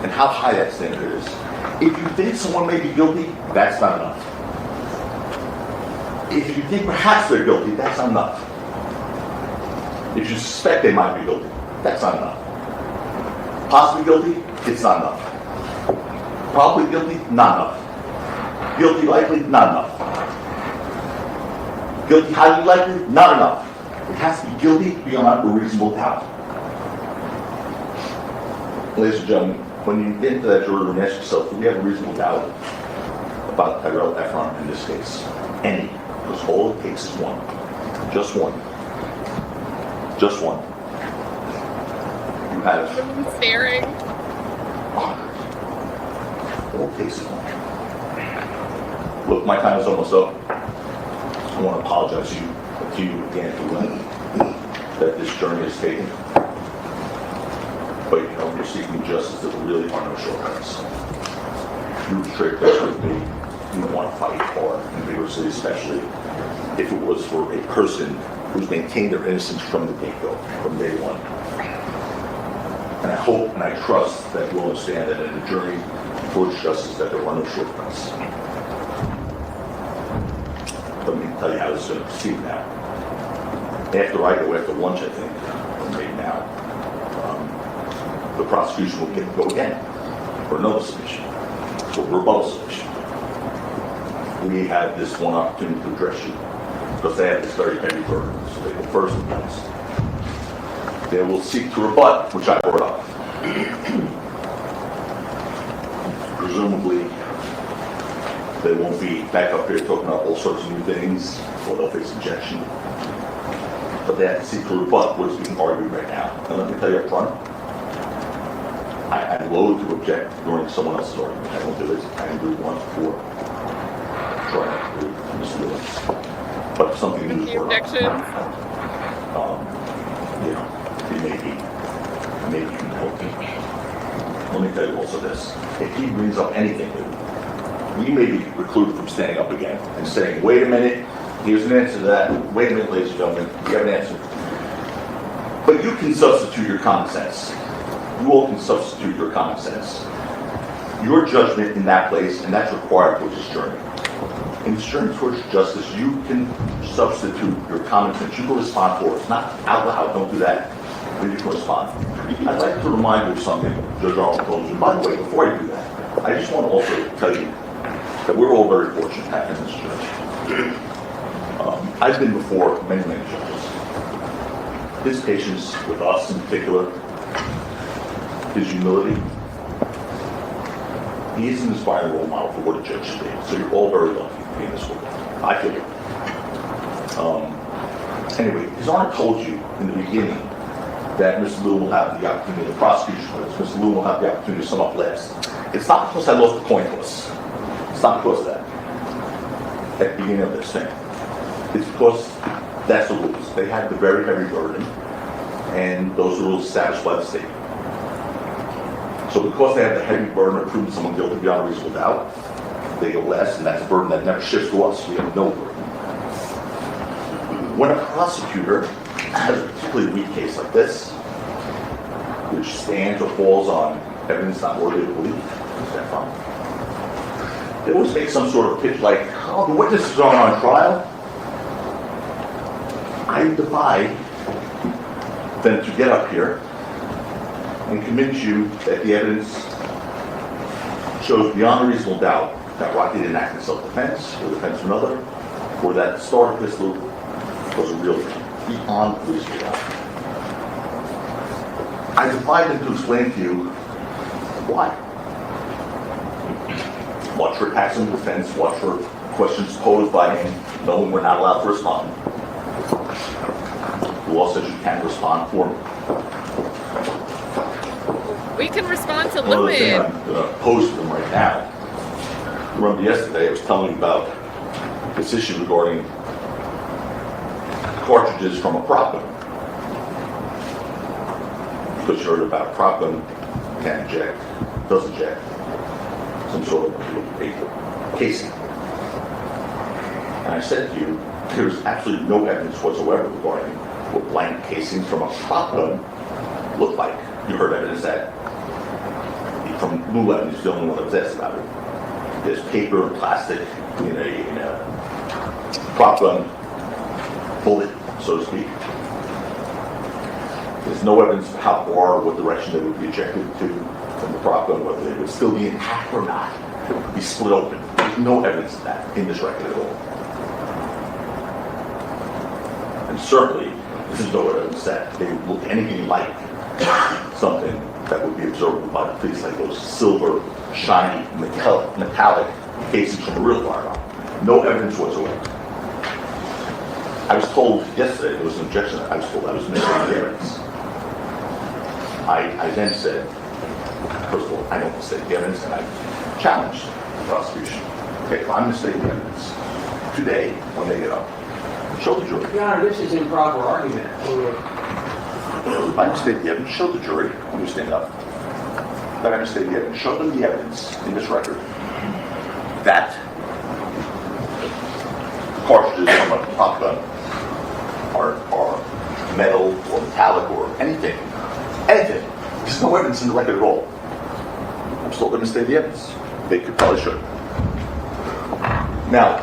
and how high that standard is. If you think someone may be guilty, that's not enough. If you think perhaps they're guilty, that's not enough. If you suspect they might be guilty, that's not enough. Possibly guilty, it's not enough. Probably guilty, not enough. Guilty likely, not enough. Guilty highly likely, not enough. It has to be guilty beyond a reasonable doubt. Ladies and gentlemen, when you get into that jury room, ask yourself, do we have a reasonable doubt about Efron in this case? Any. Because all it takes is one. Just one. Just one. You have Staring. all it takes is one. Look, my time is almost up. I want to apologize to you again for that this journey has taken. But you know, you're seeking justice. There really are no shortcuts. You betrayed trust with me. You want to fight hard and vigorously, especially if it was for a person who's maintained their innocence from the get-go, from day one. And I hope and I trust that you'll understand that in the journey towards justice that there are no shortcuts. Let me tell you how this is going to proceed now. After I go after lunch, I think, now, the prosecution will get to go again for another submission, for rebuttal submission. We had this one opportunity to address you because they have this very heavy burden. So they go first and last. They will seek to rebut, which I brought up. Presumably, they won't be back up here talking about all sorts of new things, or they'll face objection. But they have to seek to rebut what is being argued right now. And let me tell you up front, I'm loath to object during someone else's argument. I don't do it. I can do it once before. Try not to do it. But if something new is brought Objections? up, you know, maybe you can help me. Let me tell you also this. If he brings up anything new, we may be precluded from standing up again and saying, wait a minute, here's an answer to that. Wait a minute, ladies and gentlemen, you have an answer. But you can substitute your common sense. You all can substitute your common sense. Your judgment in that place, and that's required for this journey. In this journey towards justice, you can substitute your common sense. You can respond for it. Not out loud, don't do that. But you can respond. I'd like to remind you of something Judge Arnold told you. By the way, before I do that, I just want to also tell you that we're all very fortunate having this judge. I've been before many judges. His patience with us in particular, his humility, he is an inspiring role model for what a judge should be. So you're all very lucky to be in this world. I feel it. Anyway, his Honor told you in the beginning that Mr. Liu will have the opportunity, the prosecution was, Mr. Liu will have the opportunity to sum up last. It's not because I lost the coin toss. It's not because of that. At the beginning of this thing. It's because that's the rules. They had the very heavy burden, and those rules established by the state. So because they have the heavy burden of proving someone guilty beyond a reasonable doubt, they go less, and that's a burden that never shifts to us. We have no burden. When a prosecutor has a particularly weak case like this, which stands or falls on evidence not worthy of belief, is that fine? They always make some sort of pitch like, oh, the witnesses are on trial. I defy them to get up here and convince you that the evidence shows beyond a reasonable doubt that Rocky didn't act in self-defense or defense of another, or that the starter pistol was a real thing, beyond a reasonable doubt. I defy them to explain to you why. Watch for attacks on defense, watch for questions posed by him, knowing we're not allowed to respond. The law says you can't respond for me. We can respond to Another thing Louis. I'm going to pose to them right now. Remember yesterday I was telling you about this issue regarding cartridges from a prop gun. Because you heard about a prop gun can't eject, does eject some sort of paper casing. And I said to you, there's absolutely no evidence whatsoever regarding what blank casings from a prop gun look like. You heard evidence that from BluEyed, he's the only one that was asked about it. There's paper and plastic in a prop gun bullet, so to speak. There's no evidence of how far or what direction they would be ejected to from the prop gun, whether they would still be intact or not, be split open. There's no evidence of that in this record at all. And certainly, there's no evidence that they would look anything like something that would be observable by the police, like those silver, shiny, metallic casings from a real firearm. No evidence whatsoever. I was told yesterday, there was an objection, I was told I was missing the evidence. I then said, first of all, I don't mistake the evidence, and I challenged the prosecution. Okay, if I'm mistaking the evidence, today, when they get up, show the jury. Your Honor, this is improper argument. If I mistake the evidence, show the jury when you stand up. If I mistake the evidence, show them the evidence in this record that cartridges from a pop gun are metal or metallic or anything. Anything. There's no evidence in the record at all. I'm still going to mistake the evidence. They probably should. Now,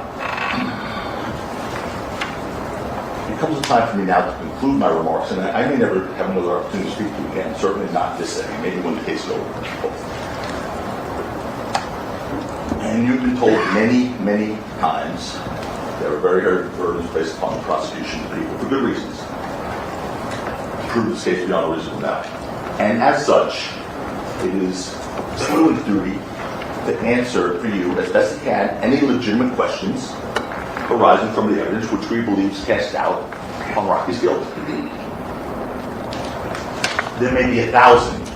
comes a time for me now to conclude my remarks, and I may never have another opportunity to speak to you again, certainly not this setting, maybe when the case is over. And you've been told many, many times there are very heavy burdens placed upon the prosecution of people for good reasons to prove this case beyond a reasonable doubt. And as such, it is someone's duty to answer for you as best it can any legitimate questions arising from the evidence which we believe is cast out on Rocky's guilt. There may be 1,000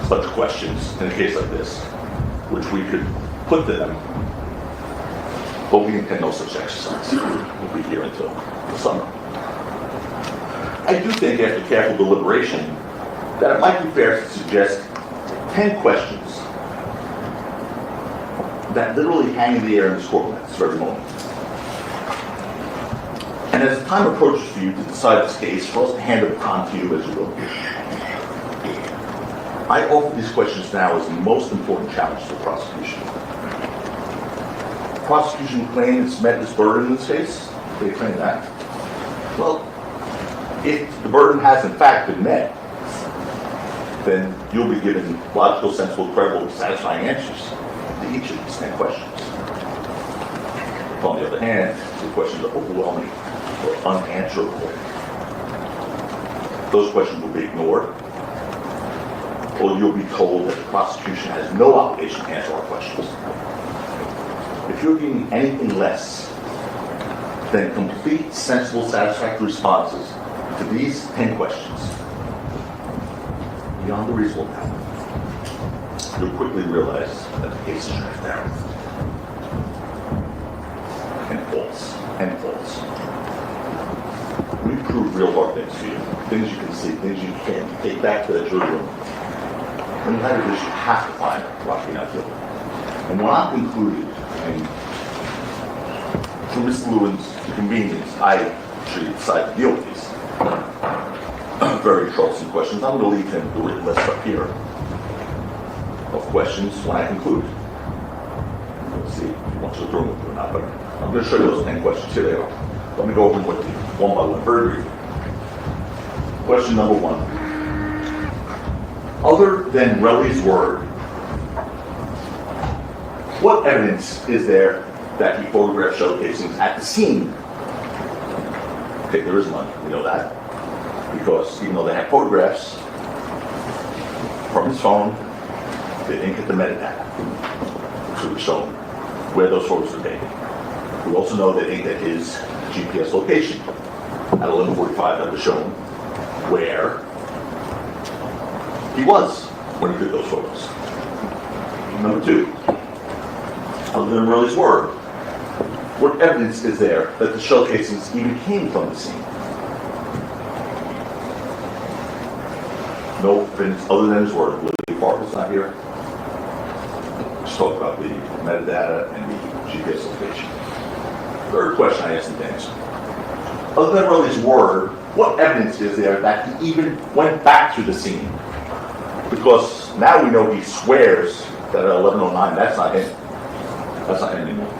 such questions in a case like this, which we could put to them, but we intend no such exercise. We'll be here until the summer. I do think, after careful deliberation, that it might be fair to suggest 10 questions that literally hang in the air in this courtroom at this very moment. And as the time approaches for you to decide this case, for us to hand the baton to you as you will, I offer these questions now as the most important challenge to the prosecution. The prosecution claims it's met its burden in this case. They claim that. Well, if the burden has in fact been met, then you'll be given logical, sensible, credible, satisfying answers to each of these 10 questions. If, on the other hand, the questions are overwhelming or unanswerable, those questions will be ignored, or you'll be told that the prosecution has no obligation to answer our questions. If you're giving anything less than complete, sensible, satisfactory responses to these 10 questions, beyond the reasonable doubt, you'll quickly realize that the case is transparent and false, and false. We prove real hard things to you, things you can see, things you can take back to the jury room. When you have this, you have to find Rocky not guilty. And when I'm concluded, and for Mr. Lewin's convenience, I should decide to deal with these very troublesome questions. I'm going to leave him the written list up here of questions when I conclude. Let's see if he wants to throw them or not, but I'm going to show you those 10 questions. Here they are. Let me go over them with you one by one, very briefly. Question number 1. Other than Relly's word, what evidence is there that he photographed shell casings at the scene? Okay, there is none. We know that. Because even though they had photographs from his phone, they didn't get the metadata, which would have shown where those photos were taken. We also know they didn't get his GPS location at 11:45 that was shown where he was when he took those photos. Number 2, other than Relly's word, what evidence is there that the shell casings even came from the scene? No evidence other than his word. Lily Parker's not here. Let's talk about the metadata and the GPS location. Third question I asked him to answer. Other than Relly's word, what evidence is there that he even went back to the scene? Because now we know he swears that at 11:09, that's not him. That's not him anymore.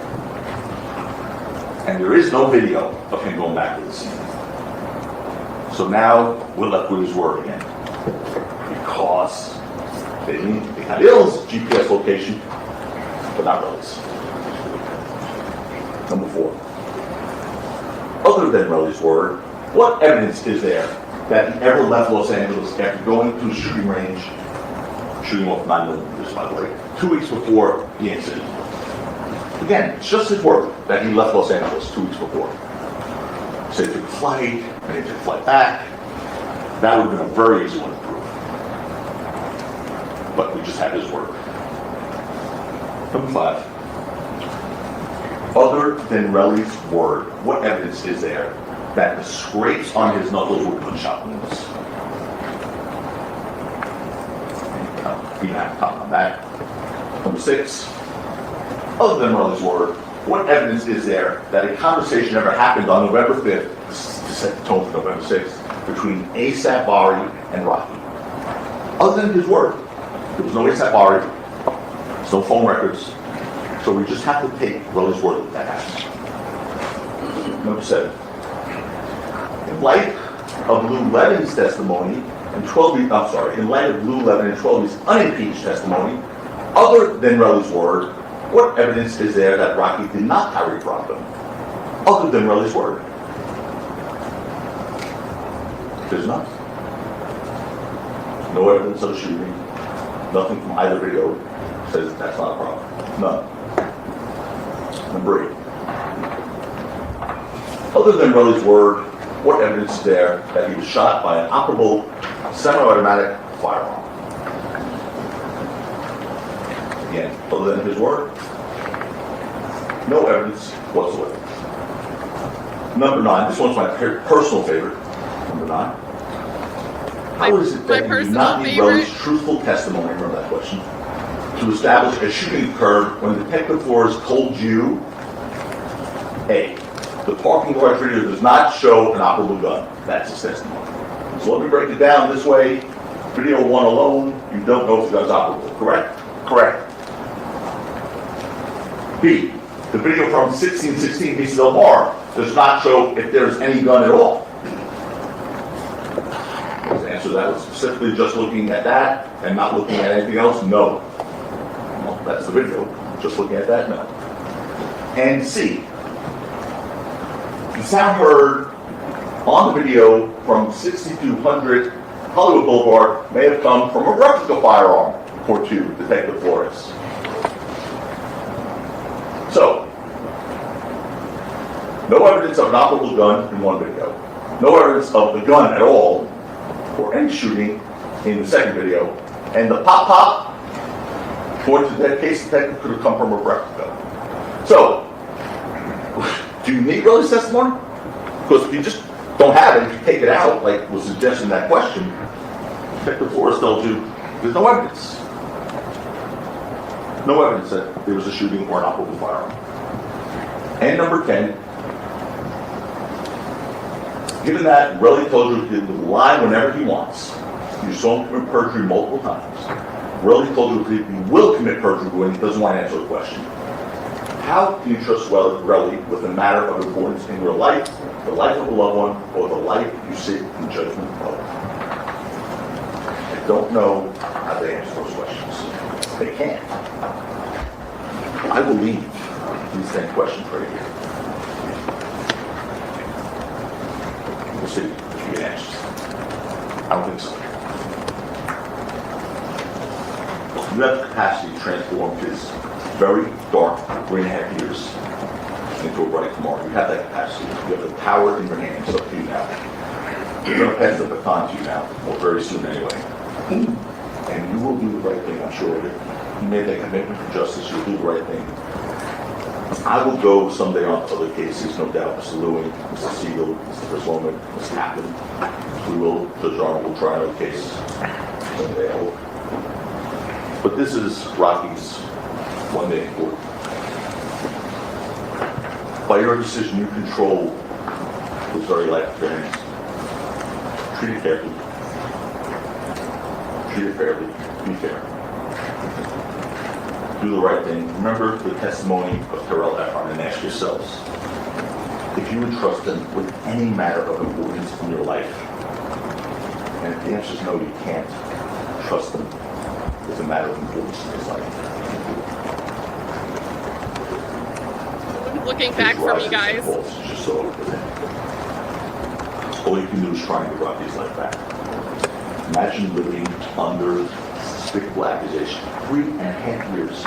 And there is no video of him going back to the scene. So now we're left with his word again. Because they had Ill's GPS location, but not Relly's. Number 4. Other than Relly's word, what evidence is there that he ever left Los Angeles after going to the shooting range, shooting off 9mm, by the way, 2 weeks before the incident? Again, it's just his word that he left Los Angeles 2 weeks before. So he took a flight, and he took a flight back. That would have been a very easy one to prove. But we just had his word. Number 5. Other than Relly's word, what evidence is there that the scrapes on his knuckles were gunshot wounds? We have to comment on that. Number 6. Other than Relly's word, what evidence is there that a conversation ever happened on November 5th, to set the tone for November 6th, between ASAP Bari and Rocky? Other than his word, there was no ASAP Bari, there's no phone records, so we just have to take Relly's word that that happened. Number 7. In light of BluEyedHillbilly's testimony and 12, I'm sorry, in light of BluEyedHillbilly and 12's unimpeached testimony, other than Relly's word, what evidence is there that Rocky did not carry from them? Other than Relly's word? There's none. No evidence of a shooting. Nothing from either video says that's not a problem. None. Number 8. Other than Relly's word, what evidence is there that he was shot by an operable semi-automatic firearm? Again, other than his word, no evidence whatsoever. Number 9, this one's my personal favorite. Number 9. How is it that you do not need Relly's truthful testimony, remember that question, to establish a shooting occurred when Detective Flores told you, A, the parking garage video does not show an operable gun. That's his testimony. So let me break it down this way. Video 1 alone, you don't know if the gun's operable, correct? Correct. B, the video from 1616 Beast Del Mar does not show if there's any gun at all. The answer to that was specifically just looking at that and not looking at anything else? No. Well, that's the video. Just looking at that? No. And C, the sound heard on the video from 6200 Hollywood Boulevard may have come from a replica firearm, or 2, Detective Flores. So, no evidence of an operable gun in one video. No evidence of the gun at all, or any shooting in the second video. And the pop-pop, according to that case detective, could have come from a replica. So, do you need Relly's testimony? Because if you just don't have it, if you take it out, like was suggested in that question, Detective Flores told you there's no evidence. No evidence that there was a shooting or an operable firearm. And number 10, given that Relly told you he would lie whenever he wants, you saw him commit perjury multiple times. Relly told you he will commit perjury when he doesn't want to answer a question. How can you trust Relly with a matter of importance in your life, the life of a loved one, or the life you sit in judgment of? I don't know how they answer those questions. They can't. I will leave these 10 questions right here. We'll see if you get answers. I don't think so. You have the capacity to transform his very dark 3.5 years into a bright tomorrow. You have that capacity. You have the power in your hands. It's up to you now. You're going to pass the baton to you now, or very soon anyway. And you will do the right thing, I'm sure of it. You made that commitment to justice, you'll do the right thing. I will go someday on to other cases, no doubt. Mr. Lewin, Mr. Siegel, Mr. Versloman, Mr. Kaplan. We will, Judge Arnold will try another case someday, I hope. But this is Rocky's one day in court. By your decision, you control his very life of your hands. Treat it carefully. Treat it fairly. Be fair. Do the right thing. Remember the testimony of Terrell Efron and ask yourselves if you would trust him with any matter of importance in your life. And if the answer is no, you can't trust him with a matter of importance in his life. Looking back from you guys. Just so all you can do is try and get Rocky's life back. Imagine living under despicable accusation. 3.5 years.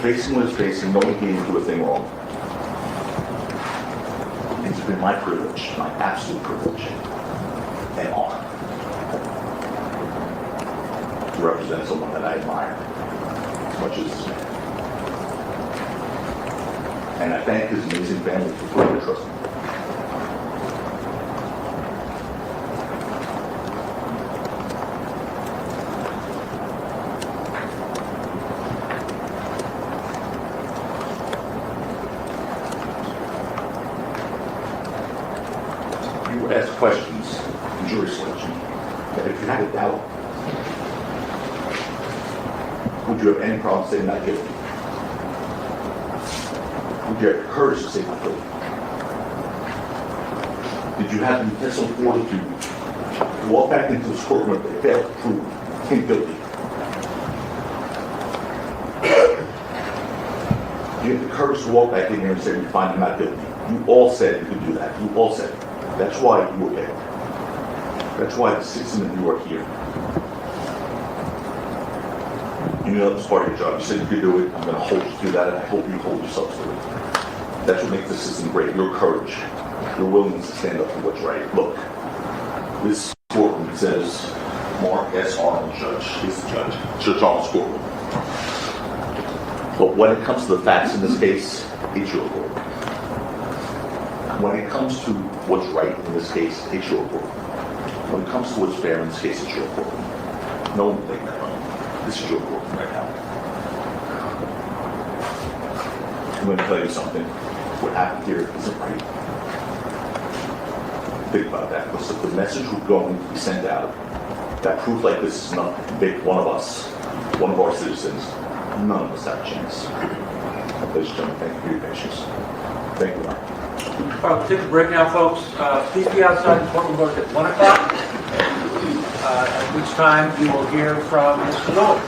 Facing what he's facing, knowing he didn't do a thing wrong. It's been my privilege, my absolute privilege, and honor to represent someone that I admire as much as this man. And I thank his amazing family for putting their trust in me. Ask questions in jury selection that if you had a doubt, would you have any problem saying not guilty? Would you have the courage to say not guilty? Did you have the mental fortitude to walk back into this courtroom if they failed to prove him guilty? You have the courage to walk back in here and say, we find him not guilty. You all said you could do that. You all said it. That's why you were there. That's why the 6 of you are here. You know that was part of your job. You said you could do it. I'm going to hold you to that, and I hope you hold yourself to it. That's what makes the system great. Your courage. Your willingness to stand up for what's right. Look, this courtroom says Mark S. Arnold, Judge. He's the judge. Judge Arnold's courtroom. But when it comes to the facts in this case, it's your court. When it comes to what's right in this case, it's your court. When it comes to what's fair in this case, it's your court. No one will take that on. This is your court right now. I'm going to tell you something. What happened here isn't right. Think about that. Because if the message was going to be sent out, that proof like this is not to convict one of us, one of our citizens, none of us have a chance. Ladies and gentlemen, thank you for your patience. Thank you, Mark. All right, we'll take a break now, folks. Please be outside. The courtroom goes at 1 o'clock, at which time you will hear from Mr. Lewis.